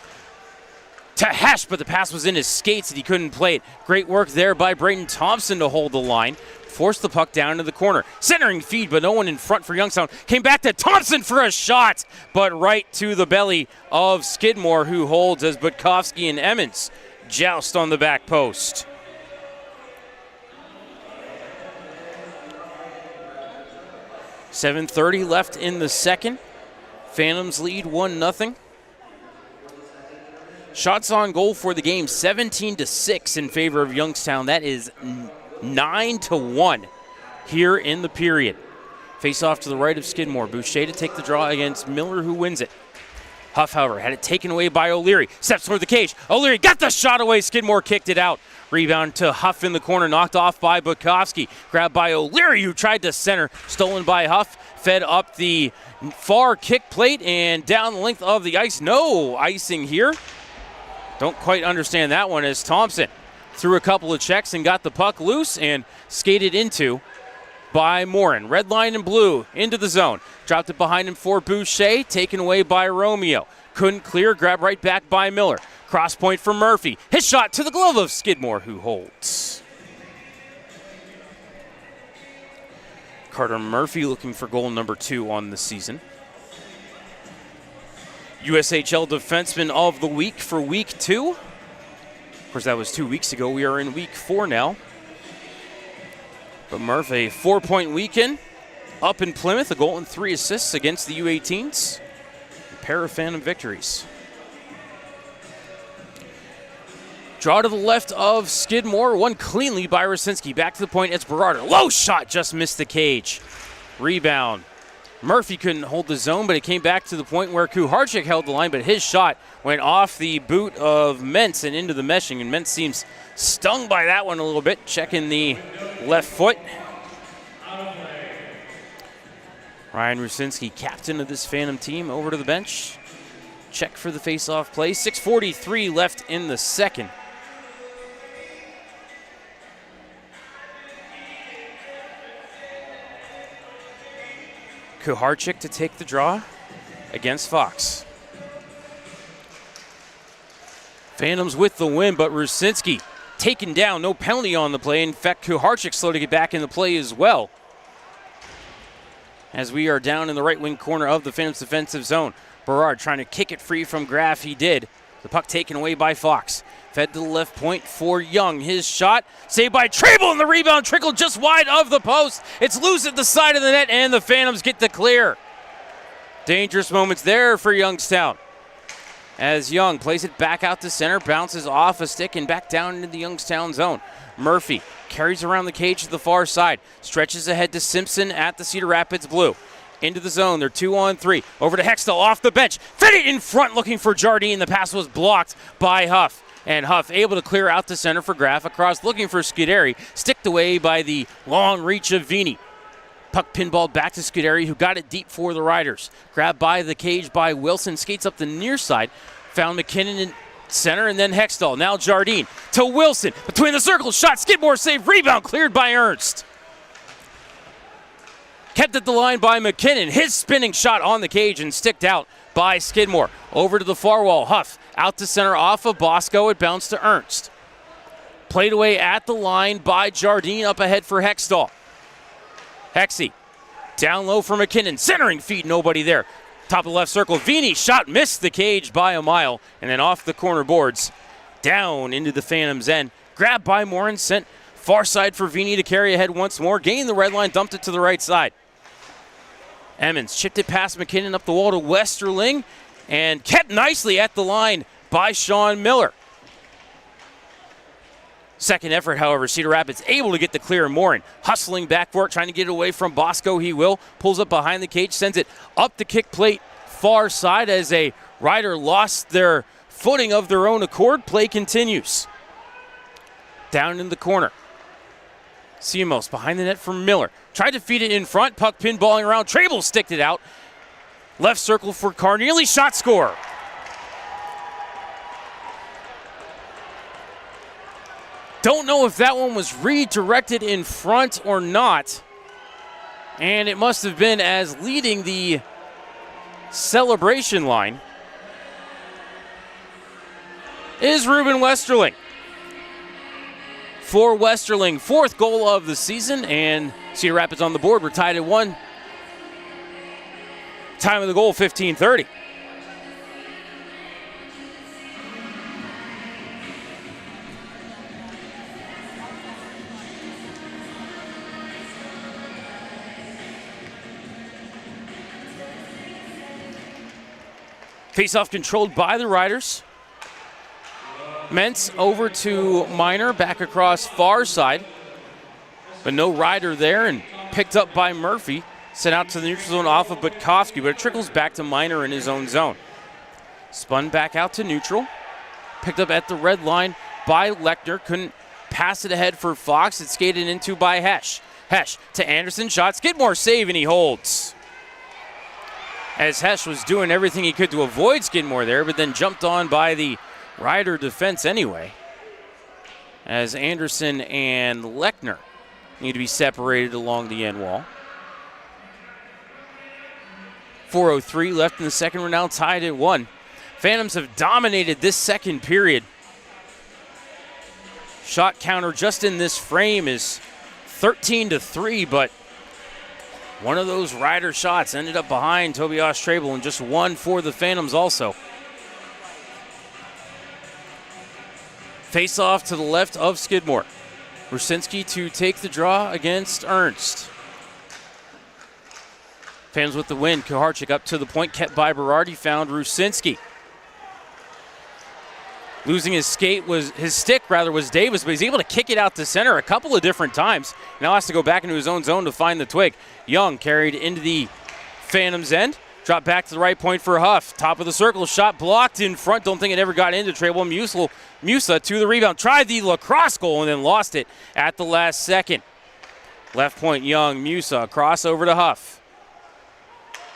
to Hesh, but the pass was in his skates and he couldn't play it. Great work there by Brayden Thompson to hold the line. Forced the puck down to the corner. Centering feed, but no one in front for Youngstown. Came back to Thompson for a shot, but right to the belly of Skidmore, who holds as Bukowski and Emmons joust on the back post. .7:30 left in the second. Phantoms lead 1-0. Shots on goal for the game, 17-6 in favor of Youngstown. That is 9-1 here in the period. Face off to the right of Skidmore. Boucher to take the draw against Miller, who wins it. Huff, however, had it taken away by O'Leary. Steps toward the cage. O'Leary got the shot away. Skidmore kicked it out. Rebound to Huff in the corner, knocked off by Bukowski. Grabbed by O'Leary, who tried to center. Stolen by Huff. Fed up the far kick plate and down the length of the ice. No icing here. Don't quite understand that one, as Thompson threw a couple of checks and got the puck loose and skated into by Morin. Red line and blue into the zone. Dropped it behind him for Boucher, taken away by Romeo. Couldn't clear, grabbed right back by Miller. Cross point for Murphy. His shot to the glove of Skidmore, who holds. Carter Murphy looking for goal number 2 on the season. USHL Defenseman of the Week for Week 2. Of course, that was 2 weeks ago. We are in Week 4 now. But Murphy, 4-point weekend up in Plymouth. A goal and 3 assists against the U18s. A pair of Phantom victories. Draw to the left of Skidmore. One cleanly by Rosinski. Back to the point. It's Berarder. Low shot. Just missed the cage. Rebound. Murphy couldn't hold the zone, but it came back to the point where Kuharczyk held the line, but his shot went off the boot of Mentz and into the meshing, and Mentz seems stung by that one a little bit, checking the left foot. Ryan Rosinski, captain of this Phantom team, over to the bench. Check for the face-off play. 6:43 left in the second. Kuharczyk to take the draw against Fox. Phantoms with the win, but Rosinski taken down. No penalty on the play. In fact, Kuharczyk slow to get back in the play as well. As we are down in the right wing corner of the Phantoms defensive zone. Berard trying to kick it free from Graff. He did. The puck taken away by Fox. Fed to the left point for Young. His shot saved by Trable, and the rebound trickled just wide of the post. It's loose at the side of the net, and the Phantoms get the clear. Dangerous moments there for Youngstown. As Young plays it back out to center, bounces off a stick and back down into the Youngstown zone. Murphy carries around the cage to the far side, stretches ahead to Simpson at the Cedar Rapids Blue. Into the zone, they're 2-on-3. Over to Hextall off the bench. Fed it in front looking for Jardine. The pass was blocked by Huff. And Huff able to clear out to center for Graff. Across looking for Scuderi. Sticked away by the long reach of Vini. Puck pinballed back to Scuderi, who got it deep for the Riders. Grabbed by the cage by Wilson. Skates up the near side. Found McKinnon in center, and then Hextall. Now Jardine to Wilson. Between the circles. Shot. Skidmore save. Rebound cleared by Ernst. Kept at the line by McKinnon. His spinning shot on the cage and sticked out by Skidmore. Over to the far wall. Huff out to center off of Bosco. It bounced to Ernst. Played away at the line by Jardine. Up ahead for Hextall. Hexy down low for McKinnon. Centering feed. Nobody there. Top of the left circle. Vini shot missed the cage by a mile. And then off the corner boards. Down into the Phantoms end. Grabbed by Morin. Sent far side for Vini to carry ahead once more. Gained the red line. Dumped it to the right side. Emmons chipped it past McKinnon up the wall to Westerling and kept nicely at the line by Sean Miller. Second effort, however, Cedar Rapids able to get the clear. Morin hustling back for it, trying to get it away from Bosco. He will. Pulls up behind the cage, sends it up the kick plate far side as a rider lost their footing of their own accord. Play continues. Down in the corner. Siamos behind the net for Miller. Tried to feed it in front. Puck pinballing around. Trable sticked it out. Left circle for Carnegie. Shot score. Don't know if that one was redirected in front or not. And it must have been, as leading the celebration line is Ruben Westerling. For Westerling, fourth goal of the season, and Cedar Rapids on the board. We're tied at 1. Time of the goal, 15:30. Face-off controlled by the Riders. Mentz over to Minor, back across far side. But no rider there, and picked up by Murphy. Sent out to the neutral zone off of Butkovsky, but it trickles back to Minor in his own zone. Spun back out to neutral. Picked up at the red line by Lechner. Couldn't pass it ahead for Fox. It's skated into by Hesh. Hesh to Anderson. Shot. Skidmore save, and he holds. As Hesh was doing everything he could to avoid Skidmore there, but then jumped on by the Rider defense anyway, as Anderson and Lechner need to be separated along the end wall. 4:03 left in the second. We're now tied at 1. Phantoms have dominated this second period. Shot counter just in this frame is 13-3, but one of those Rider shots ended up behind Tobias Trable, and just one for the Phantoms also. Face off to the left of Skidmore. Rusinski to take the draw against Ernst. Phantoms with the win. Kuharczyk up to the point, kept by Berardi, found Rusinski. Losing his stick was Davis, but he's able to kick it out to center a couple of different times. Now has to go back into his own zone to find the twig. Young carried into the Phantoms end. Dropped back to the right point for Huff. Top of the circle, shot blocked in front. Don't think it ever got into Trable. Musa to the rebound. Tried the lacrosse goal and then lost it at the last second. Left point, Young. Musa, cross over to Huff.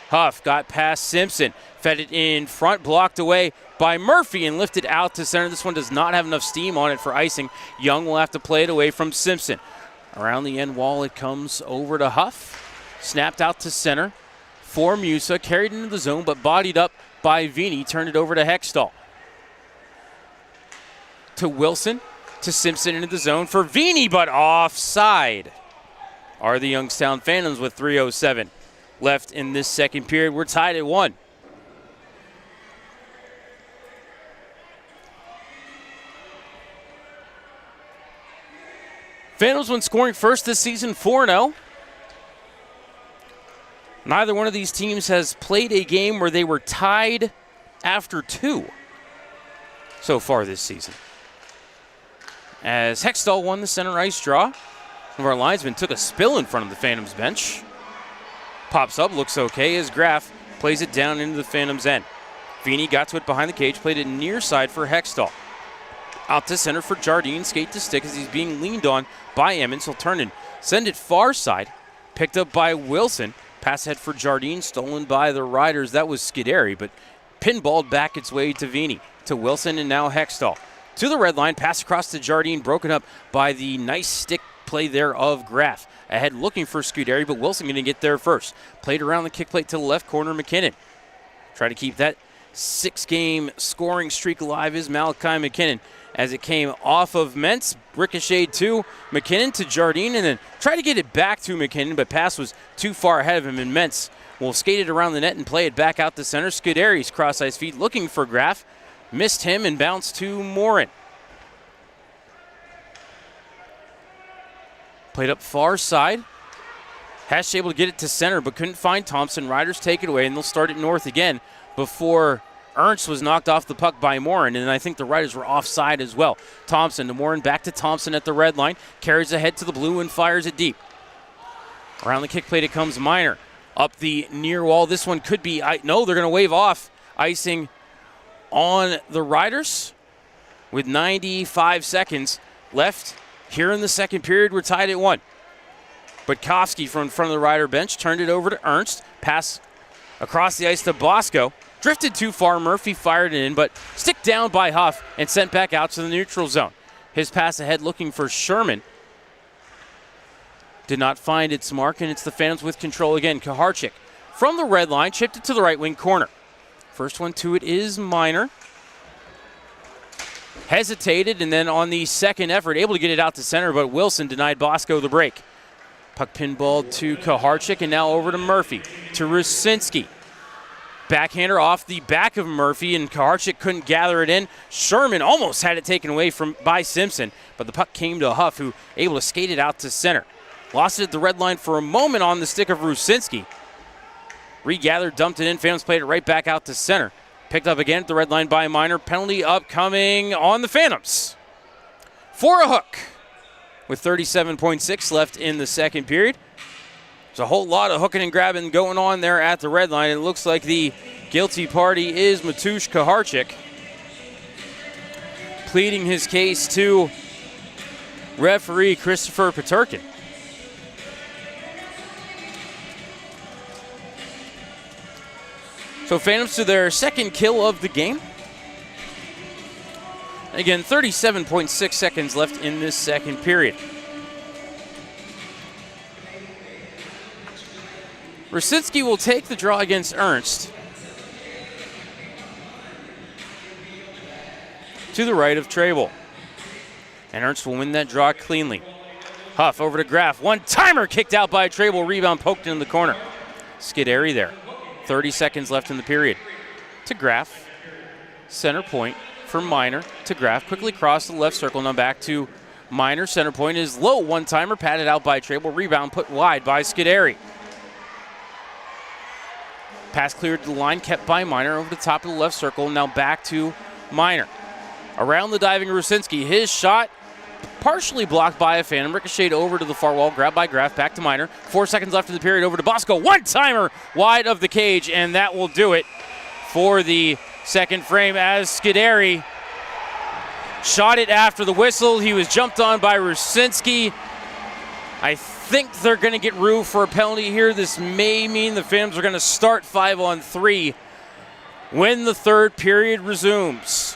Huff got past Simpson. Fed it in front, blocked away by Murphy and lifted out to center. This one does not have enough steam on it for icing. Young will have to play it away from Simpson. Around the end wall, it comes over to Huff. Snapped out to center for Musa. Carried into the zone, but bodied up by Vini. Turned it over to Hextall. To Wilson. to Simpson into the zone for Vini, but offside. Are the Youngstown Phantoms with 3:07 left in this second period. We're tied at 1. Phantoms when scoring first this season, 4-0. Neither one of these teams has played a game where they were tied after 2 so far this season. As Hextall won the center ice draw, one of our linesmen took a spill in front of the Phantoms bench. Pops up, looks okay as Graff plays it down into the Phantoms end. Vini got to it behind the cage, played it near side for Hextall. Out to center for Jardine, skate to stick as he's being leaned on by Emmons. He'll turn and send it far side, picked up by Wilson. Pass ahead for Jardine, stolen by the Riders. That was Scuderi, but pinballed back its way to Vini, to Wilson, and now Hextall. To the red line, pass across to Jardine, broken up by the nice stick play there of Graff. Ahead looking for Scuderi, but Wilson going to get there first. Played around the kick plate to the left corner, McKinnon. Try to keep that 6-game scoring streak alive is Malachi McKinnon. As it came off of Mentz, ricocheted to McKinnon to Jardine, and then tried to get it back to McKinnon, but pass was too far ahead of him, and Mentz will skate it around the net and play it back out to center. Scuderi's cross-ice feed looking for Graff. Missed him and bounced to Morin. Played up far side. Hash able to get it to center, but couldn't find Thompson. Riders take it away, and they'll start it north again before Ernst was knocked off the puck by Morin, and I think the Riders were offside as well. Thompson to Morin, back to Thompson at the red line. Carries ahead to the blue and fires it deep. Around the kick plate it comes Minor. Up the near wall. This one could be, no, they're going to wave off icing on the Riders with 95 seconds left here in the second period. We're tied at 1. Budkowski from in front of the Rider bench turned it over to Ernst. Pass across the ice to Bosco. Drifted too far. Murphy fired it in, but stick down by Huff and sent back out to the neutral zone. His pass ahead looking for Sherman. Did not find its mark, and it's the Phantoms with control again. Kaharchik from the red line, chipped it to the right wing corner. First one to it is Minor. Hesitated, and then on the second effort, able to get it out to center, but Wilson denied Bosco the break. Puck pinballed to Kaharchik, and now over to Murphy. To Rusinski. Backhander off the back of Murphy, and Kaharchik couldn't gather it in. Sherman almost had it taken away by Simpson, but the puck came to Huff, who able to skate it out to center. Lost it at the red line for a moment on the stick of Rusinski. Regathered, dumped it in. Phantoms played it right back out to center. Picked up again at the red line by Minor. Penalty upcoming on the Phantoms for a hook with 37.6 left in the second period. There's a whole lot of hooking and grabbing going on there at the red line. It looks like the guilty party is Matusz Kaharchik, pleading his case to referee Christopher Paturkin. So Phantoms to their second kill of the game. Again, 37.6 seconds left in this second period. Rusinski will take the draw against Ernst. To the right of Trable. And Ernst will win that draw cleanly. Huff over to Graff. One-timer kicked out by Trable. Rebound poked in the corner. Scuderi there. 30 seconds left in the period. To Graff. Center point for Minor. To Graff. Quickly cross the left circle. Now back to Minor. Center point is low. One-timer patted out by Trable. Rebound put wide by Scuderi. Pass cleared to the line, kept by Minor over the top of the left circle. Now back to Minor. Around the diving Rusinski. His shot partially blocked by a Phantom. Ricocheted over to the far wall. Grabbed by Graff. Back to Minor. 4 seconds left in the period. Over to Bosco. One-timer wide of the cage, and that will do it for the second frame as Scuderi shot it after the whistle. He was jumped on by Rusinski. I think they're going to get Rue for a penalty here. This may mean the Phantoms are going to start 5-on-3 when the third period resumes.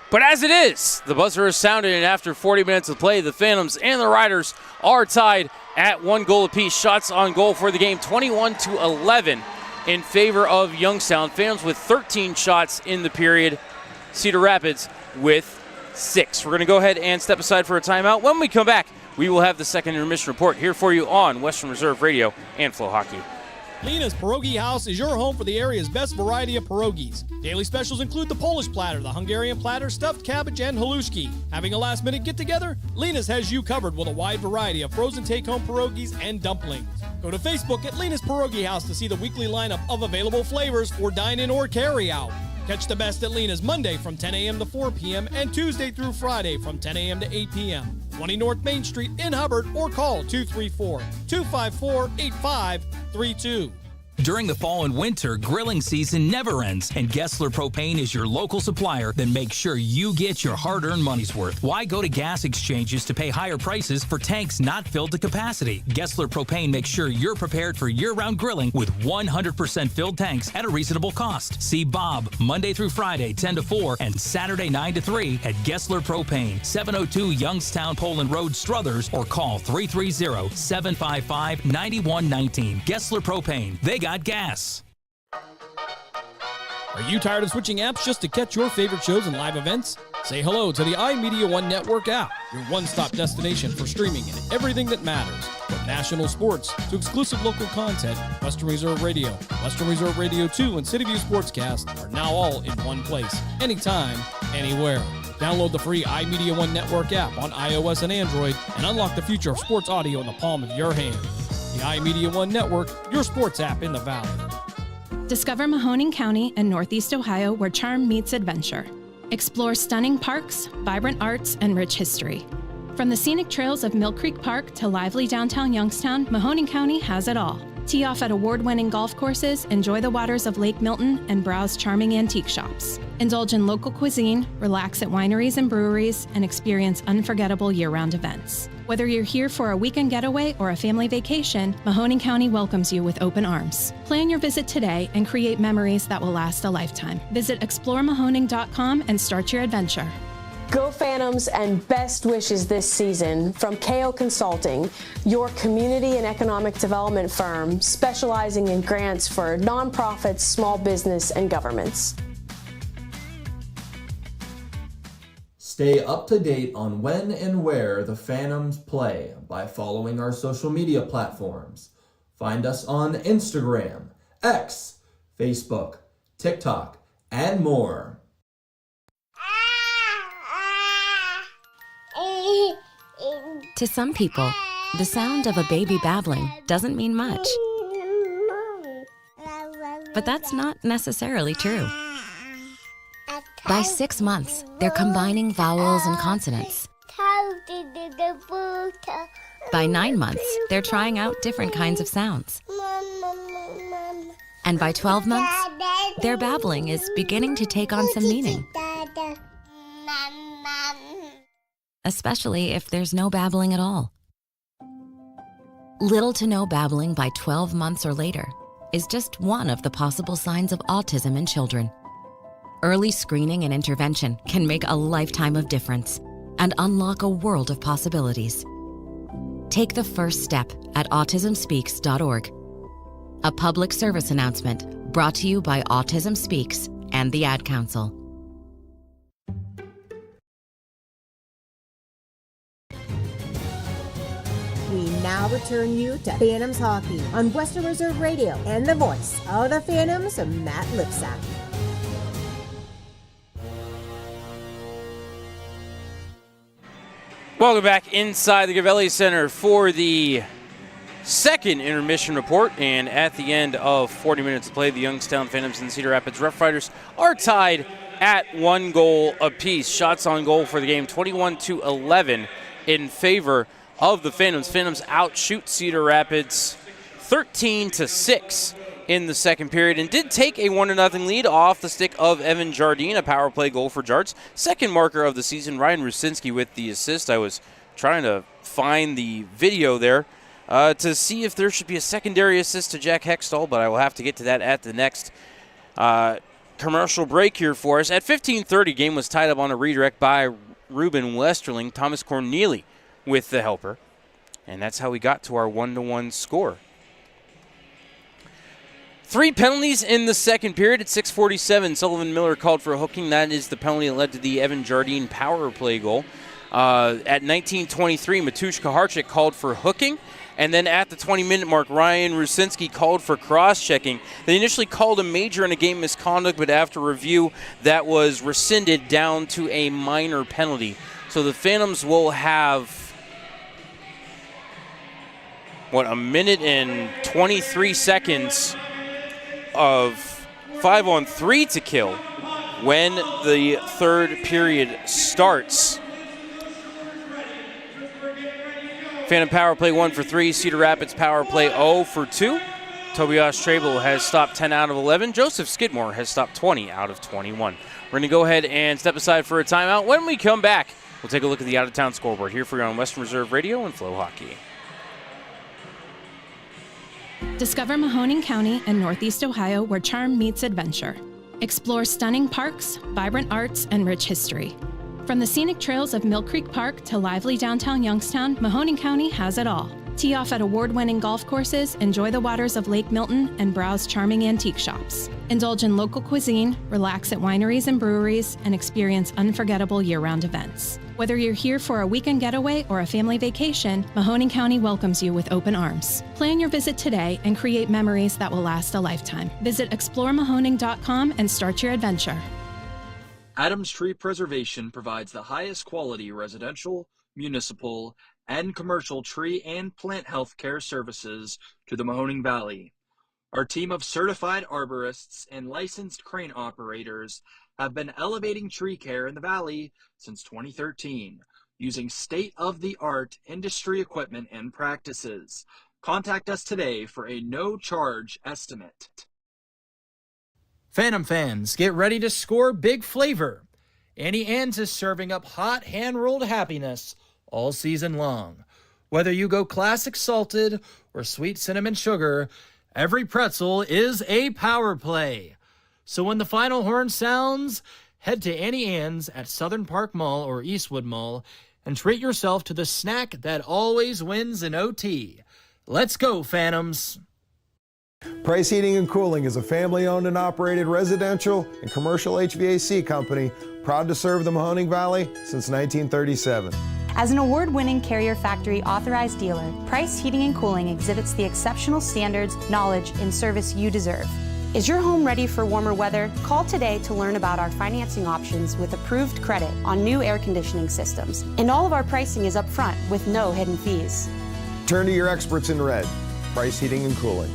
But as it is, the buzzer is sounded, and after 40 minutes of play, the Phantoms and the Riders are tied at 1 goal apiece. Shots on goal for the game, 21-11 in favor of Youngstown. Phantoms with 13 shots in the period. Cedar Rapids with 6. We're going to go ahead and step aside for a timeout. When we come back, we will have the second intermission report here for you on Western Reserve Radio and Flow Hockey. Lena's Pierogi House is your home for the area's best variety of pierogies. Daily specials include the Polish platter, the Hungarian platter, stuffed cabbage, and halushki. Having a last-minute get-together? Lena's has you covered with a wide variety of frozen take-home pierogies and dumplings. Go to Facebook at Lena's Pierogi House to see the weekly lineup of available flavors for dine-in or carry-out. Catch the best at Lena's Monday from 10 a.m. to 4 p.m. and Tuesday through Friday from 10 a.m. to 8 p.m. 20 North Main Street in Hubbard or call 234-254-8532. During the fall and winter, grilling season never ends, and Gessler Propane is your local supplier that makes sure you get your hard-earned money's worth. Why go to gas exchanges to pay higher prices for tanks not filled to capacity? Gessler Propane makes sure you're prepared for year-round grilling with 100% filled tanks at a reasonable cost. See Bob Monday through Friday, 10 to 4, and Saturday, 9 to 3 at Gessler Propane, 702 Youngstown Poland Road, Struthers, or call 330-755-9119. Gessler Propane. They got gas. Are you tired of switching apps just to catch your favorite shows and live events? Say hello to the iMedia One Network app, your one-stop destination for streaming and everything that matters. From national sports to exclusive local content, Western Reserve Radio, Western Reserve Radio 2, and City View Sportscast are now all in one place, anytime, anywhere. Download the free iMedia One Network app on iOS and Android and unlock the future of sports audio in the palm of your hand. The iMedia One Network, your sports app in the Valley. Discover Mahoning County and Northeast Ohio where charm meets adventure. Explore stunning parks, vibrant arts, and rich history. From the scenic trails of Mill Creek Park to lively downtown Youngstown, Mahoning County has it all. Tee off at award-winning golf courses, enjoy the waters of Lake Milton, and browse charming antique shops. Indulge in local cuisine, relax at wineries and breweries, and experience unforgettable year-round events. Whether you're here for a weekend getaway or a family vacation, Mahoning County welcomes you with open arms. Plan your visit today and create memories that will last a lifetime. Visit exploremahoning.com and start your adventure. Go Phantoms and best wishes this season from KO Consulting, your community and economic development firm specializing in grants for nonprofits, small business, and governments. Stay up to date on when and where the Phantoms play by following our social media platforms. Find us on Instagram, X, Facebook, TikTok, and more. To some people, the sound of a baby babbling doesn't mean much. But that's not necessarily true. By 6 months, they're combining vowels and consonants. By 9 months, they're trying out different kinds of sounds. And by 12 months, their babbling is beginning to take on some meaning. Especially if there's no babbling at all. Little to no babbling by 12 months or later is just one of the possible signs of autism in children. Early screening and intervention can make a lifetime of difference and unlock a world of possibilities. Take the first step at autismspeaks.org. A public service announcement brought to you by Autism Speaks and the Ad Council. We now return you to Phantoms Hockey on Western Reserve Radio and the voice of the Phantoms, Matt Lipsack. Welcome back inside the Gavelli Center for the second intermission report. And at the end of 40 minutes of play, the Youngstown Phantoms and Cedar Rapids Rough Riders are tied at 1 goal apiece. Shots on goal for the game, 21-11 in favor of the Phantoms. Phantoms outshoot Cedar Rapids 13-6 in the second period and did take a 1-0 lead off the stick of Evan Jardine, a power play goal for Jarts. Second marker of the season, Ryan Rusinski with the assist. I was trying to find the video there to see if there should be a secondary assist to Jack Hextall, but I will have to get to that at the next commercial break here for us. At 15:30, game was tied up on a redirect by Ruben Westerling. Thomas Corneli with the helper. And that's how we got to our 1-1 score. 3 penalties in the second period. At 6:47, Sullivan Miller called for a hooking. That is the penalty that led to the Evan Jardine power play goal. At 19:23, Matushka Harchik called for hooking. And then at the 20-minute mark, Ryan Rusinski called for cross-checking. They initially called a major and a game misconduct, but after review, that was rescinded down to a minor penalty. So the Phantoms will have, a minute and 23 seconds of 5-on-3 to kill when the third period starts. Phantom power play 1 for 3. Cedar Rapids power play 0 for 2. Tobias Strabel has stopped 10 out of 11. Joseph Skidmore has stopped 20 out of 21. We're going to go ahead and step aside for a timeout. When we come back, we'll take a look at the out-of-town scoreboard here for you on Western Reserve Radio and Flow Hockey. Discover Mahoning County and Northeast Ohio, where charm meets adventure. Explore stunning parks, vibrant arts, and rich history. From the scenic trails of Mill Creek Park to lively downtown Youngstown, Mahoning County has it all. Tee off at award-winning golf courses, enjoy the waters of Lake Milton, and browse charming antique shops. Indulge in local cuisine, relax at wineries and breweries, and experience unforgettable year-round events. Whether you're here for a weekend getaway or a family vacation, Mahoning County welcomes you with open arms. Plan your visit today and create memories that will last a lifetime. Visit exploremahoning.com and start your adventure. Adams Tree Preservation provides the highest quality residential, municipal, and commercial tree and plant health care services to the Mahoning Valley. Our team of certified arborists and licensed crane operators have been elevating tree care in the valley since 2013, using state-of-the-art industry equipment and practices. Contact us today for a no-charge estimate. Phantom fans, get ready to score big flavor. Annie Ann's is serving up hot hand-rolled happiness all season long. Whether you go classic salted or sweet cinnamon sugar, every pretzel is a power play. So when the final horn sounds, head to Annie Ann's at Southern Park Mall or Eastwood Mall and treat yourself to the snack that always wins an OT. Let's go, Phantoms! Price Heating and Cooling is a family-owned and operated residential and commercial HVAC company proud to serve the Mahoning Valley since 1937. As an award-winning Carrier Factory authorized dealer, Price Heating and Cooling exhibits the exceptional standards, knowledge, and service you deserve. Is your home ready for warmer weather? Call today to learn about our financing options with approved credit on new air conditioning systems. And all of our pricing is upfront with no hidden fees. Turn to your experts in red. Price Heating and Cooling.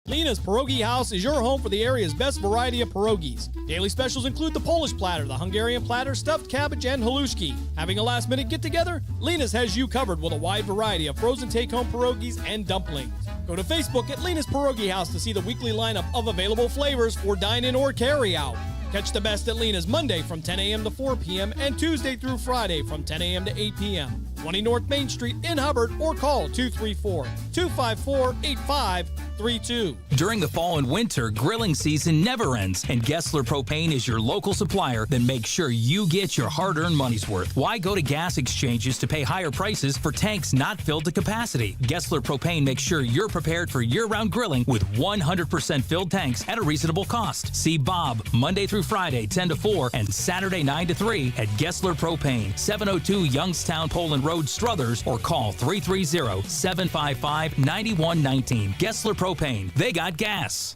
Lena's Pierogi House is your home for the area's best variety of pierogies. Daily specials include the Polish platter, the Hungarian platter, stuffed cabbage, and halushki. Having a last-minute get-together? Lena's has you covered with a wide variety of frozen take-home pierogies and dumplings. Go to Facebook at Lena's Pierogi House to see the weekly lineup of available flavors for dine-in or carry-out. Catch the best at Lena's Monday from 10 a.m. to 4 p.m. and Tuesday through Friday from 10 a.m. to 8 p.m. 20 North Main Street in Hubbard, or call 234-254-8532. During the fall and winter, grilling season never ends, and Gessler Propane is your local supplier that makes sure you get your hard-earned money's worth. Why go to gas exchanges to pay higher prices for tanks not filled to capacity? Gessler Propane makes sure you're prepared for year-round grilling with 100% filled tanks at a reasonable cost. See Bob Monday through Friday 10 to 4 and Saturday 9 to 3 at Gessler Propane, 702 Youngstown Poland Road, Struthers, or call 330-755-9119. Gessler Propane. They got gas.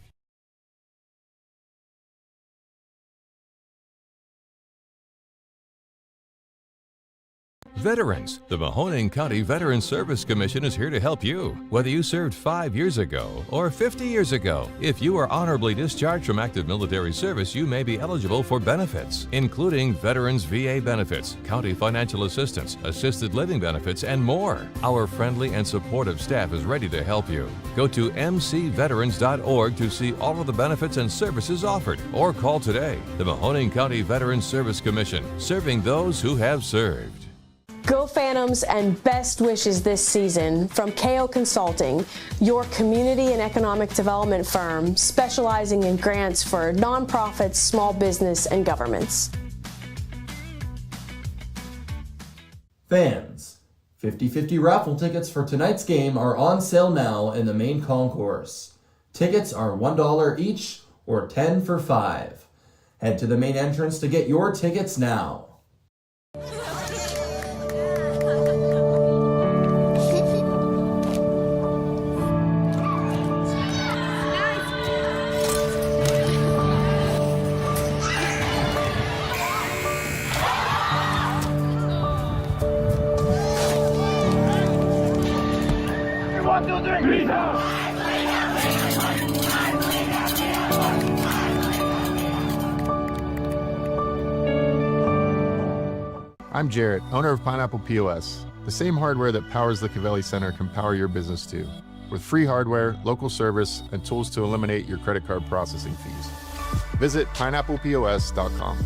Veterans. The Mahoning County Veterans Service Commission is here to help you. Whether you served 5 years ago or 50 years ago, if you are honorably discharged from active military service, you may be eligible for benefits, including Veterans VA benefits, county financial assistance, assisted living benefits, and more. Our friendly and supportive staff is ready to help you. Go to mcveterans.org to see all of the benefits and services offered, or call today. The Mahoning County Veterans Service Commission, serving those who have served. Go Phantoms and best wishes this season from KO Consulting, your community and economic development firm specializing in grants for nonprofits, small business, and governments. Fans, 50/50 raffle tickets for tonight's game are on sale now in the main concourse. Tickets are $1 each or 10 for $5. Head to the main entrance to get your tickets now. I'm Jarrett, owner of Pineapple POS. The same hardware that powers the Cavelli Center can power your business too. With free hardware, local service, and tools to eliminate your credit card processing fees. Visit pineapplepos.com.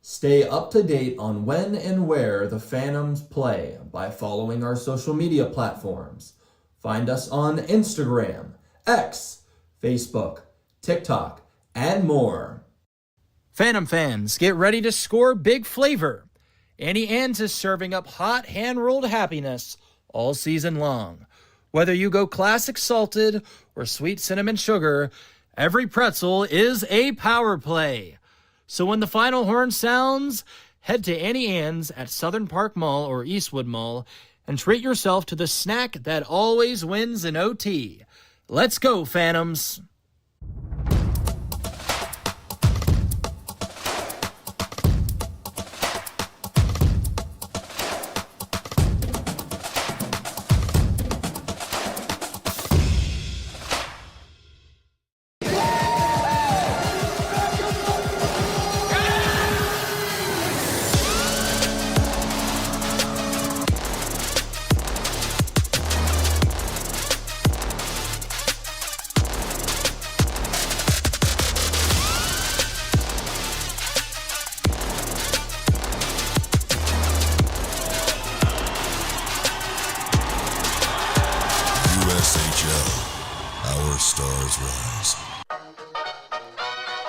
Stay up to date on when and where the Phantoms play by following our social media platforms. Find us on Instagram, X, Facebook, TikTok, and more. Phantom fans, get ready to score big flavor. Annie Ann's is serving up hot hand-rolled happiness all season long. Whether you go classic salted or sweet cinnamon sugar, every pretzel is a power play. So when the final horn sounds, head to Annie Ann's at Southern Park Mall or Eastwood Mall and treat yourself to the snack that always wins in OT. Let's go, Phantoms!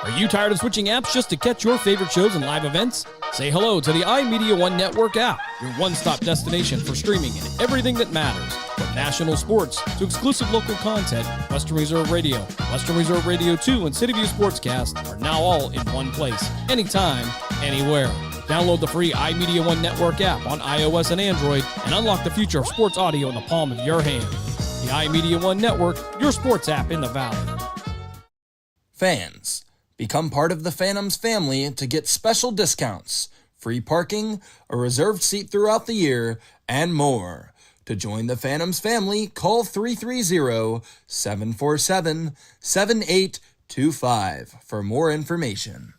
Are you tired of switching apps just to catch your favorite shows and live events? Say hello to the iMedia One Network app, your one-stop destination for streaming and everything that matters. From national sports to exclusive local content, Western Reserve Radio, Western Reserve Radio 2, and City View Sportscast are now all in one place, anytime, anywhere. Download the free iMedia One Network app on iOS and Android and unlock the future of sports audio in the palm of your hand. The iMedia One Network, your sports app in the Valley. Fans, become part of the Phantoms family to get special discounts, free parking, a reserved seat throughout the year, and more. To join the Phantoms family, call 330-747-7825 for more information.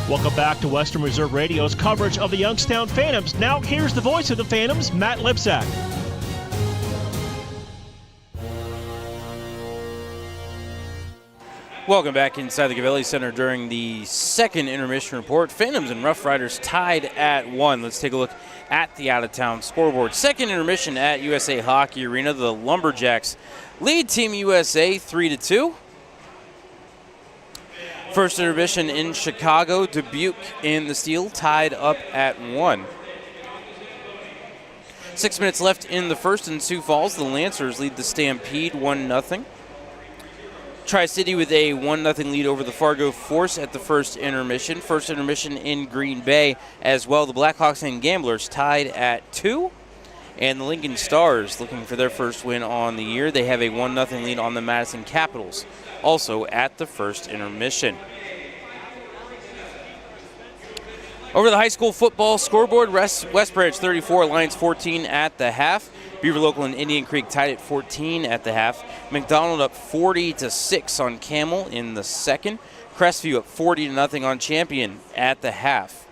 Welcome back to Western Reserve Radio's coverage of the Youngstown Phantoms. Now here's the voice of the Phantoms, Matt Lipsack. Welcome back inside the Cavelli Center during the second intermission report. Phantoms and Rough Riders tied at 1. Let's take a look at the out-of-town scoreboard. Second intermission at USA Hockey Arena. The Lumberjacks lead Team USA 3-2. First intermission in Chicago. Dubuque in the Steel tied up at 1. 6 minutes left in the first in Sioux Falls. The Lancers lead the Stampede 1-0. Tri-City with a 1-0 lead over the Fargo Force at the first intermission. First intermission in Green Bay as well. The Blackhawks and Gamblers tied at 2. And the Lincoln Stars looking for their first win on the year. They have a 1-0 lead on the Madison Capitals, also at the first intermission. Over the high school football scoreboard, West Branch 34, Lions 14 at the half. Beaver Local and Indian Creek tied at 14 at the half. McDonald up 40-6 on Camel in the second. Crestview up 40-0 on Champion at the half.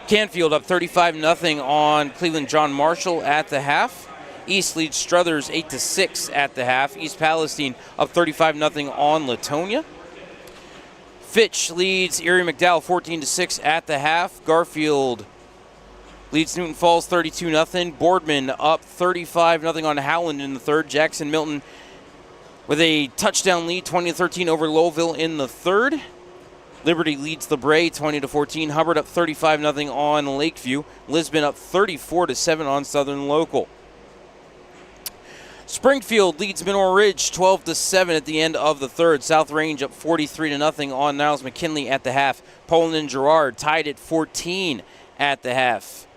Canfield up 35-0 on Cleveland John Marshall at the half. East leads Struthers 8-6 at the half. East Palestine up 35-0 on Latonia. Fitch leads Erie McDowell 14-6 at the half. Garfield leads Newton Falls 32-0. Boardman up 35-0 on Howland in the third. Jackson Milton with a touchdown lead 20-13 over Lowellville in the third. Liberty leads LeBray 20-14. Hubbard up 35-0 on Lakeview. Lisbon up 34-7 on Southern Local. Springfield leads Mineral Ridge 12-7 at the end of the third. South Range up 43-0 on Niles McKinley at the half. Poland and Girard tied at 14 at the half.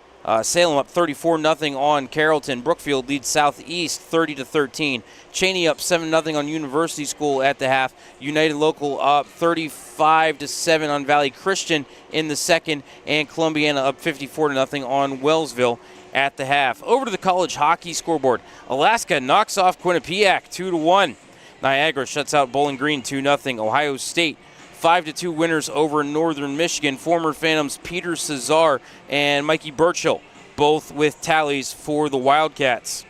Salem up 34-0 on Carrollton. Brookfield leads Southeast 30-13. Cheney up 7-0 on University School at the half. United Local up 35-7 on Valley Christian in the second, and Columbiana up 54-0 on Wellsville at the half. Over to the college hockey scoreboard. Alaska knocks off Quinnipiac 2-1. Niagara shuts out Bowling Green 2-0. Ohio State 5-2 winners over Northern Michigan. Former Phantoms Peter Cesar and Mikey Burchill both with tallies for the Wildcats.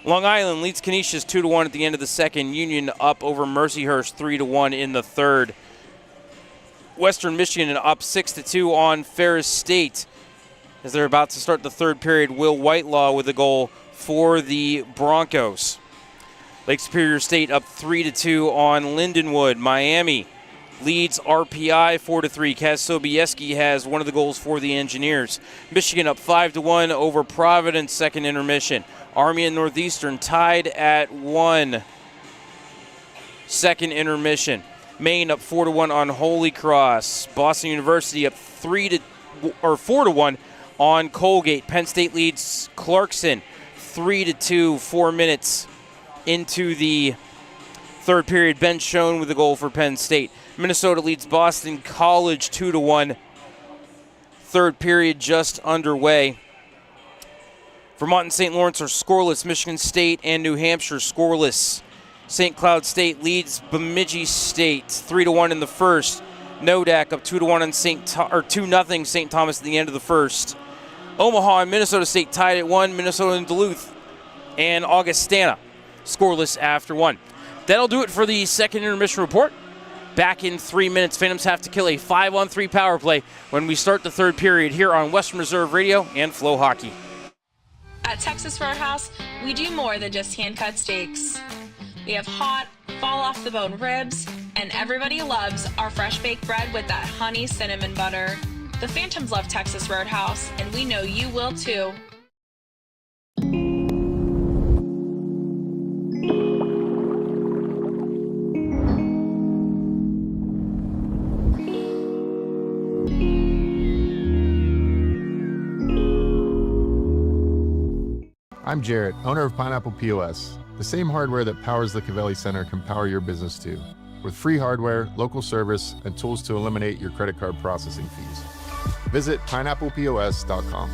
Long Island leads Canisius 2-1 at the end of the second. Union up over Mercyhurst 3-1 in the third. Western Michigan up 6-2 on Ferris State. As they're about to start the third period, Will Whitelaw with a goal for the Broncos. Lake Superior State up 3-2 on Lindenwood. Miami leads RPI 4-3. Kaz Sobieski has one of the goals for the Engineers. Michigan up 5-1 over Providence, second intermission. Army and Northeastern tied at 1, second intermission. Maine up 4-1 on Holy Cross. Boston University up 4-1 on Colgate. Penn State leads Clarkson 3-2, 4 minutes into the third period. Ben Schoen with the goal for Penn State. Minnesota leads Boston College 2-1. Third period just underway. Vermont and St. Lawrence are scoreless. Michigan State and New Hampshire scoreless. St. Cloud State leads Bemidji State 3-1 in the first. Nodak up 2-1 on 2-0 St. Thomas at the end of the first. Omaha and Minnesota State tied at 1. Minnesota and Duluth and Augustana scoreless after 1. That'll do it for the second intermission report. Back in 3 minutes. Phantoms have to kill a 5-on-3 power play when we start the third period here on Western Reserve Radio and Flow Hockey. At Texas Roadhouse, we do more than just hand-cut steaks. We have hot, fall-off-the-bone ribs, and everybody loves our fresh-baked bread with that honey cinnamon butter. The Phantoms love Texas Roadhouse, and we know you will too. I'm Jarrett, owner of Pineapple POS. The same hardware that powers the Cavelli Center can power your business too, with free hardware, local service, and tools to eliminate your credit card processing fees. Visit pineapplepos.com.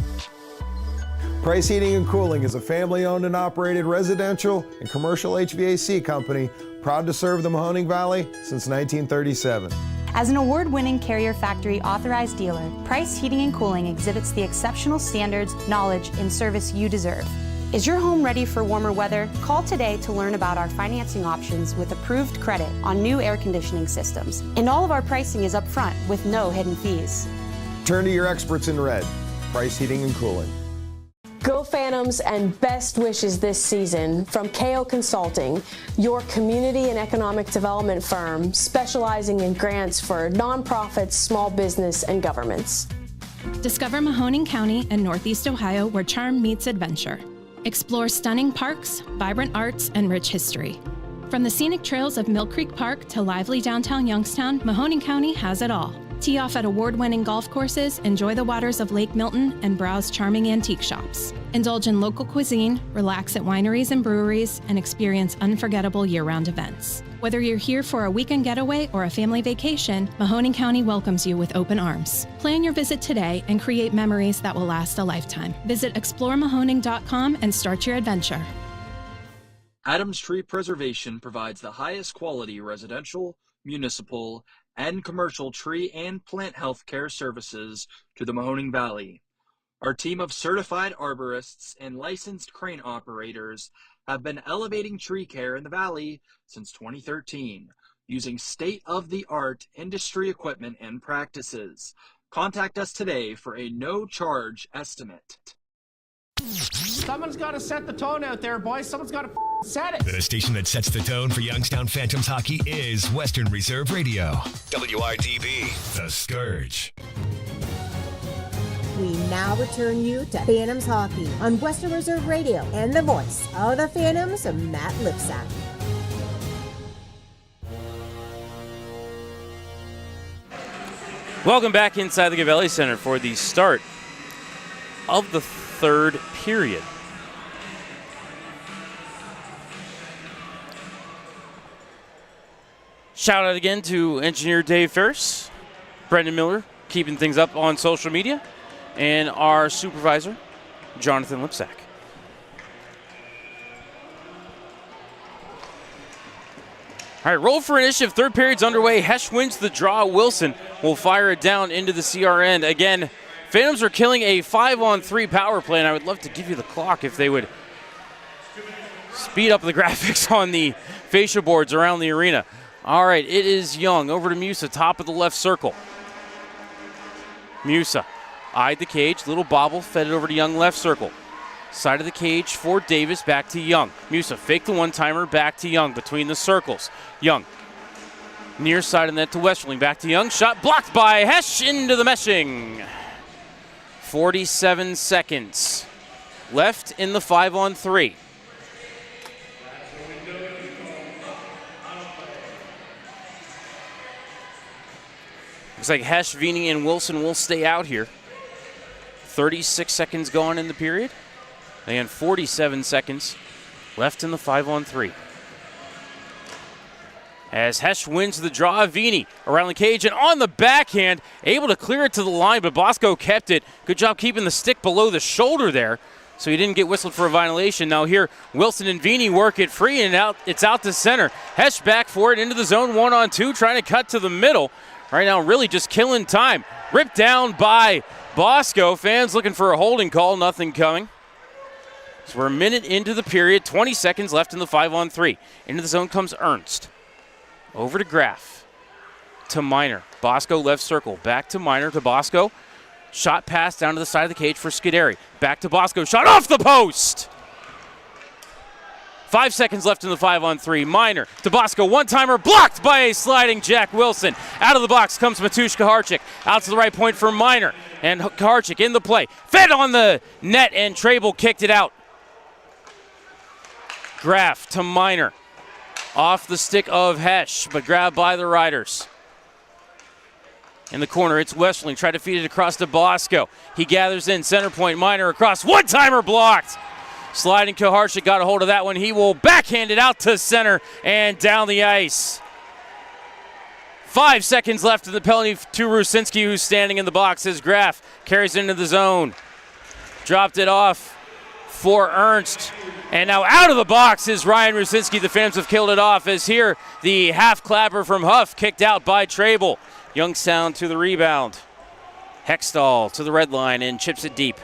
Price Heating and Cooling is a family-owned and operated residential and commercial HVAC company proud to serve the Mahoning Valley since 1937. As an award-winning Carrier Factory authorized dealer, Price Heating and Cooling exhibits the exceptional standards, knowledge, and service you deserve. Is your home ready for warmer weather? Call today to learn about our financing options with approved credit on new air conditioning systems. And all of our pricing is upfront with no hidden fees. Turn to your experts in red, Price Heating and Cooling. Go Phantoms and best wishes this season from KO Consulting, your community and economic development firm specializing in grants for nonprofits, small business, and governments. Discover Mahoning County and Northeast Ohio where charm meets adventure. Explore stunning parks, vibrant arts, and rich history. From the scenic trails of Mill Creek Park to lively downtown Youngstown, Mahoning County has it all. Tee off at award-winning golf courses, enjoy the waters of Lake Milton, and browse charming antique shops. Indulge in local cuisine, relax at wineries and breweries, and experience unforgettable year-round events. Whether you're here for a weekend getaway or a family vacation, Mahoning County welcomes you with open arms. Plan your visit today and create memories that will last a lifetime. Visit exploremahoning.com and start your adventure. Adams Tree Preservation provides the highest quality residential, municipal, and commercial tree and plant health care services to the Mahoning Valley. Our team of certified arborists and licensed crane operators have been elevating tree care in the valley since 2013, using state-of-the-art industry equipment and practices. Contact us today for a no-charge estimate. Someone's got to set the tone out there, boys. Someone's got to set it. The station that sets the tone for Youngstown Phantoms hockey is Western Reserve Radio. WRDB, The Scourge. We now return you to Phantoms Hockey on Western Reserve Radio and the voice of the Phantoms, Matt Lipsack. Welcome back inside the Gavelli Center for the start of the third period. Shout out again to engineer Dave Ferris, Brendan Miller, keeping things up on social media, and our supervisor, Jonathan Lipsack. All right, roll for initiative. Third period's underway. Hesh wins the draw. Wilson will fire it down into the CR end. Again, Phantoms are killing a 5-on-3 power play, and I would love to give you the clock if they would speed up the graphics on the fascia boards around the arena. All right, it is Young over to Musa, top of the left circle. Musa eyed the cage, little bobble, fed it over to Young, left circle. Side of the cage for Davis, back to Young. Musa faked the one-timer, back to Young, between the circles. Young, near side of the net to Westerling, back to Young. Shot blocked by Hesh into the meshing. 47 seconds left in the 5-on-3. Looks like Hesh, Vini, and Wilson will stay out here. 36 seconds gone in the period. And 47 seconds left in the 5-on-3. As Hesh wins the draw, Vini around the cage and on the backhand, able to clear it to the line, but Bosco kept it. Good job keeping the stick below the shoulder there, so he didn't get whistled for a violation. Now here, Wilson and Vini work it free, and it's out to center. Hesh back for it into the zone, 1-on-2, trying to cut to the middle. Right now, really just killing time. Ripped down by Bosco. Fans looking for a holding call, nothing coming. So we're a minute into the period, 20 seconds left in the 5-on-3. Into the zone comes Ernst. Over to Graff. To Minor. Bosco left circle. Back to Minor to Bosco. Shot pass down to the side of the cage for Scuderi. Back to Bosco. Shot off the post! 5 seconds left in the 5-on-3. Minor to Bosco. One-timer blocked by a sliding Jack Wilson. Out of the box comes Matusz Kaharczyk. Out to the right point for Minor. And Kaharczyk in the play. Fed on the net, and Trable kicked it out. Graff to Minor. Off the stick of Hesh, but grabbed by the Riders. In the corner, it's Westerling. Tried to feed it across to Bosco. He gathers in. Center point. Minor across. One-timer blocked. Sliding Kaharczyk got a hold of that one. He will backhand it out to center and down the ice. 5 seconds left in the penalty to Rusinski, who's standing in the box as Graff carries into the zone. Dropped it off for Ernst. And now out of the box is Ryan Rusinski. The Phantoms have killed it off as here the half clapper from Huff kicked out by Trable. Youngstown to the rebound. Hextall to the red line and chips it deep.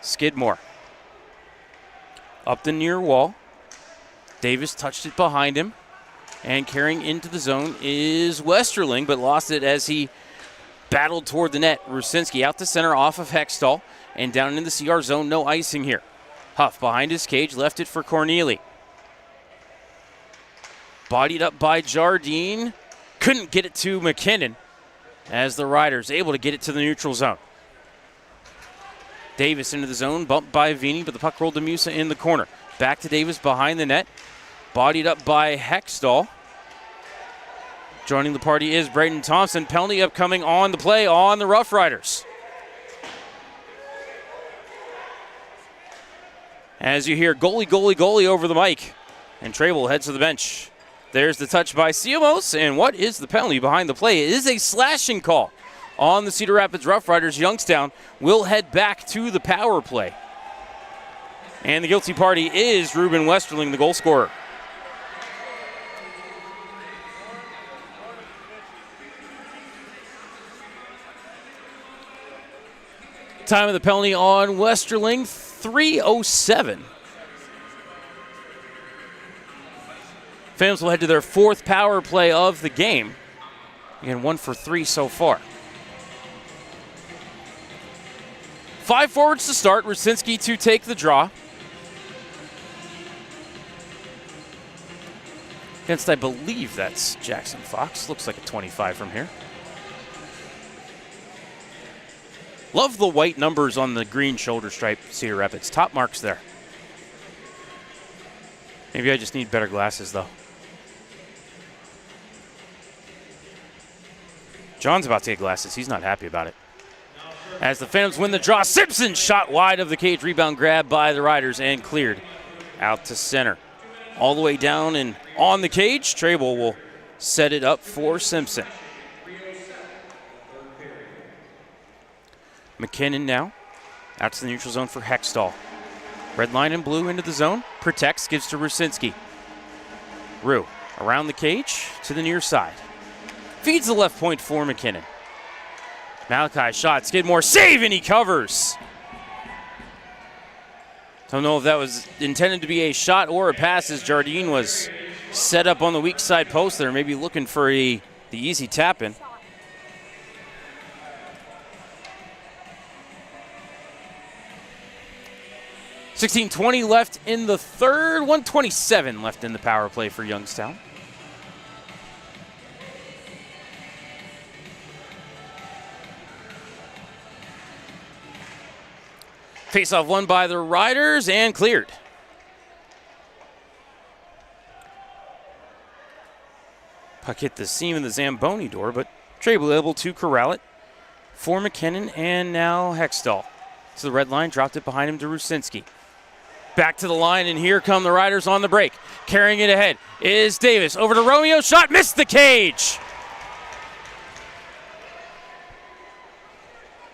Skidmore. Up the near wall. Davis touched it behind him. And carrying into the zone is Westerling, but lost it as he battled toward the net. Rusinski out to center off of Hextall. And down in the CR zone, no icing here. Huff behind his cage, left it for Corneli. Bodied up by Jardine. Couldn't get it to McKinnon as the Riders able to get it to the neutral zone. Davis into the zone, bumped by Vini, but the puck rolled to Musa in the corner. Back to Davis behind the net. Bodied up by Hextall. Joining the party is Braden Thompson. Penalty upcoming on the play on the Rough Riders. As you hear goalie, goalie, goalie over the mic. And Trable heads to the bench. There's the touch by Siamos, and what is the penalty behind the play? It is a slashing call on the Cedar Rapids Rough Riders. Youngstown will head back to the power play. And the guilty party is Ruben Westerling, the goal scorer. Time of the penalty on Westerling, 3:07. Phantoms will head to their 4th power play of the game. Again, 1 for 3 so far. 5 forwards to start. Rusinski to take the draw. Against, I believe that's Jackson Fox. Looks like a 25 from here. Love the white numbers on the green shoulder stripe, Cedar Rapids. Top marks there. Maybe I just need better glasses, though. John's about to get glasses. He's not happy about it. As the Phantoms win the draw, Simpson shot wide of the cage. Rebound grabbed by the Riders and cleared out to center. All the way down and on the cage. Trable will set it up for Simpson. McKinnon now out to the neutral zone for Hextall. Red line and blue into the zone. Protects, gives to Rusinski. Rue around the cage to the near side. Feeds the left point for McKinnon. Malachi shot, Skidmore save, and he covers. Don't know if that was intended to be a shot or a pass, as Jardine was set up on the weak side post there, maybe looking for the easy tap in. $16:20 left in the third, 1:27 left in the power play for Youngstown. Face-off won by the Riders and cleared. Puck hit the seam of the Zamboni door, but Trable able to corral it for McKinnon, and now Hextall. To the red line, dropped it behind him to Rusinski. Back to the line, and here come the Riders on the break. Carrying it ahead is Davis. Over to Romeo, shot, missed the cage.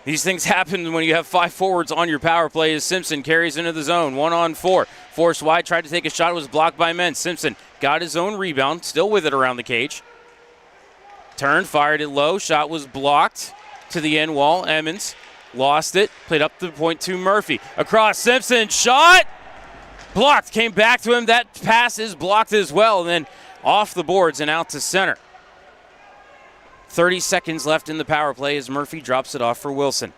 These things happen when you have 5 forwards on your power play as Simpson carries into the zone. 1-on-4. Forced wide, tried to take a shot, was blocked by men. Simpson got his own rebound, still with it around the cage. Turned, fired it low, shot was blocked to the end wall. Emmons lost it, played up the point to Murphy. Across Simpson, shot! Blocked, came back to him. That pass is blocked as well, and then off the boards and out to center. 30 seconds left in the power play as Murphy drops it off for Wilson.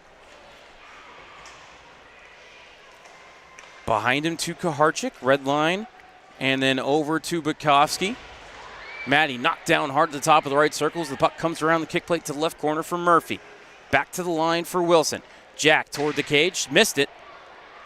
Behind him to Kaharchik, red line, and then over to Bukowski. Maddie knocked down hard at the top of the right circles. The puck comes around the kick plate to the left corner for Murphy. Back to the line for Wilson. Jack toward the cage, missed it.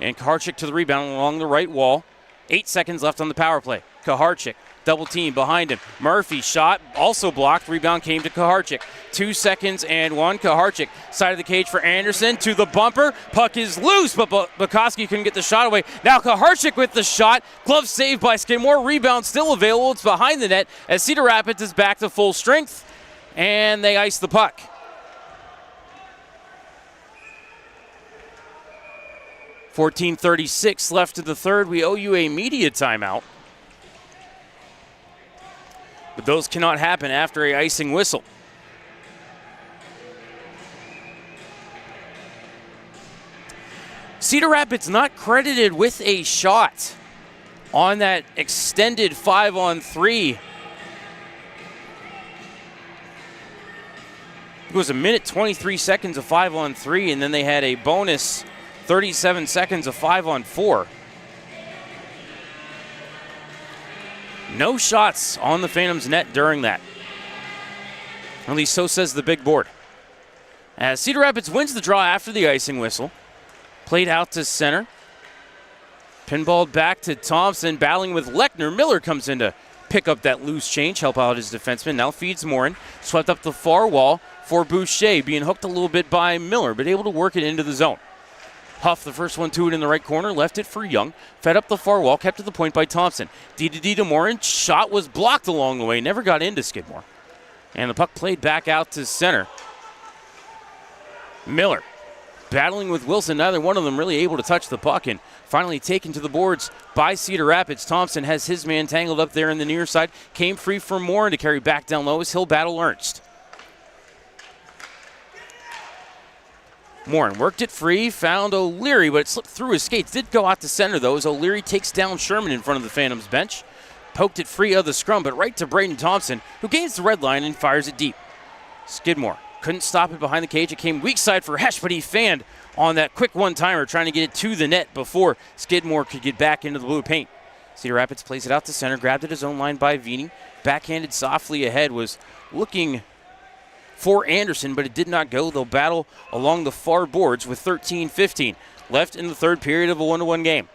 And Kaharchik to the rebound along the right wall. 8 seconds left on the power play. Kaharchik, double team behind him. Murphy shot, also blocked. Rebound came to Kaharchik. 2 seconds and 1. Kaharchik, side of the cage for Anderson, to the bumper. Puck is loose, but Bukowski couldn't get the shot away. Now Kaharchik with the shot. Glove saved by Skidmore. Rebound still available. It's behind the net as Cedar Rapids is back to full strength. And they ice the puck. $14:36 left in the third. We owe you a media timeout. But those cannot happen after a icing whistle. Cedar Rapids not credited with a shot on that extended 5-on-3. It was 1 minute 23 seconds of 5-on-3, and then they had a bonus 37 seconds of 5-on-4. No shots on the Phantoms net during that. At least so says the big board. As Cedar Rapids wins the draw after the icing whistle. Played out to center. Pinballed back to Thompson, battling with Lechner. Miller comes in to pick up that loose change, help out his defenseman. Now feeds Morin. Swept up the far wall for Boucher, being hooked a little bit by Miller, but able to work it into the zone. Huff, the first one to it in the right corner, left it for Young. Fed up the far wall, kept to the point by Thompson. D to Morin, shot was blocked along the way, never got into Skidmore. And the puck played back out to center. Miller battling with Wilson, neither one of them really able to touch the puck, and finally taken to the boards by Cedar Rapids. Thompson has his man tangled up there in the near side, came free for Morin to carry back down low as he'll battle Ernst. Morin worked it free, found O'Leary, but it slipped through his skates. Did go out to center, though, as O'Leary takes down Sherman in front of the Phantoms bench. Poked it free of the scrum, but right to Braden Thompson, who gains the red line and fires it deep. Skidmore couldn't stop it behind the cage. It came weak side for Hesh, but he fanned on that quick one-timer, trying to get it to the net before Skidmore could get back into the blue paint. Cedar Rapids plays it out to center, grabbed at his own line by Vini. Backhanded softly ahead, was looking for Anderson, but it did not go. They'll battle along the far boards with 13-15 left in the third period of a 1-1 game.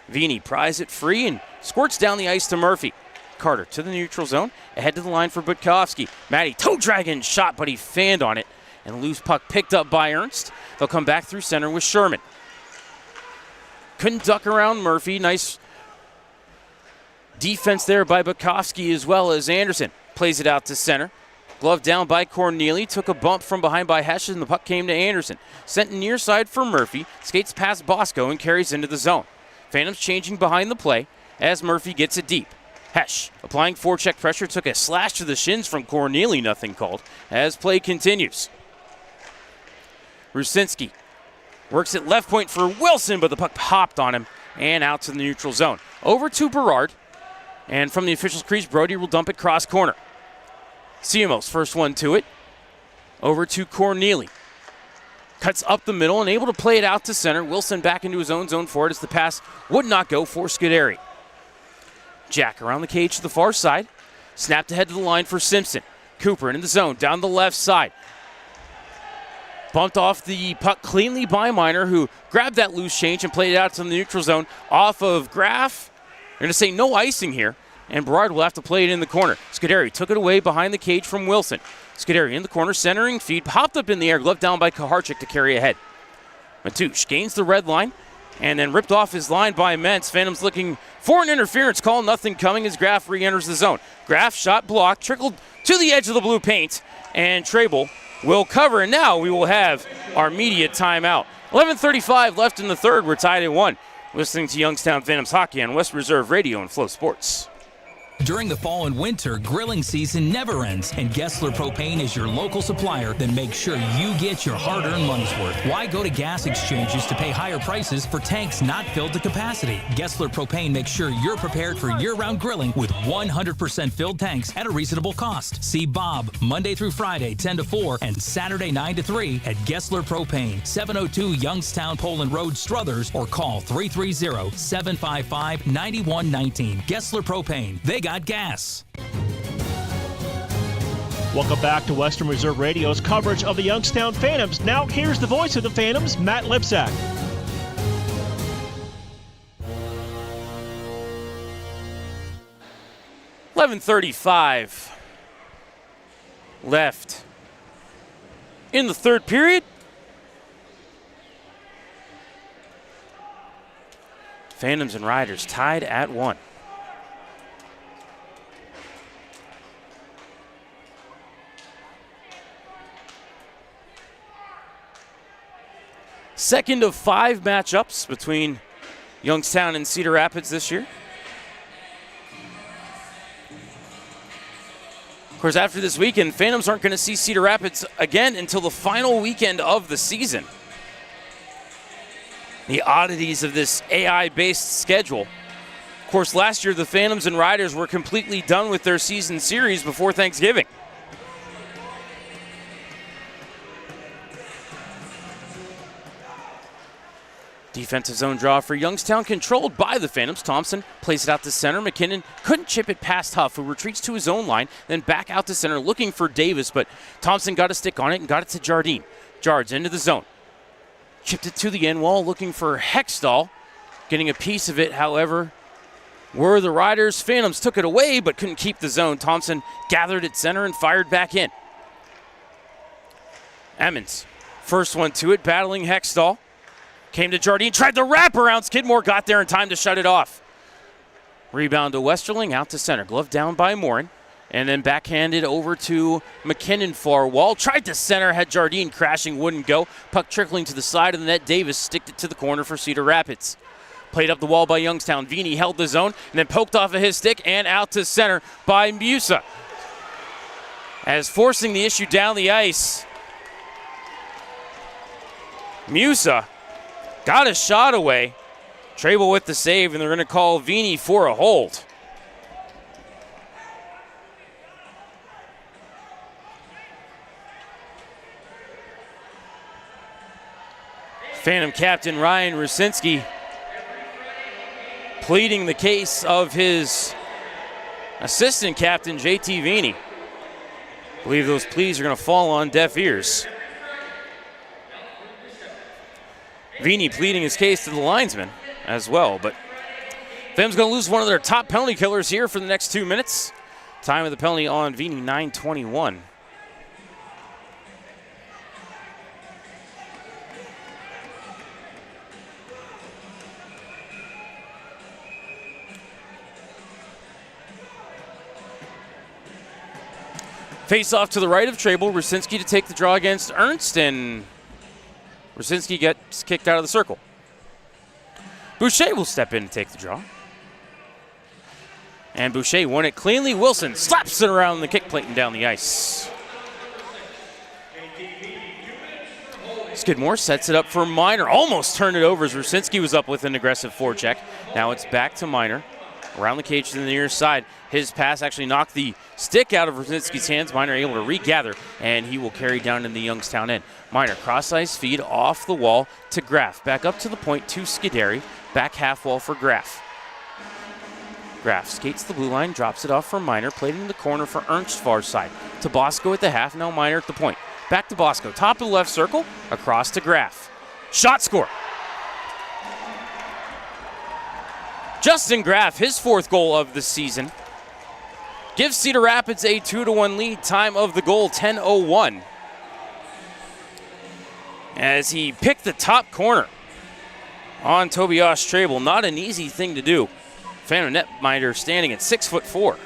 Vini pries it free and squirts down the ice to Murphy. Carter to the neutral zone, ahead to the line for Butkovsky. Matty toe dragon shot, but he fanned on it, and loose puck picked up by Ernst. They'll come back through center with Sherman. Couldn't duck around Murphy. Nice defense there by Butkovsky as well as Anderson. Plays it out to center. Glove down by Corneli. Took a bump from behind by Hesh, and the puck came to Anderson. Sent near side for Murphy. Skates past Bosco and carries into the zone. Phantoms changing behind the play as Murphy gets it deep. Hesh applying forecheck pressure. Took a slash to the shins from Corneli. Nothing called as play continues. Rusinski works at left point for Wilson, but the puck hopped on him and out to the neutral zone. Over to Berard. And from the official's crease, Brody will dump it cross corner. Siamos, first one to it. Over to Corneli. Cuts up the middle and able to play it out to center. Wilson back into his own zone for it as the pass would not go for Scuderi. Jack around the cage to the far side. Snapped ahead to the line for Simpson. Cooper in the zone, down the left side. Bumped off the puck cleanly by Miner, who grabbed that loose change and played it out to the neutral zone off of Graff. They're going to say no icing here, and Berard will have to play it in the corner. Scuderi took it away behind the cage from Wilson. Scuderi in the corner, centering feed, popped up in the air, glove down by Kaharchik to carry ahead. Matouche gains the red line, and then ripped off his line by Mentz. Phantoms looking for an interference call, nothing coming as Graff re-enters the zone. Graff shot blocked, trickled to the edge of the blue paint, and Trable will cover, and now we will have our media timeout. 11:35 left in the third, we're tied at 1. Listening to Youngstown Phantoms Hockey on West Reserve Radio and Flow Sports. During the fall and winter, grilling season never ends, and Gessler Propane is your local supplier that makes sure you get your hard-earned money's worth. Why go to gas exchanges to pay higher prices for tanks not filled to capacity? Gessler Propane makes sure you're prepared for year-round grilling with 100% filled tanks at a reasonable cost. See Bob Monday through Friday, 10 to 4, and Saturday, 9 to 3 at Gessler Propane, 702 Youngstown Poland Road, Struthers, or call 330-755-9119. Gessler Propane. They got gas. Welcome back to Western Reserve Radio's coverage of the Youngstown Phantoms. Now here's the voice of the Phantoms, Matt Lipsack. $11:35 left in the third period. Phantoms and Riders tied at 1. Second of 5 matchups between Youngstown and Cedar Rapids this year. Of course, after this weekend, Phantoms aren't going to see Cedar Rapids again until the final weekend of the season. The oddities of this AI-based schedule. Of course, last year the Phantoms and Riders were completely done with their season series before Thanksgiving. Defensive zone draw for Youngstown, controlled by the Phantoms. Thompson plays it out to center. McKinnon couldn't chip it past Huff, who retreats to his own line, then back out to center looking for Davis, but Thompson got a stick on it and got it to Jardine. Jards into the zone. Chipped it to the end wall, looking for Hextall. Getting a piece of it, however, were the Riders. Phantoms took it away, but couldn't keep the zone. Thompson gathered at center and fired back in. Emmons First one to it, battling Hextall. Came to Jardine, tried the wraparound. Skidmore got there in time to shut it off. Rebound to Westerling, out to center. Glove down by Morin. And then backhanded over to McKinnon, far wall. Tried to center, had Jardine crashing, wouldn't go. Puck trickling to the side of the net. Davis sticked it to the corner for Cedar Rapids. Played up the wall by Youngstown. Vini held the zone and then poked off of his stick and out to center by Musa. As forcing the issue down the ice. Musa got a shot away. Trable with the save, and they're going to call Vini for a hold. Phantom captain Ryan Rusinski pleading the case of his assistant captain JT Vini. I believe those pleas are going to fall on deaf ears. Vini pleading his case to the linesman as well, but Phantom's going to lose one of their top penalty killers here for the next 2 minutes. Time of the penalty on Vini, 9:21. Face off to the right of Trable. Rusinski to take the draw against Ernst, and Rusinski gets kicked out of the circle. Boucher will step in and take the draw. And Boucher won it cleanly. Wilson slaps it around the kick plate and down the ice. Skidmore sets it up for Minor. Almost turned it over as Rusinski was up with an aggressive forecheck. Now it's back to Minor. Around the cage to the near side. His pass actually knocked the stick out of Rusinski's hands. Minor able to regather, and he will carry down in the Youngstown end. Minor cross-ice feed off the wall to Graff. Back up to the point to Scuderi. Back half wall for Graff. Graff skates the blue line, drops it off for Minor. Played in the corner for Ernst far side. To Bosco at the half, now Minor at the point. Back to Bosco, top of the left circle, across to Graff. Shot score. Justin Graff, his fourth goal of the season. Gives Cedar Rapids a 2-1 lead. Time of the goal, 10:01. As he picked the top corner on Tobias Trable. Not an easy thing to do. Phantom netminder standing at 6'4".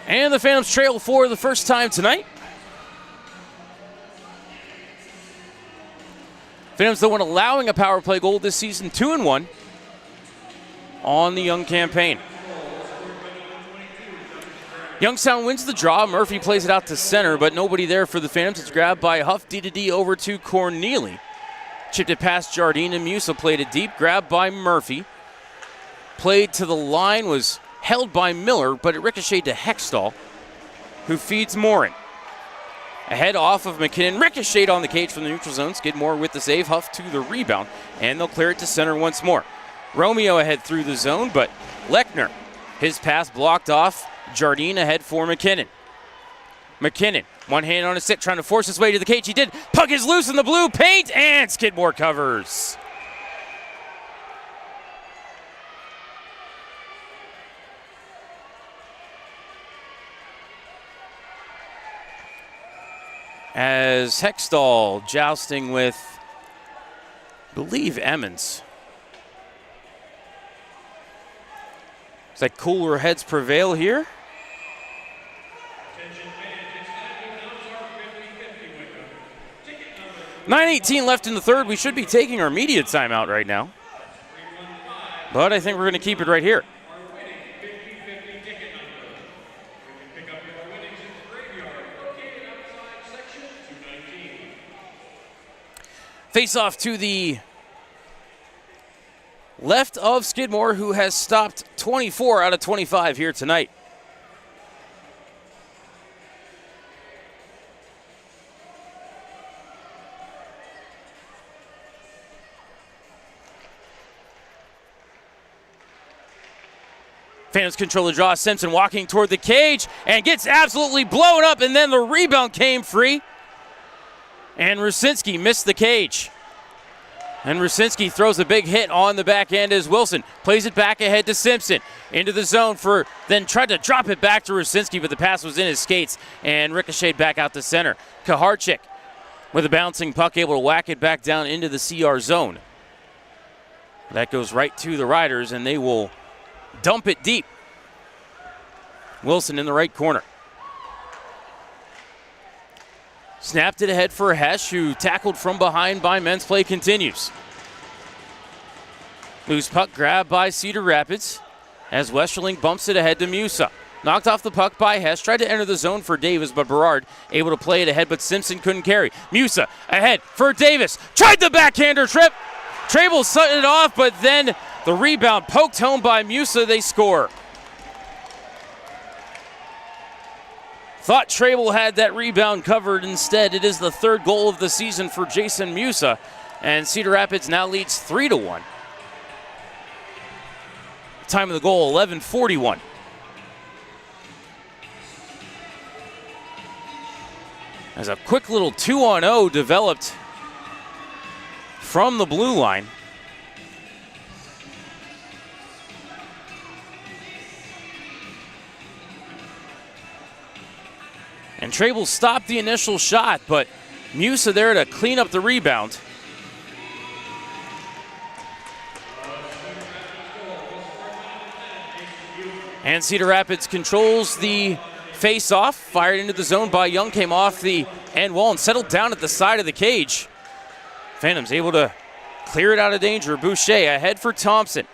And the Phantoms trail for the first time tonight. Phantoms, the one allowing a power play goal this season, 2-1 on the Young campaign. Youngstown wins the draw. Murphy plays it out to center, but nobody there for the Phantoms. It's grabbed by Huff, D-to-D over to Corneely. Chipped it past Jardine, and Musa played it deep. Grabbed by Murphy. Played to the line, was held by Miller, but it ricocheted to Hextall, who feeds Morin. Ahead off of McKinnon, ricocheted on the cage from the neutral zone. Skidmore with the save, Huff to the rebound, and they'll clear it to center once more. Romeo ahead through the zone, but Lechner, his pass blocked off. Jardine ahead for McKinnon. McKinnon, one hand on his stick, trying to force his way to the cage. He did. Puck is loose in the blue paint, and Skidmore covers. As Hextall jousting with, I believe, Emmons. Looks like cooler heads prevail here. 9:18 left in the third. We should be taking our media timeout right now, but I think we're going to keep it right here. Face off to the left of Skidmore, who has stopped 24 out of 25 here tonight. Phantoms control the draw. Simpson walking toward the cage and gets absolutely blown up, and then the rebound came free. And Rusinski missed the cage. And Rusinski throws a big hit on the back end as Wilson plays it back ahead to Simpson. Into the zone then tried to drop it back to Rusinski, but the pass was in his skates and ricocheted back out to center. Kaharchik with a bouncing puck, able to whack it back down into the CR zone. That goes right to the Riders, and they will dump it deep. Wilson in the right corner. Snapped it ahead for Hesh, who tackled from behind by Men's play continues. Loose puck grabbed by Cedar Rapids as Westerling bumps it ahead to Musa. Knocked off the puck by Hess, tried to enter the zone for Davis, but Berard able to play it ahead, but Simpson couldn't carry. Musa ahead for Davis, tried the backhander trip. Trable set it off, but then the rebound poked home by Musa, they score. Thought Trable had that rebound covered. Instead, it is the third goal of the season for Jason Musa, and Cedar Rapids now leads 3-1. Time of the goal, 11:41. As a quick little 2-on-0 developed from the blue line. And Trable stopped the initial shot, but Musa there to clean up the rebound. And Cedar Rapids controls the face-off, fired into the zone by Young, came off the end wall and settled down at the side of the cage. Phantoms able to clear it out of danger. Boucher ahead for Thompson.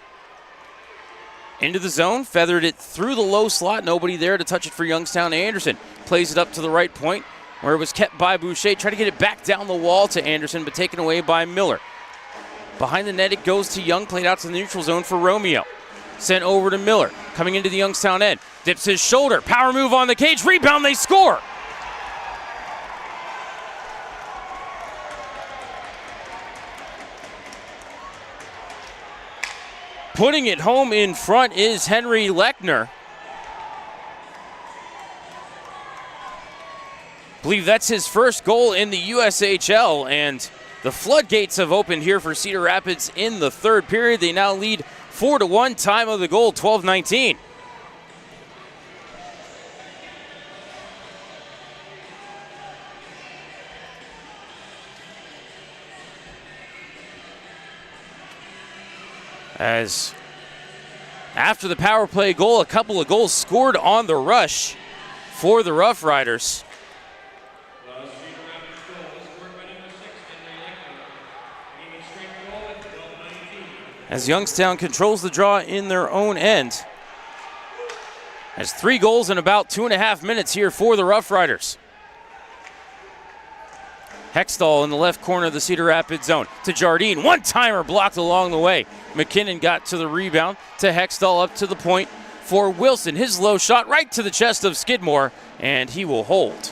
Into the zone, feathered it through the low slot. Nobody there to touch it for Youngstown. Anderson plays it up to the right point where it was kept by Boucher. Tried to get it back down the wall to Anderson, but taken away by Miller. Behind the net, it goes to Young, played out to the neutral zone for Romeo. Sent over to Miller, coming into the Youngstown end. Dips his shoulder, power move on the cage, rebound, they score! Putting it home in front is Henry Lechner. I believe that's his first goal in the USHL, and the floodgates have opened here for Cedar Rapids in the third period. They now lead 4-1, time of the goal, 12:19. As after the power play goal, a couple of goals scored on the rush for the Rough Riders. As Youngstown controls the draw in their own end. Has 3 goals in about 2.5 minutes here for the Rough Riders. Hextall in the left corner of the Cedar Rapids zone to Jardine. One-timer blocked along the way. McKinnon got to the rebound to Hextall up to the point for Wilson. His low shot right to the chest of Skidmore, and he will hold.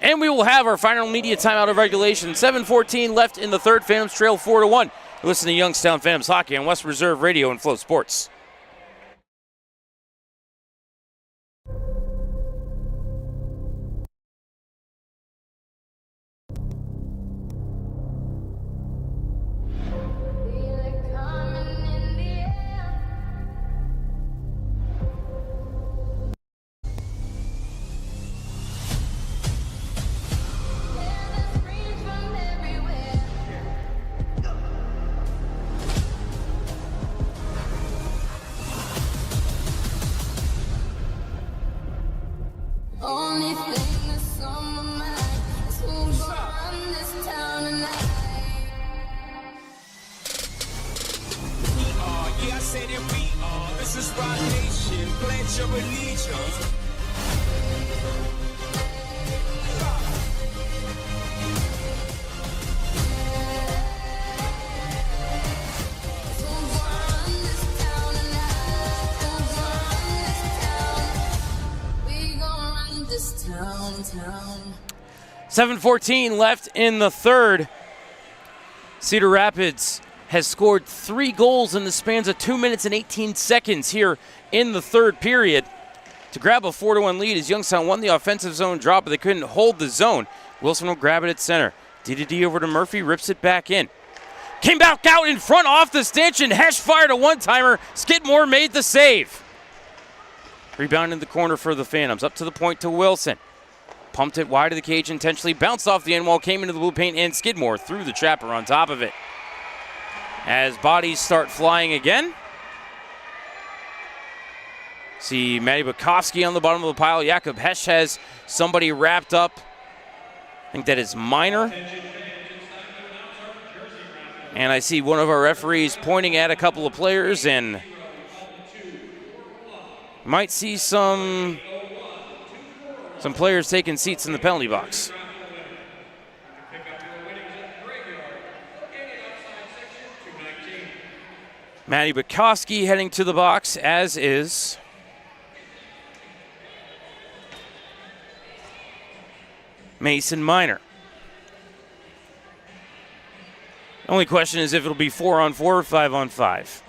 And we will have our final media timeout of regulation. 7:14 left in the third. Phantoms trail 4-1. Listen to Youngstown Phantoms Hockey on West Reserve Radio and Flow Sports. Town. 7:14 left in the third. Cedar Rapids has scored 3 goals in the spans of 2 minutes and 18 seconds here in the third period. to grab a 4-1 lead as Youngstown won the offensive zone drop, but they couldn't hold the zone. Wilson will grab it at center. D over to Murphy, rips it back in. Came back out in front off the stanchion. Hesh fired a one-timer. Skidmore made the save. Rebound in the corner for the Phantoms. Up to the point to Wilson. Pumped it wide of the cage intentionally. Bounced off the end wall. Came into the blue paint, and Skidmore threw the trapper on top of it. As bodies start flying again. See Matty Bukowski on the bottom of the pile. Jakob Hesh has somebody wrapped up. I think that is Minor. And I see one of our referees pointing at a couple of players, and might see some players taking seats in the penalty box. Matty Bukowski heading to the box, as is Mason Minor. The only question is if it'll be 4-on-4 or 5-on-5.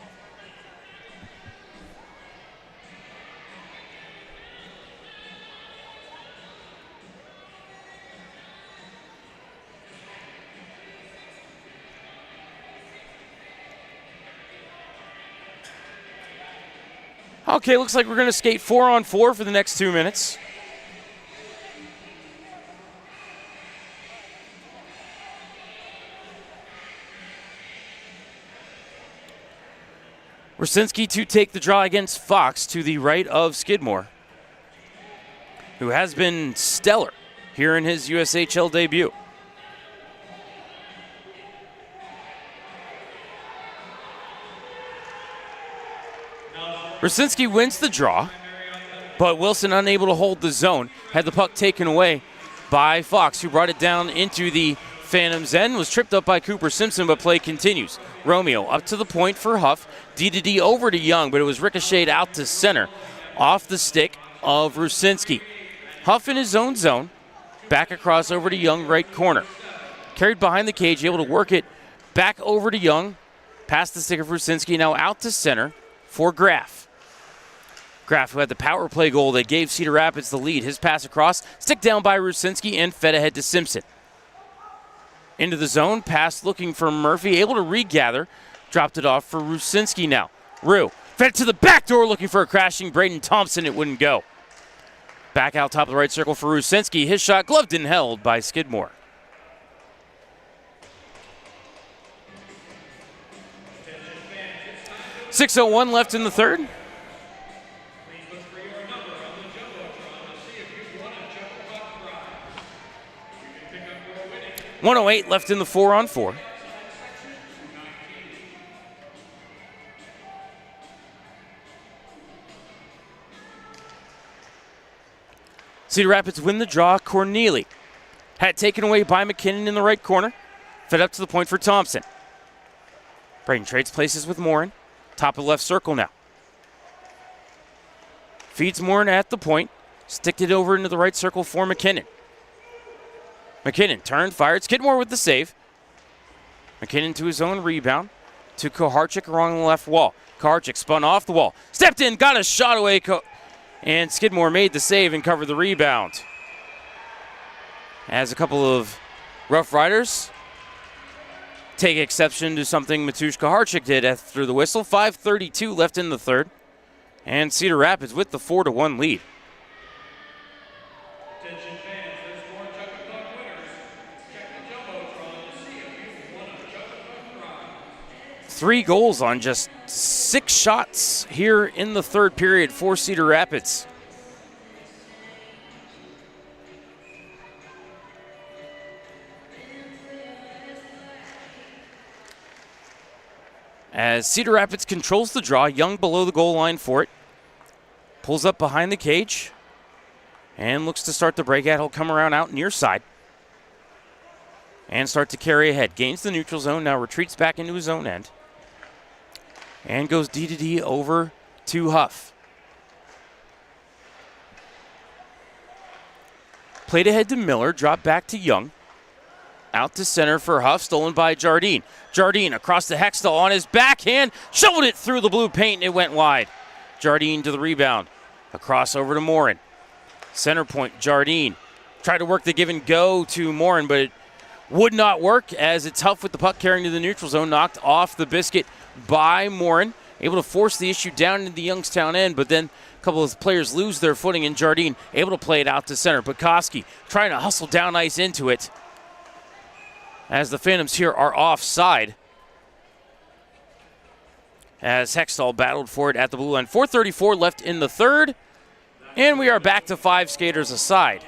Okay, looks like we're going to skate 4-on-4 for the next 2 minutes. Rusinski to take the draw against Fox to the right of Skidmore, who has been stellar here in his USHL debut. Rusinski wins the draw, but Wilson unable to hold the zone. Had the puck taken away by Fox, who brought it down into the Phantoms' end. Was tripped up by Cooper Simpson, but play continues. Romeo up to the point for Huff. D over to Young, but it was ricocheted out to center off the stick of Rusinski. Huff in his own zone. Back across over to Young, right corner. Carried behind the cage, able to work it back over to Young. Past the stick of Rusinski, now out to center for Graff. Graff, who had the power play goal that gave Cedar Rapids the lead. His pass across, stick down by Rusinski, and fed ahead to Simpson. Into the zone, pass looking for Murphy, able to regather. Dropped it off for Rusinski now. Rue fed it to the back door looking for a crashing Braden Thompson. It wouldn't go. Back out top of the right circle for Rusinski. His shot gloved and held by Skidmore. .6:01 left in the third. .108 left in the 4-on-4. Cedar Rapids win the draw. Corneli had it taken away by McKinnon in the right corner. Fed up to the point for Thompson. Braden trades places with Morin. Top of the left circle now. Feeds Morin at the point. Sticked it over into the right circle for McKinnon. McKinnon turned, fired. Skidmore with the save. McKinnon to his own rebound. To Koharchik along the left wall. Koharchik spun off the wall. Stepped in, got a shot away. And Skidmore made the save and covered the rebound. As a couple of Rough Riders take exception to something Matusz Koharchik did after the whistle. 5:32 left in the third. And Cedar Rapids with the 4-1 lead. 3 goals on just 6 shots here in the third period for Cedar Rapids. As Cedar Rapids controls the draw, Young below the goal line for it. Pulls up behind the cage and looks to start the breakout. He'll come around out near side and start to carry ahead. Gains the neutral zone, now retreats back into his own end. And goes D over to Huff. Played ahead to Miller, dropped back to Young. Out to center for Huff, stolen by Jardine. Jardine across the Hextall on his backhand, shoveled it through the blue paint and it went wide. Jardine to the rebound. Across over to Morin. Center point, Jardine. Tried to work the give and go to Morin, but it would not work as it's Huff with the puck carrying to the neutral zone, knocked off the biscuit by Morin. Able to force the issue down into the Youngstown end, but then a couple of players lose their footing, and Jardine able to play it out to center. Bukowski trying to hustle down ice into it as the Phantoms here are offside. As Hextall battled for it at the blue line. 4:34 left in the third, and we are back to 5 skaters aside.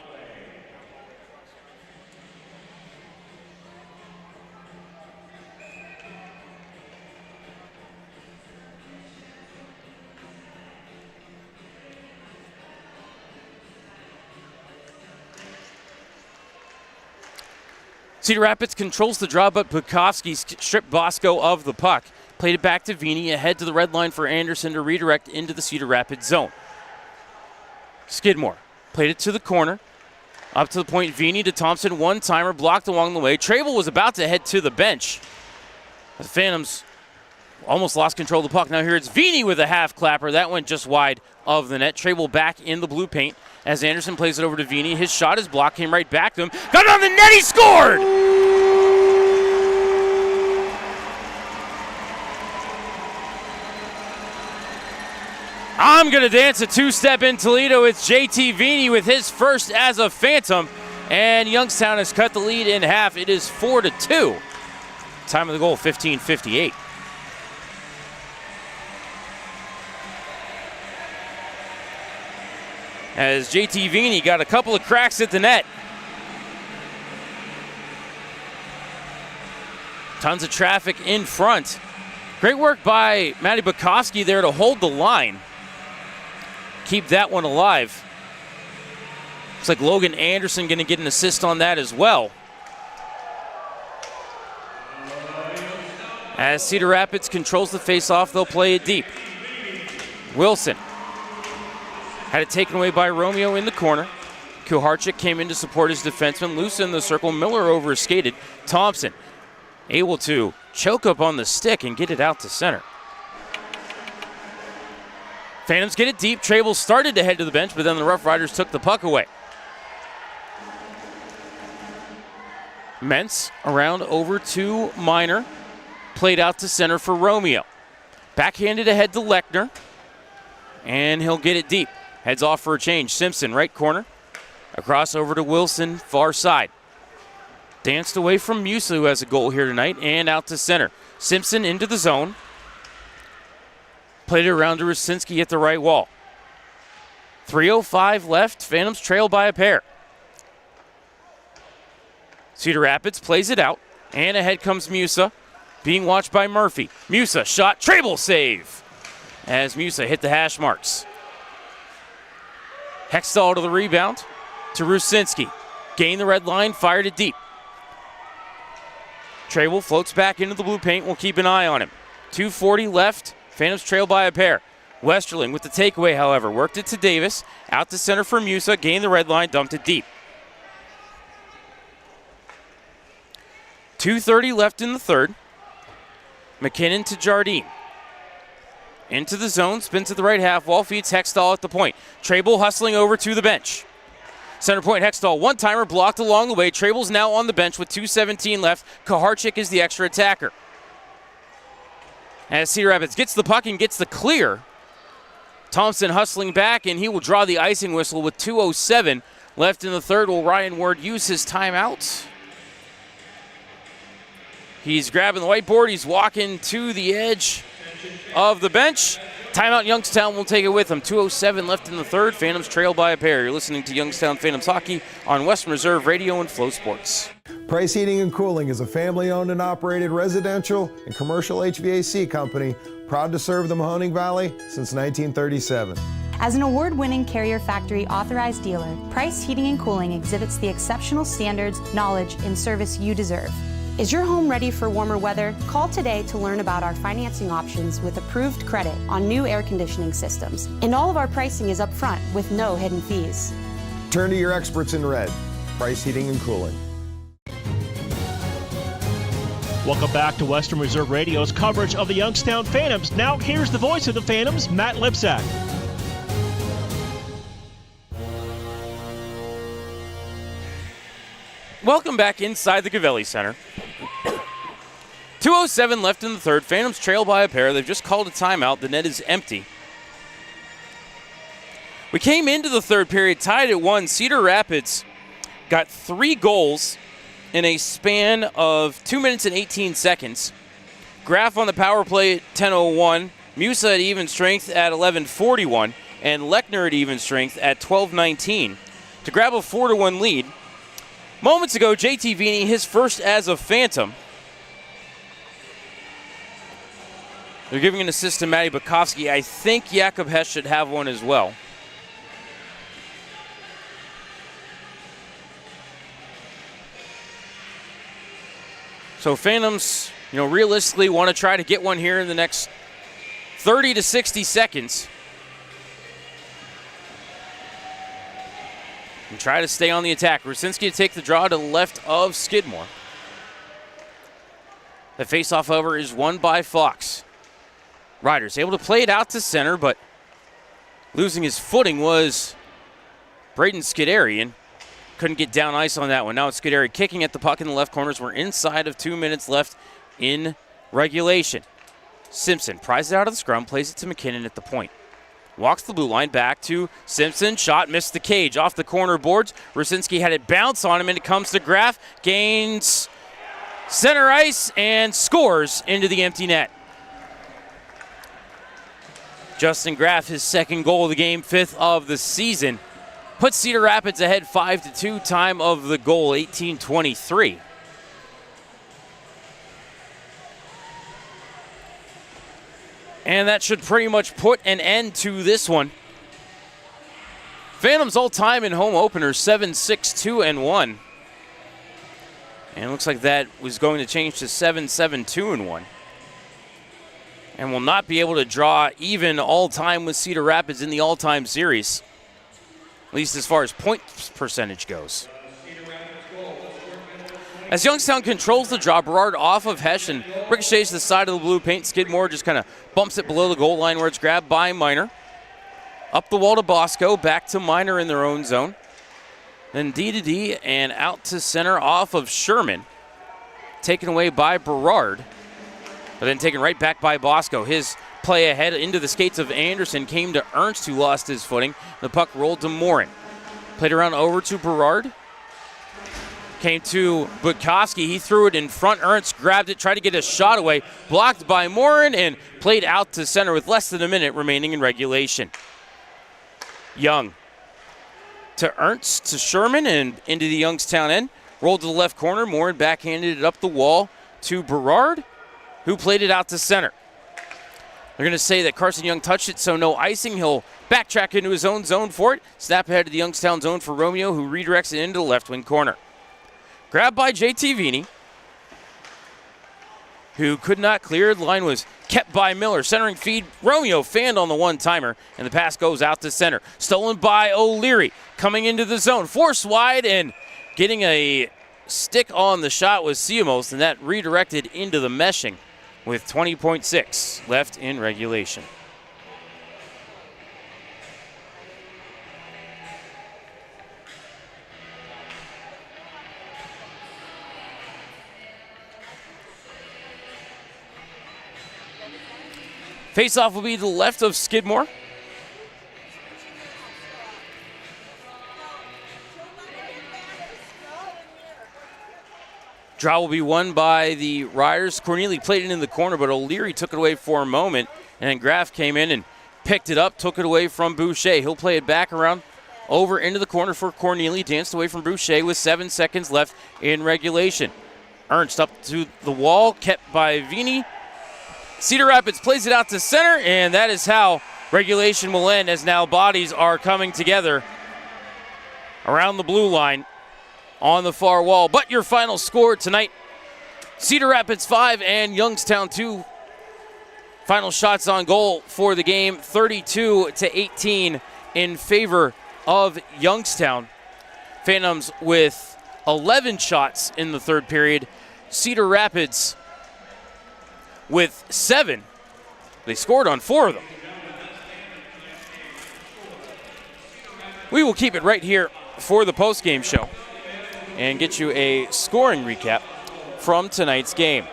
Cedar Rapids controls the draw, but Bukowski stripped Bosco of the puck. Played it back to Vini, ahead to the red line for Anderson to redirect into the Cedar Rapids zone. Skidmore played it to the corner. Up to the point, Vini to Thompson, one-timer, blocked along the way. Trable was about to head to the bench. The Phantoms almost lost control of the puck. Now here it's Vini with a half clapper. That went just wide of the net. Trable back in the blue paint as Anderson plays it over to Vini. His shot is blocked, came right back to him. Got it on the net, he scored! I'm going to dance a two-step in Toledo. It's JT Vini with his first as a Phantom, and Youngstown has cut the lead in half. It is 4-2. Time of the goal, 15:58. As JT Vini got a couple of cracks at the net. Tons of traffic in front. Great work by Matty Bukowski there to hold the line. Keep that one alive. Looks like Logan Anderson going to get an assist on that as well. As Cedar Rapids controls the faceoff, they'll play it deep. Wilson had it taken away by Romeo in the corner. Kuharczyk came in to support his defenseman. Loose in the circle. Miller overskated. Thompson able to choke up on the stick and get it out to center. Phantoms get it deep. Trable started to head to the bench, but then the Rough Riders took the puck away. Mentz around over to Minor. Played out to center for Romeo. Backhanded ahead to Lechner. And he'll get it deep. Heads off for a change. Simpson, right corner. Across over to Wilson, far side. Danced away from Musa, who has a goal here tonight, and out to center. Simpson into the zone. Played it around to Rusinski at the right wall. 3:05 left. Phantoms trail by a pair. Cedar Rapids plays it out, and ahead comes Musa, being watched by Murphy. Musa shot, Trable save, as Musa hit the hash marks. Hextall to the rebound, to Rusinski. Gained the red line, fired it deep. Trable floats back into the blue paint. We'll keep an eye on him. 2:40 left. Phantoms trail by a pair. Westerling with the takeaway, however. Worked it to Davis. Out to center for Musa. Gained the red line. Dumped it deep. 2:30 left in the third. McKinnon to Jardine. Into the zone. Spin to the right half wall. Feeds Hextall at the point. Trable hustling over to the bench. Center point Hextall. One-timer blocked along the way. Trable's now on the bench with 2:17 left. Kuharczyk is the extra attacker. As Cedar Rapids gets the puck and gets the clear. Thompson hustling back, and he will draw the icing whistle with 2:07 left in the third. Will Ryan Ward use his timeout? He's grabbing the whiteboard. He's walking to the edge of the bench. Timeout, Youngstown will take it with him. 2:07 left in the third. Phantoms trail by a pair. You're listening to Youngstown Phantoms Hockey on Western Reserve Radio and Flow Sports. Price Heating and Cooling is a family-owned and operated residential and commercial HVAC company proud to serve the Mahoning Valley since 1937. As an award-winning Carrier Factory authorized dealer, Price Heating and Cooling exhibits the exceptional standards, knowledge, and service you deserve. Is your home ready for warmer weather? Call today to learn about our financing options with approved credit on new air conditioning systems. And all of our pricing is upfront with no hidden fees. Turn to your experts in red. Price Heating and Cooling. Welcome back to Western Reserve Radio's coverage of the Youngstown Phantoms. Now here's the voice of the Phantoms, Matt Lipsack. Welcome back inside the Cavelli Center. 2:07 left in the third. Phantoms trail by a pair. They've just called a timeout. The net is empty. We came into the third period tied at 1. Cedar Rapids got 3 goals in a span of 2 minutes and 18 seconds. Graf on the power play at 10:01. Musa at even strength at 11:41. And Lechner at even strength at 12:19 to grab a 4-1 lead. Moments ago, JT Vini, his first as a Phantom. They're giving an assist to Matty Bukowski. I think Jakob Hess should have one as well. So Phantoms, realistically want to try to get one here in the next 30 to 60 seconds. And try to stay on the attack. Rusinski to take the draw to the left of Skidmore. The faceoff, however, is won by Fox. Riders able to play it out to center, but losing his footing was Braden Scuderi. Couldn't get down ice on that one. Now it's Scuderi kicking at the puck in the left corners. We're inside of 2 minutes left in regulation. Simpson pries it out of the scrum, plays it to McKinnon at the point. Walks the blue line back to Simpson. Shot missed the cage off the corner boards. Rusinski had it bounce on him, and it comes to Graf. Gains center ice and scores into the empty net. Justin Graf, his second goal of the game, 5th of the season. Puts Cedar Rapids ahead 5-2. Time of the goal, 18:23. And that should pretty much put an end to this one. Phantoms all-time in home openers, 7-6-2-1. And it looks like that was going to change to 7-7-2-1. And will not be able to draw even all-time with Cedar Rapids in the all-time series, at least as far as point percentage goes. As Youngstown controls the draw, Berard off of Hesh and ricochets to the side of the blue paint. Skidmore just kind of bumps it below the goal line where it's grabbed by Minor. Up the wall to Bosco, back to Minor in their own zone. Then D to D and out to center off of Sherman. Taken away by Berard, but then taken right back by Bosco. His play ahead into the skates of Anderson came to Ernst, who lost his footing. The puck rolled to Morin. Played around over to Berard. Came to Bukowski. He threw it in front. Ernst grabbed it, tried to get a shot away. Blocked by Morin and played out to center with less than a minute remaining in regulation. Young to Ernst, to Sherman, and into the Youngstown end. Rolled to the left corner. Morin backhanded it up the wall to Berard, who played it out to center. They're going to say that Carson Young touched it, so no icing. He'll backtrack into his own zone for it. Snap ahead to the Youngstown zone for Romeo, who redirects it into the left wing corner. Grabbed by JT Vini, who could not clear. The line was kept by Miller. Centering feed, Romeo fanned on the one-timer, and the pass goes out to center. Stolen by O'Leary, coming into the zone. Forced wide, and getting a stick on the shot was Siamos, and that redirected into the meshing with 20.6 left in regulation. Face-off will be to the left of Skidmore. Draw will be won by the Riders. Corneli played it in the corner, but O'Leary took it away for a moment, and then Graf came in and picked it up, took it away from Boucher. He'll play it back around over into the corner for Corneli. Danced away from Boucher with 7 seconds left in regulation. Ernst up to the wall, kept by Vini. Cedar Rapids plays it out to center, and that is how regulation will end, as now bodies are coming together around the blue line on the far wall. But your final score tonight, Cedar Rapids 5 and Youngstown 2. Final shots on goal for the game, 32-18 in favor of Youngstown. Phantoms with 11 shots in the third period. Cedar Rapids with 7. They scored on 4 of them. We will keep it right here for the postgame show. and get you a scoring recap from tonight's game.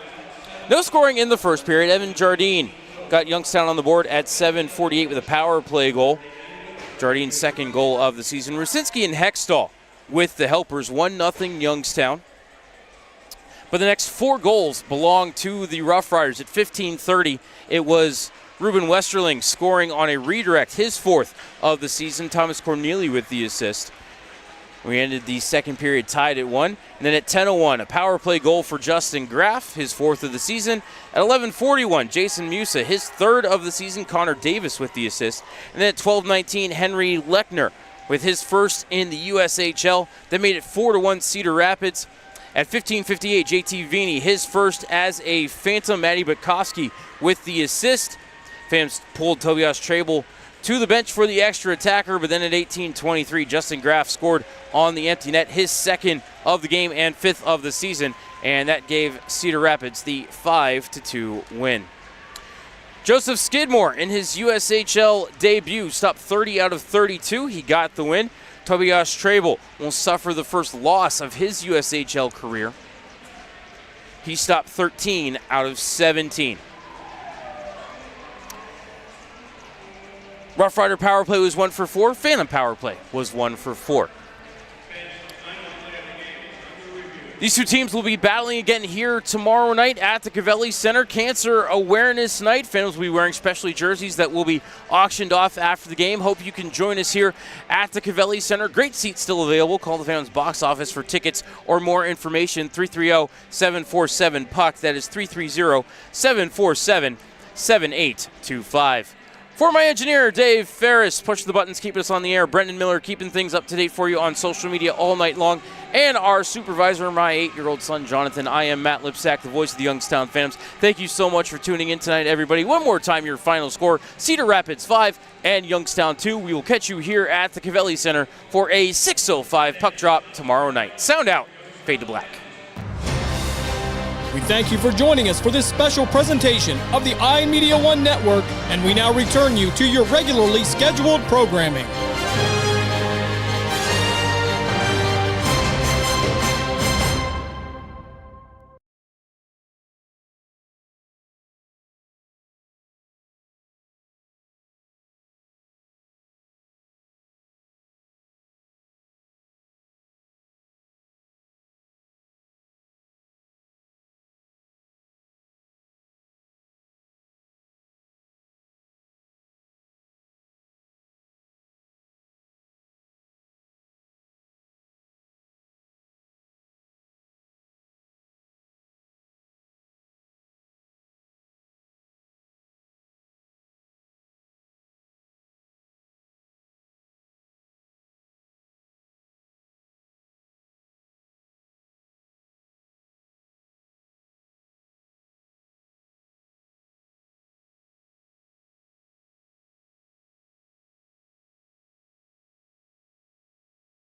No scoring in the first period. Evan Jardine got Youngstown on the board at 7:48 with a power play goal. Jardine's second goal of the season. Rusinski and Hextall with the helpers, 1-0 Youngstown. But the next 4 goals belong to the Rough Riders. At 15:30, it was Ruben Westerling scoring on a redirect, his 4th of the season. Thomas Corneli with the assist. We ended the second period tied at 1. And then at 10:01, a power play goal for Justin Graff, his 4th of the season. At 11:41, Jason Musa, his 3rd of the season. Connor Davis with the assist. And then at 12:19, Henry Lechner with his 1st in the USHL. That made it 4-1 Cedar Rapids. At 15:58, JT Vini, his 1st as a Phantom. Matty Bukowski with the assist. Phantoms pulled Tobias Trable to the bench for the extra attacker, but then at 18:23, Justin Graff scored on the empty net, his 2nd of the game and 5th of the season, and that gave Cedar Rapids the 5-2 win. Joseph Skidmore, in his USHL debut, stopped 30 out of 32. He got the win. Tobias Trable will suffer the first loss of his USHL career. He stopped 13 out of 17. Rough Rider power play was 1 for 4. Phantom power play was 1 for 4. These two teams will be battling again here tomorrow night at the Cavelli Center. Cancer Awareness Night. Phantoms will be wearing specialty jerseys that will be auctioned off after the game. Hope you can join us here at the Cavelli Center. Great seats still available. Call the Phantoms box office for tickets or more information. 330-747-PUCK. That is 330-747-7825. For my engineer, Dave Ferris, pushing the buttons, keeping us on the air. Brendan Miller, keeping things up to date for you on social media all night long. And our supervisor, my 8-year-old son, Jonathan. I am Matt Lipsack, the voice of the Youngstown Phantoms. Thank you so much for tuning in tonight, everybody. One more time, your final score, Cedar Rapids 5 and Youngstown 2. We will catch you here at the Cavelli Center for a 6:05 puck drop tomorrow night. Sound out. Fade to black. We thank you for joining us for this special presentation of the iMedia One Network, and we now return you to your regularly scheduled programming.